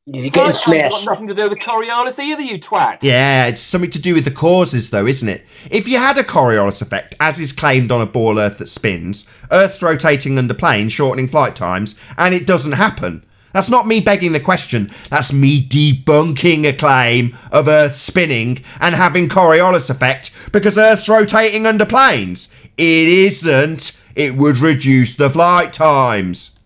You're getting smashed. It's got nothing to do with Coriolis either, you twat. Yeah, it's something to do with the causes, though, isn't it? If you had a Coriolis effect, as is claimed on a ball Earth that spins, Earth's rotating under planes, shortening flight times, and it doesn't happen. That's not me begging the question. That's me debunking a claim of Earth spinning and having Coriolis effect because Earth's rotating under planes. It isn't. It would reduce the flight times.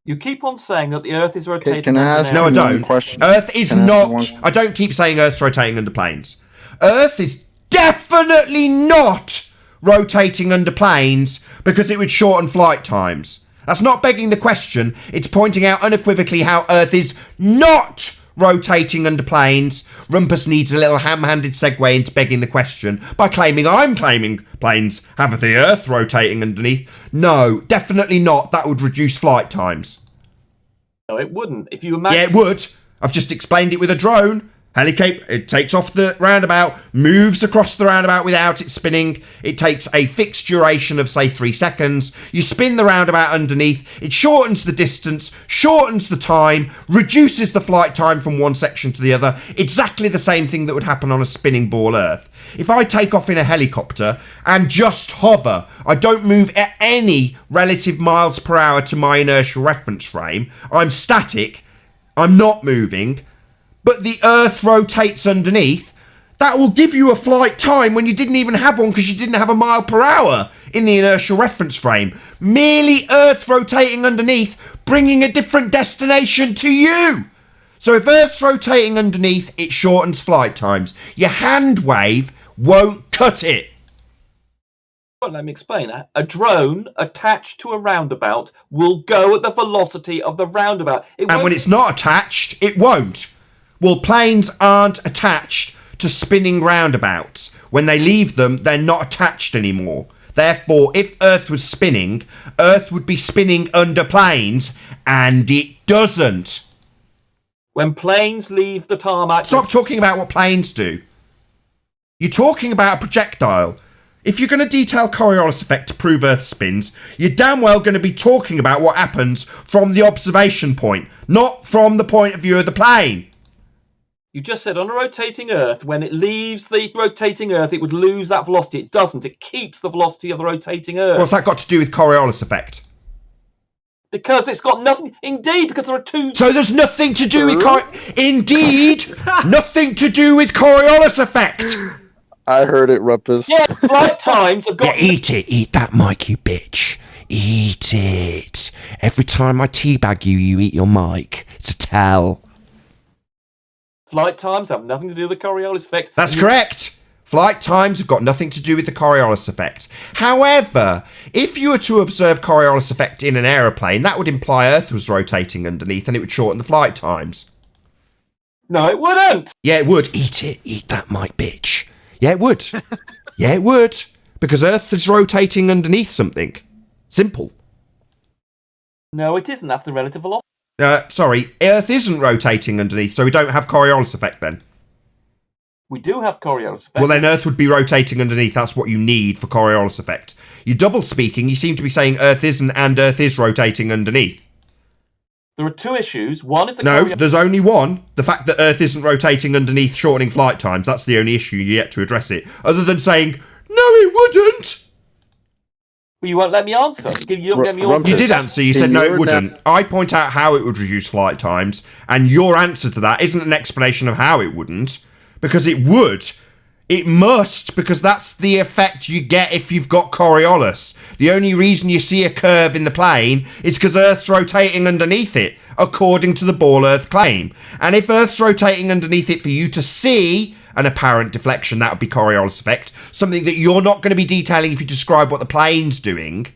You keep on saying that the Earth is rotating. Can I ask No, I you one don't. question? Earth is not. I don't keep saying Earth's rotating under planes. Earth is definitely not rotating under planes because it would shorten flight times. That's not begging the question. It's pointing out unequivocally how Earth is not rotating under planes. Rumpus needs a little ham-handed segue into begging the question by claiming I'm claiming planes have the Earth rotating underneath. No, definitely not. That would reduce flight times. No, it wouldn't. If you imagine... Yeah, it would. I've just explained it with a drone. Helicopter, it takes off the roundabout, moves across the roundabout without it spinning. It takes a fixed duration of, say, 3 seconds. You spin the roundabout underneath. It shortens the distance, shortens the time, reduces the flight time from one section to the other. Exactly the same thing that would happen on a spinning ball Earth. If I take off in a helicopter and just hover, I don't move at any relative miles per hour to my inertial reference frame. I'm static. I'm not moving. But the Earth rotates underneath, that will give you a flight time when you didn't even have one because you didn't have a mile per hour in the inertial reference frame. Merely Earth rotating underneath, bringing a different destination to you. So if Earth's rotating underneath, it shortens flight times. Your hand wave won't cut it. Well, let me explain. A drone attached to a roundabout will go at the velocity of the roundabout. And when it's not attached, it won't. Well, planes aren't attached to spinning roundabouts. When they leave them, they're not attached anymore. Therefore, if Earth was spinning, Earth would be spinning under planes, and it doesn't. When planes leave the tarmac... Stop talking about what planes do. You're talking about a projectile. If you're going to detail Coriolis effect to prove Earth spins, you're damn well going to be talking about what happens from the observation point, not from the point of view of the plane. You just said on a rotating Earth, when it leaves the rotating Earth, it would lose that velocity. It doesn't. It keeps the velocity of the rotating Earth. What's that got to do with Coriolis effect? Because it's got nothing... Indeed, because there are two... So there's nothing to do with... Indeed, nothing to do with Coriolis effect. I heard it, Rumpus. Yeah, flight times have got... Yeah, eat it. Eat that mic, you bitch. Eat it. Every time I teabag you, you eat your mic. It's a tell. Flight times have nothing to do with the Coriolis effect. That's correct. Flight times have got nothing to do with the Coriolis effect. However, if you were to observe Coriolis effect in an aeroplane, that would imply Earth was rotating underneath and it would shorten the flight times. No, it wouldn't. Yeah, it would. Eat it. Eat that mic, bitch. Yeah, it would. Yeah, it would. Because Earth is rotating underneath something. Simple. No, it isn't. That's the relative velocity. Sorry, Earth isn't rotating underneath, so we don't have Coriolis effect then. We do have Coriolis effect. Well, then Earth would be rotating underneath. That's what you need for Coriolis effect. You're double speaking. You seem to be saying Earth isn't and Earth is rotating underneath. There are two issues. One is the No, there's only one. The fact that Earth isn't rotating underneath, shortening flight times. That's the only issue. You yet to address it. Other than saying, no, it wouldn't. Well, you won't let me answer. You don't get me all... You did answer. You said no, it wouldn't. I point out how it would reduce flight times, and your answer to that isn't an explanation of how it wouldn't, because it would. It must, because that's the effect you get if you've got Coriolis. The only reason you see a curve in the plane is because Earth's rotating underneath it, according to the Ball Earth claim. And if Earth's rotating underneath it for you to see an apparent deflection, that would be Coriolis effect, something that you're not going to be detailing if you describe what the plane's doing.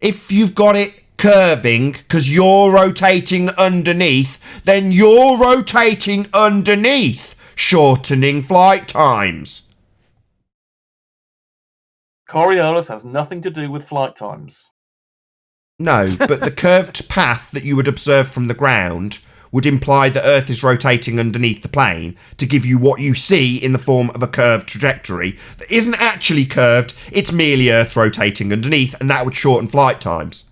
If you've got it curving because you're rotating underneath, then you're rotating underneath, shortening flight times. Coriolis has nothing to do with flight times. No, but the curved path that you would observe from the ground would imply that Earth is rotating underneath the plane to give you what you see in the form of a curved trajectory that isn't actually curved, it's merely Earth rotating underneath, and that would shorten flight times.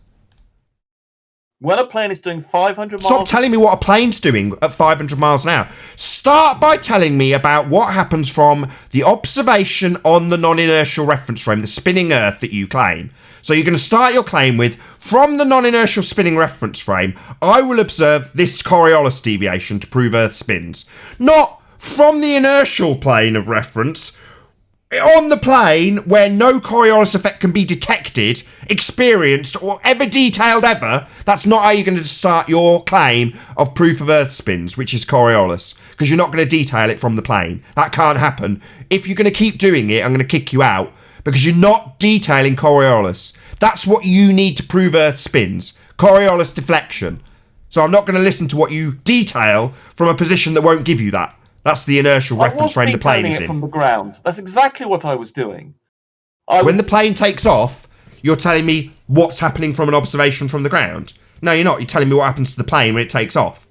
When a plane is doing 500 miles... Stop telling me what a plane's doing at 500 miles an hour. Start by telling me about what happens from the observation on the non-inertial reference frame, the spinning Earth that you claim. So you're going to start your claim with, from the non-inertial spinning reference frame, I will observe this Coriolis deviation to prove Earth spins. Not from the inertial plane of reference, on the plane where no Coriolis effect can be detected, experienced, or ever detailed ever. That's not how you're going to start your claim of proof of Earth spins, which is Coriolis, because you're not going to detail it from the plane. That can't happen. If you're going to keep doing it, I'm going to kick you out, because you're not detailing Coriolis. That's what you need to prove Earth spins. Coriolis deflection. So I'm not going to listen to what you detail from a position that won't give you that. That's the inertial reference frame the plane is in. From the ground. That's exactly what I was doing. When the plane takes off, you're telling me what's happening from an observation from the ground. No, you're not. You're telling me what happens to the plane when it takes off.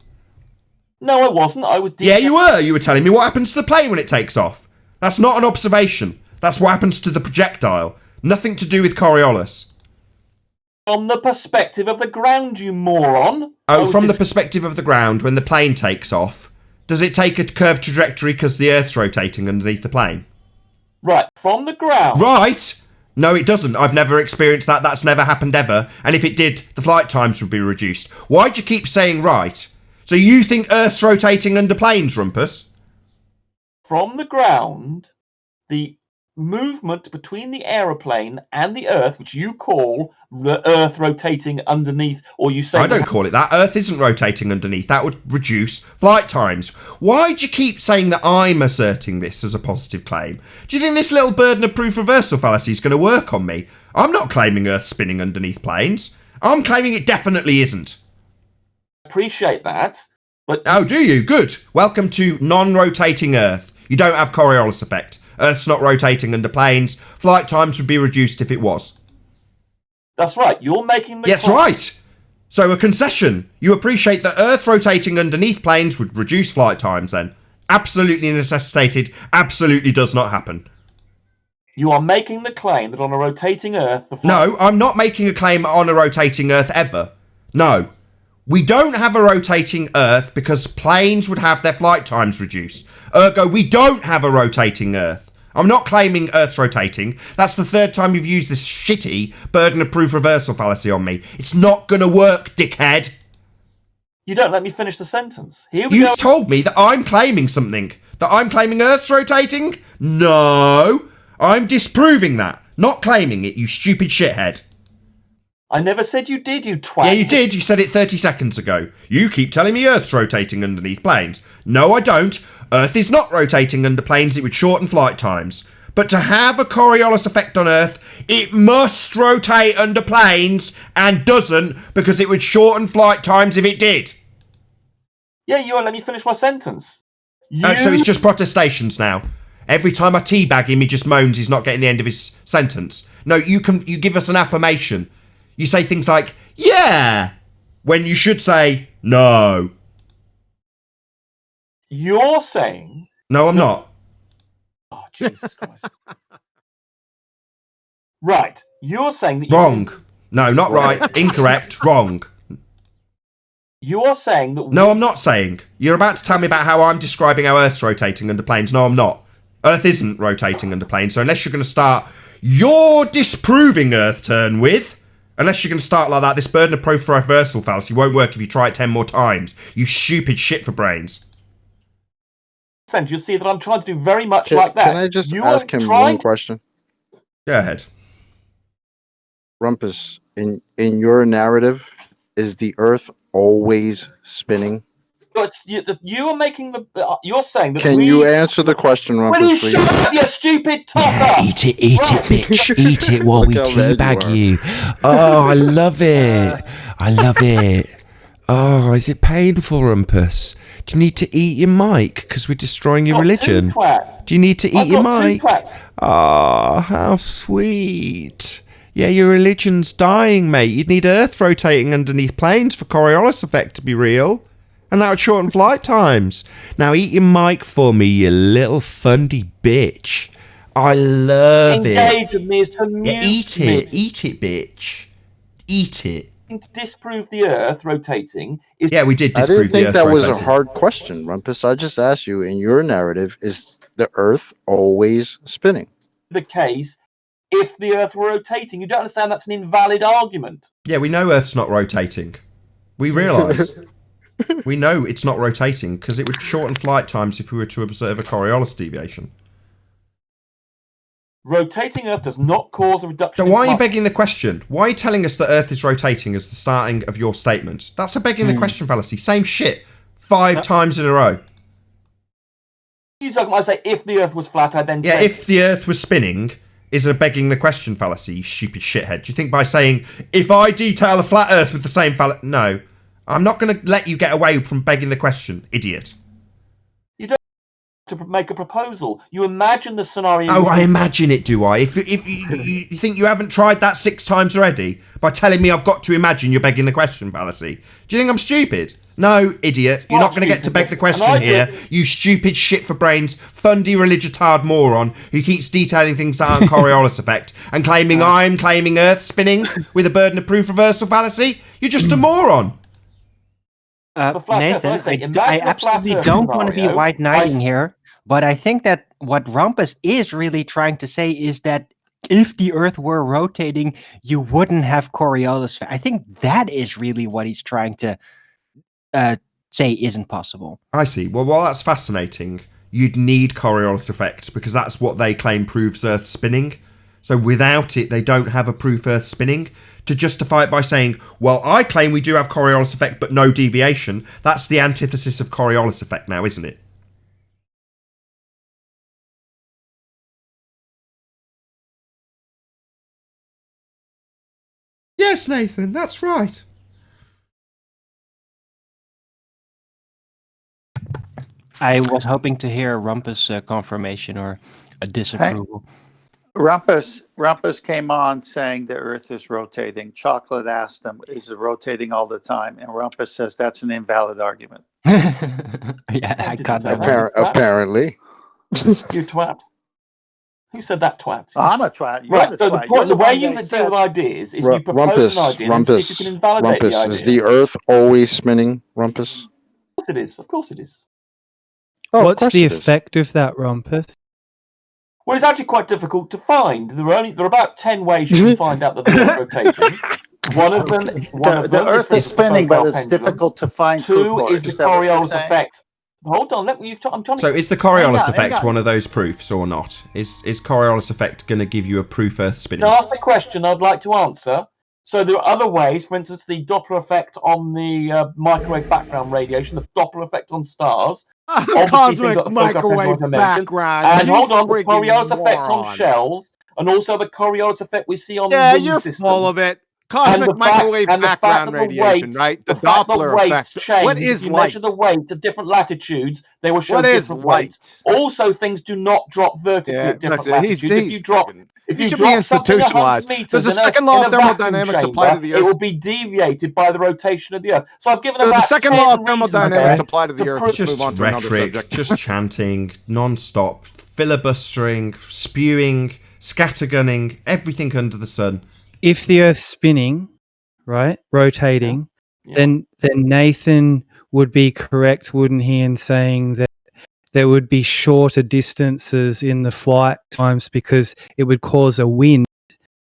No, I wasn't. I was. Yeah, you were. You were telling me what happens to the plane when it takes off. That's not an observation. That's what happens to the projectile. Nothing to do with Coriolis. From the perspective of the ground, you moron. Oh, from the perspective of the ground, when the plane takes off, does it take a curved trajectory because the Earth's rotating underneath the plane? Right, from the ground. Right! No, it doesn't. I've never experienced that. That's never happened ever. And if it did, the flight times would be reduced. Why'd you keep saying right? So you think Earth's rotating under planes, Rumpus? From the ground, the movement between the aeroplane and the Earth, which you call the Earth rotating underneath, or you say... I don't call it that. Earth isn't rotating underneath. That would reduce flight times. Why'd you keep saying that I'm asserting this as a positive claim? Do you think this little burden of proof reversal fallacy is going to work on me? I'm not claiming Earth spinning underneath planes. I'm claiming it definitely isn't. Appreciate that, but... Oh, do you? Good. Welcome to non-rotating Earth. You don't have Coriolis effect. Earth's not rotating under planes. Flight times would be reduced if it was. That's right. You're making the... Yes, right. So a concession. You appreciate that Earth rotating underneath planes would reduce flight times then. Absolutely necessitated. Absolutely does not happen. You are making the claim that on a rotating Earth... No, I'm not making a claim on a rotating Earth ever. No. We don't have a rotating Earth because planes would have their flight times reduced. Ergo, we don't have a rotating Earth. I'm not claiming Earth's rotating. That's the third time you've used this shitty burden of proof reversal fallacy on me. It's not gonna work, dickhead. You don't let me finish the sentence. You've told me that I'm claiming something. That I'm claiming Earth's rotating? No. I'm disproving that. Not claiming it, you stupid shithead. I never said you did, you twat. Yeah, you did. You said it 30 seconds ago. You keep telling me Earth's rotating underneath planes. No, I don't. Earth is not rotating under planes. It would shorten flight times. But to have a Coriolis effect on Earth, it must rotate under planes and doesn't because it would shorten flight times if it did. Yeah, you won't let me finish my sentence. Oh, so it's just protestations now. Every time I teabag him, he just moans he's not getting the end of his sentence. No, you give us an affirmation. You say things like, yeah, when you should say, no. You're saying... No, I'm not. Oh, Jesus Christ. Right. You're saying that... Wrong. No, not right. Incorrect. Wrong. You're saying that... No, I'm not saying. You're about to tell me about how I'm describing how Earth's rotating under planes. No, I'm not. Earth isn't rotating under planes, so unless you're going to start your disproving Earth turn with... Unless you're going to start like that, this burden of proof reversal fallacy won't work if you try it 10 more times. You stupid shit for brains. You'll see that I'm trying to do very much Can, like that. can I just You ask are him trying one question? Go ahead. Rumpus, in your narrative, is the Earth always spinning? you are making the. You're saying that Can you answer the question, Will Rumpus, you please? shut up, you stupid tosser? Yeah, eat it, bitch. Eat it while we Look how mad you teabag are. you. Oh, I love it. I love it. Oh, is it painful, Rumpus? Do you need to eat your mic because we're destroying your religion? Do you need to eat your mic? Ah, how sweet. Yeah, your religion's dying, mate. You'd need Earth rotating underneath planes for Coriolis effect to be real. And that would shorten flight times. Now eat your mic for me, you little fundy bitch. I love it. Engage with me is to mute eat me. it. Eat it, bitch. Eat it. To disprove the Earth rotating is. Yeah, we did I disprove didn't think the that Earth was a rotating. hard question, Rumpus. I just asked you, in your narrative, is the Earth always spinning? The case if the Earth were rotating. You don't understand that's an invalid argument. Yeah, we know Earth's not rotating. We realise. We know it's not rotating because it would shorten flight times if we were to observe a Coriolis deviation. Rotating Earth does not cause a reduction. So why are you begging the question? Why are you telling us that Earth is rotating as the starting of your statement? That's a begging the question fallacy. Same shit 5 times in a row. You talking about, I say if the Earth was flat, I then Yeah, say if the Earth was spinning is a begging the question fallacy, you stupid shithead. Do you think by saying, if I detail a flat Earth with the same fallacy... No. I'm not going to let you get away from begging the question, idiot. You don't have to make a proposal. You imagine the scenario. Oh, I imagine it, do I? If you think you haven't tried that 6 times already by telling me I've got to imagine you're begging the question fallacy. Do you think I'm stupid? No, idiot. You're not going to get to beg the question here. You stupid shit for brains, fundy religitard moron who keeps detailing things that aren't Coriolis effect and claiming I'm claiming Earth spinning with a burden of proof reversal fallacy. You're just a moron. Nathan, I absolutely don't want to be white knighting here, but I think that what Rumpus is really trying to say is that if the Earth were rotating, you wouldn't have Coriolis. I think that is really what he's trying to say isn't possible. I see. Well, while that's fascinating, you'd need Coriolis effect because that's what they claim proves Earth spinning. So without it, they don't have a proof Earth spinning. To justify it by saying, well, I claim we do have Coriolis effect, but no deviation. That's the antithesis of Coriolis effect now, isn't it? Yes, Nathan, that's right. I was hoping to hear a Rumpus confirmation or a disapproval. Rumpus came on saying the Earth is rotating. Chocolate asked him, is it rotating all the time? And Rumpus says that's an invalid argument. Yeah, I got that. Apparently. You twat. Who said that twat? I'm a twat. You're Right, the so twat. the way you deal with ideas is you propose an idea and if you can invalidate the idea. Is the Earth always spinning, Rumpus? Of course it is. Of course it is. Oh, what's the effect of that, Rumpus? Well, it's actually quite difficult to find. There are about 10 ways you can find out that the Earth rotating. One of them, the Earth is spinning, but it's difficult to find. 2 is the Coriolis effect. Hold on, I'm trying to. So is the Coriolis effect one of those proofs or not? Is Coriolis effect going to give you a proof Earth spinning? Ask the question I'd like to answer. So there are other ways, for instance, the Doppler effect on the microwave background radiation, the Doppler effect on stars. Cosmic microwave background. And hold on, the Coriolis effect on shells, and also the Coriolis effect we see on the ring you're system. full of it. Cosmic microwave background radiation, right? The Doppler effect. What is light? light? Measure the weight at different latitudes, they will show What is different light? weights. Also, things do not drop vertically at different latitudes. If you should drop be institutionalized. Does the second law of thermodynamics apply to the Earth? It will be deviated by the rotation of the Earth. So I've given the about second 10 law of thermodynamics apply to the Earth. It's just rhetoric, just chanting, non-stop, filibustering, spewing, scattergunning, everything under the sun. If the Earth's spinning, right, rotating, then Nathan would be correct, wouldn't he, in saying that there would be shorter distances in the flight times because it would cause a wind,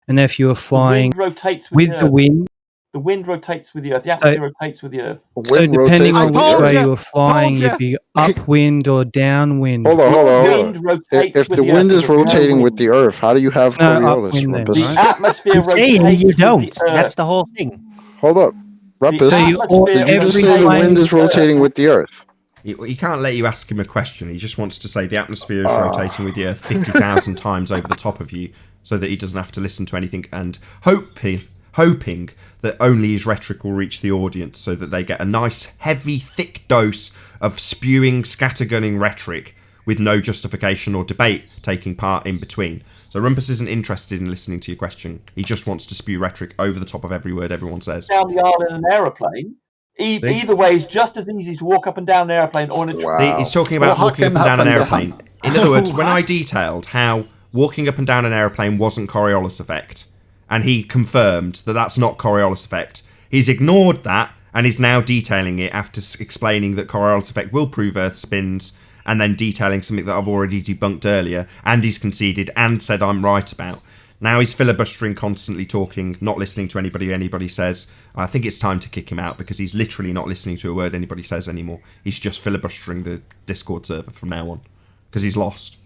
and if you were flying rotates with the wind, The wind rotates with the Earth. The atmosphere rotates with the Earth. So depending on which way you were flying, you'd be upwind or downwind. Hold on. Wind rotates If with the wind so is there's no rotating with wind. the Earth, how do you have No, Coriolis, upwind then, Rumpus? The atmosphere I'm saying rotates you with don't. the Earth. That's the whole thing. Hold up, Rumpus. So you- Did you just every say the plane- wind is rotating with the Earth? He can't let you ask him a question. He just wants to say the atmosphere is rotating with the Earth 50,000 times over the top of you so that he doesn't have to listen to anything, and hoping that only his rhetoric will reach the audience so that they get a nice, heavy, thick dose of spewing, scattergunning rhetoric with no justification or debate taking part in between. So Rumpus isn't interested in listening to your question. He just wants to spew rhetoric over the top of every word everyone says. Down the aisle in an aeroplane. Either way is just as easy to walk up and down an airplane or in a train. He's talking about walking up and down an aeroplane. In other words, when I detailed how walking up and down an aeroplane wasn't Coriolis effect, and he confirmed that that's not Coriolis effect, he's ignored that and is now detailing it after explaining that Coriolis effect will prove Earth spins, and then detailing something that I've already debunked earlier, and he's conceded and said I'm right about. Now he's filibustering, constantly talking, not listening to anybody says. I think it's time to kick him out because he's literally not listening to a word anybody says anymore. He's just filibustering the Discord server from now on because he's lost.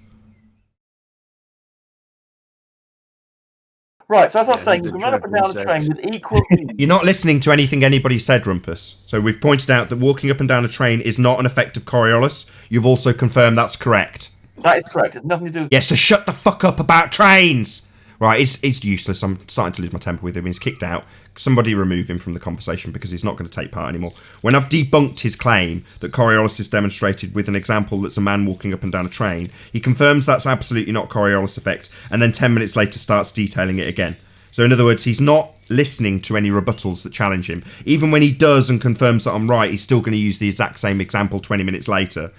Right, so as I was saying, you can run up and down a train with equal ease. You're not listening to anything anybody said, Rumpus. So we've pointed out that walking up and down a train is not an effect of Coriolis. You've also confirmed that's correct. That is correct. It's nothing to do with... Yes, so shut the fuck up about trains! Right, it's useless. I'm starting to lose my temper with him. He's kicked out. Somebody remove him from the conversation because he's not going to take part anymore. When I've debunked his claim that Coriolis is demonstrated with an example that's a man walking up and down a train, he confirms that's absolutely not Coriolis effect, and then 10 minutes later starts detailing it again. So in other words, he's not listening to any rebuttals that challenge him. Even when he does and confirms that I'm right, he's still going to use the exact same example 20 minutes later.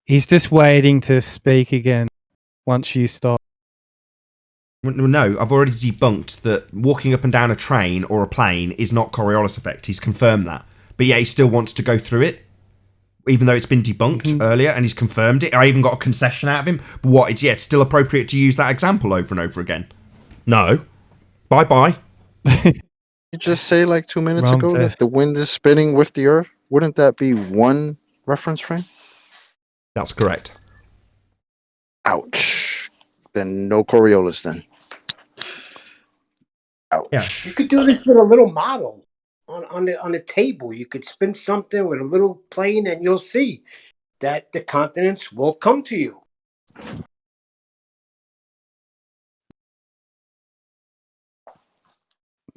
He's just waiting to speak again once you stop. No, I've already debunked that walking up and down a train or a plane is not Coriolis effect. He's confirmed that. But yeah, he still wants to go through it, even though it's been debunked earlier, and he's confirmed it. I even got a concession out of him. But what? Yeah, it's still appropriate to use that example over and over again. No. Bye-bye. You just say like 2 minutes ago that the wind is spinning with the Earth? Wouldn't that be one reference frame? That's correct. Ouch. Then no Coriolis then. Ouch. Yeah. You could do this with a little model on the table. You could spin something with a little plane, and you'll see that the continents will come to you.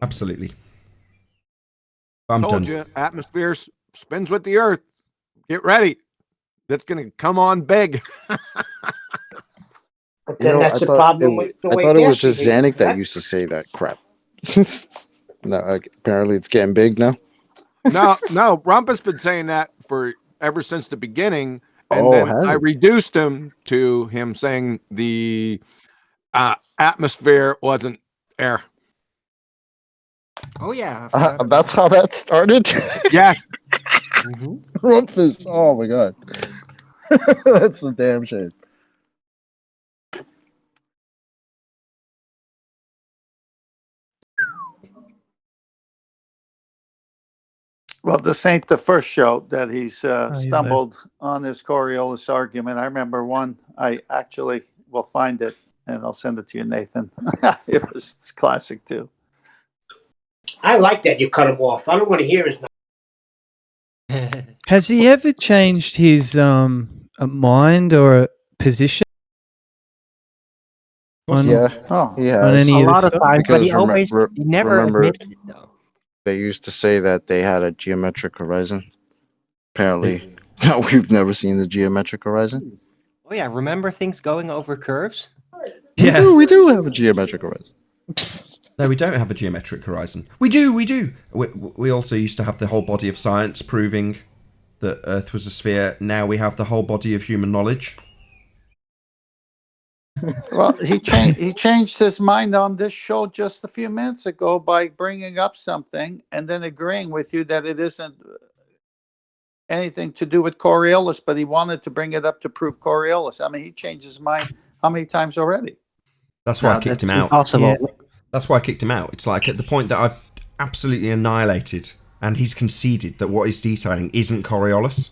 Absolutely. I'm Told done. you, atmosphere spins with the Earth. Get ready. That's going to come on big. But then that's the problem with the way I thought it was gas just behaves, Zanuck that right? used to say that crap. No, apparently it's getting big now. No, Rumpus been saying that for ever since the beginning, and Oh, then has I it? reduced him to him saying the atmosphere wasn't air. Oh yeah. That's how that started? Yes. Rumpus. Oh my god. That's a damn shame. Well, this ain't the first show that he's you're stumbled on this Coriolis argument. I remember one. I actually will find it and I'll send it to you, Nathan. It's classic too. I like that you cut him off. I don't want to hear his. Has he ever changed his mind or a position? Yeah, he has. On any A of lot this of stuff? times, but he Because always he never remember, admitted it though. they used to say that they had a geometric horizon. Apparently, we've never seen the geometric horizon. Oh yeah, remember things going over curves? Yeah. We do have a geometric horizon. No, we don't have a geometric horizon. We do. We also used to have the whole body of science proving that Earth was a sphere. Now we have the whole body of human knowledge. Well, he changed his mind on this show just a few minutes ago by bringing up something and then agreeing with you that it isn't anything to do with Coriolis, but he wanted to bring it up to prove Coriolis. I mean, he changed his mind how many times already? That's why I kicked him out. Impossible. That's why I kicked him out. It's like at the point that I've absolutely annihilated and he's conceded that what he's detailing isn't Coriolis.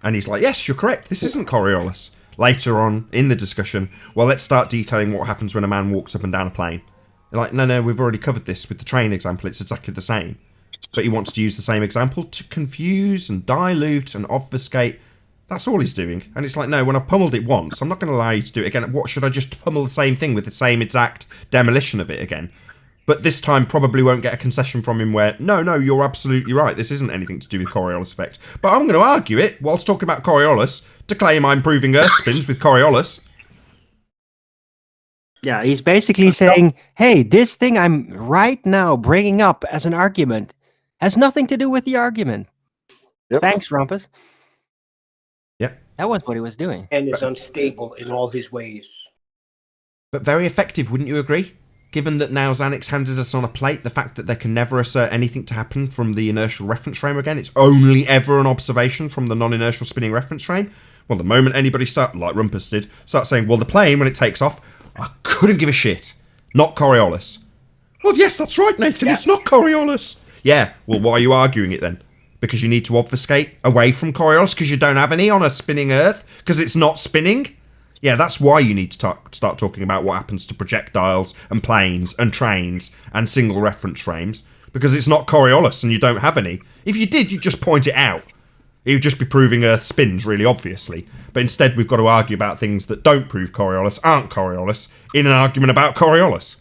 And he's like, yes, you're correct. This isn't Coriolis. Later on in the discussion, well, let's start detailing what happens when a man walks up and down a plane. They're like, no, we've already covered this with the train example. It's exactly the same. But he wants to use the same example to confuse and dilute and obfuscate. That's all he's doing. And it's like, no, when I've pummeled it once, I'm not going to allow you to do it again. What, should I just pummel the same thing with the same exact demolition of it again? But this time probably won't get a concession from him where, no, you're absolutely right. This isn't anything to do with Coriolis effect. But I'm going to argue it whilst talking about Coriolis to claim I'm proving Earth spins with Coriolis. Yeah, he's basically saying, hey, this thing I'm right now bringing up as an argument has nothing to do with the argument. Yep. Thanks, Rumpus. Yeah. That was what he was doing. And is unstable in all his ways. But very effective, wouldn't you agree? Given that now Xanax handed us on a plate the fact that they can never assert anything to happen from the inertial reference frame again. It's only ever an observation from the non-inertial spinning reference frame. Well, the moment anybody like Rumpus did, start saying, well, the plane, when it takes off, I couldn't give a shit. Not Coriolis. Well, yes, that's right, Nathan. Yeah. It's not Coriolis. Yeah, well, why are you arguing it then? Because you need to obfuscate away from Coriolis because you don't have any on a spinning Earth because it's not spinning? Yeah, that's why you need to start talking about what happens to projectiles and planes and trains and single reference frames because it's not Coriolis and you don't have any. If you did, you'd just point it out. It would just be proving Earth spins, really obviously. But instead, we've got to argue about things that don't prove Coriolis, aren't Coriolis, in an argument about Coriolis.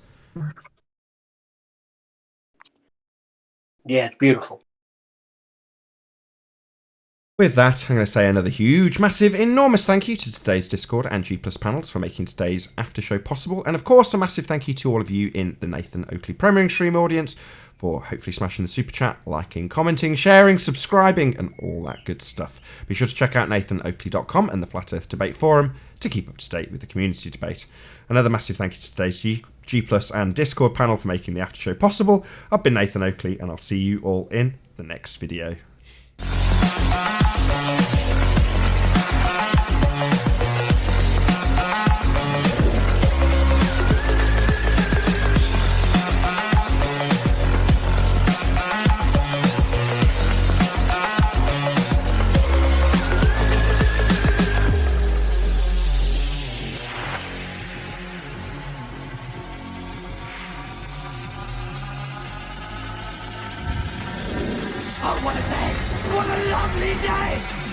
Yeah, it's beautiful. With that, I'm going to say another huge, massive, enormous thank you to today's Discord and G Plus panels for making today's after show possible. And of course, a massive thank you to all of you in the Nathan Oakley Premiering Stream audience for hopefully smashing the super chat, liking, commenting, sharing, subscribing, and all that good stuff. Be sure to check out nathanoakley.com and the Flat Earth Debate Forum to keep up to date with the community debate. Another massive thank you to today's G Plus and Discord panel for making the after show possible. I've been Nathan Oakley, and I'll see you all in the next video. Oh, what a day! What a lovely day!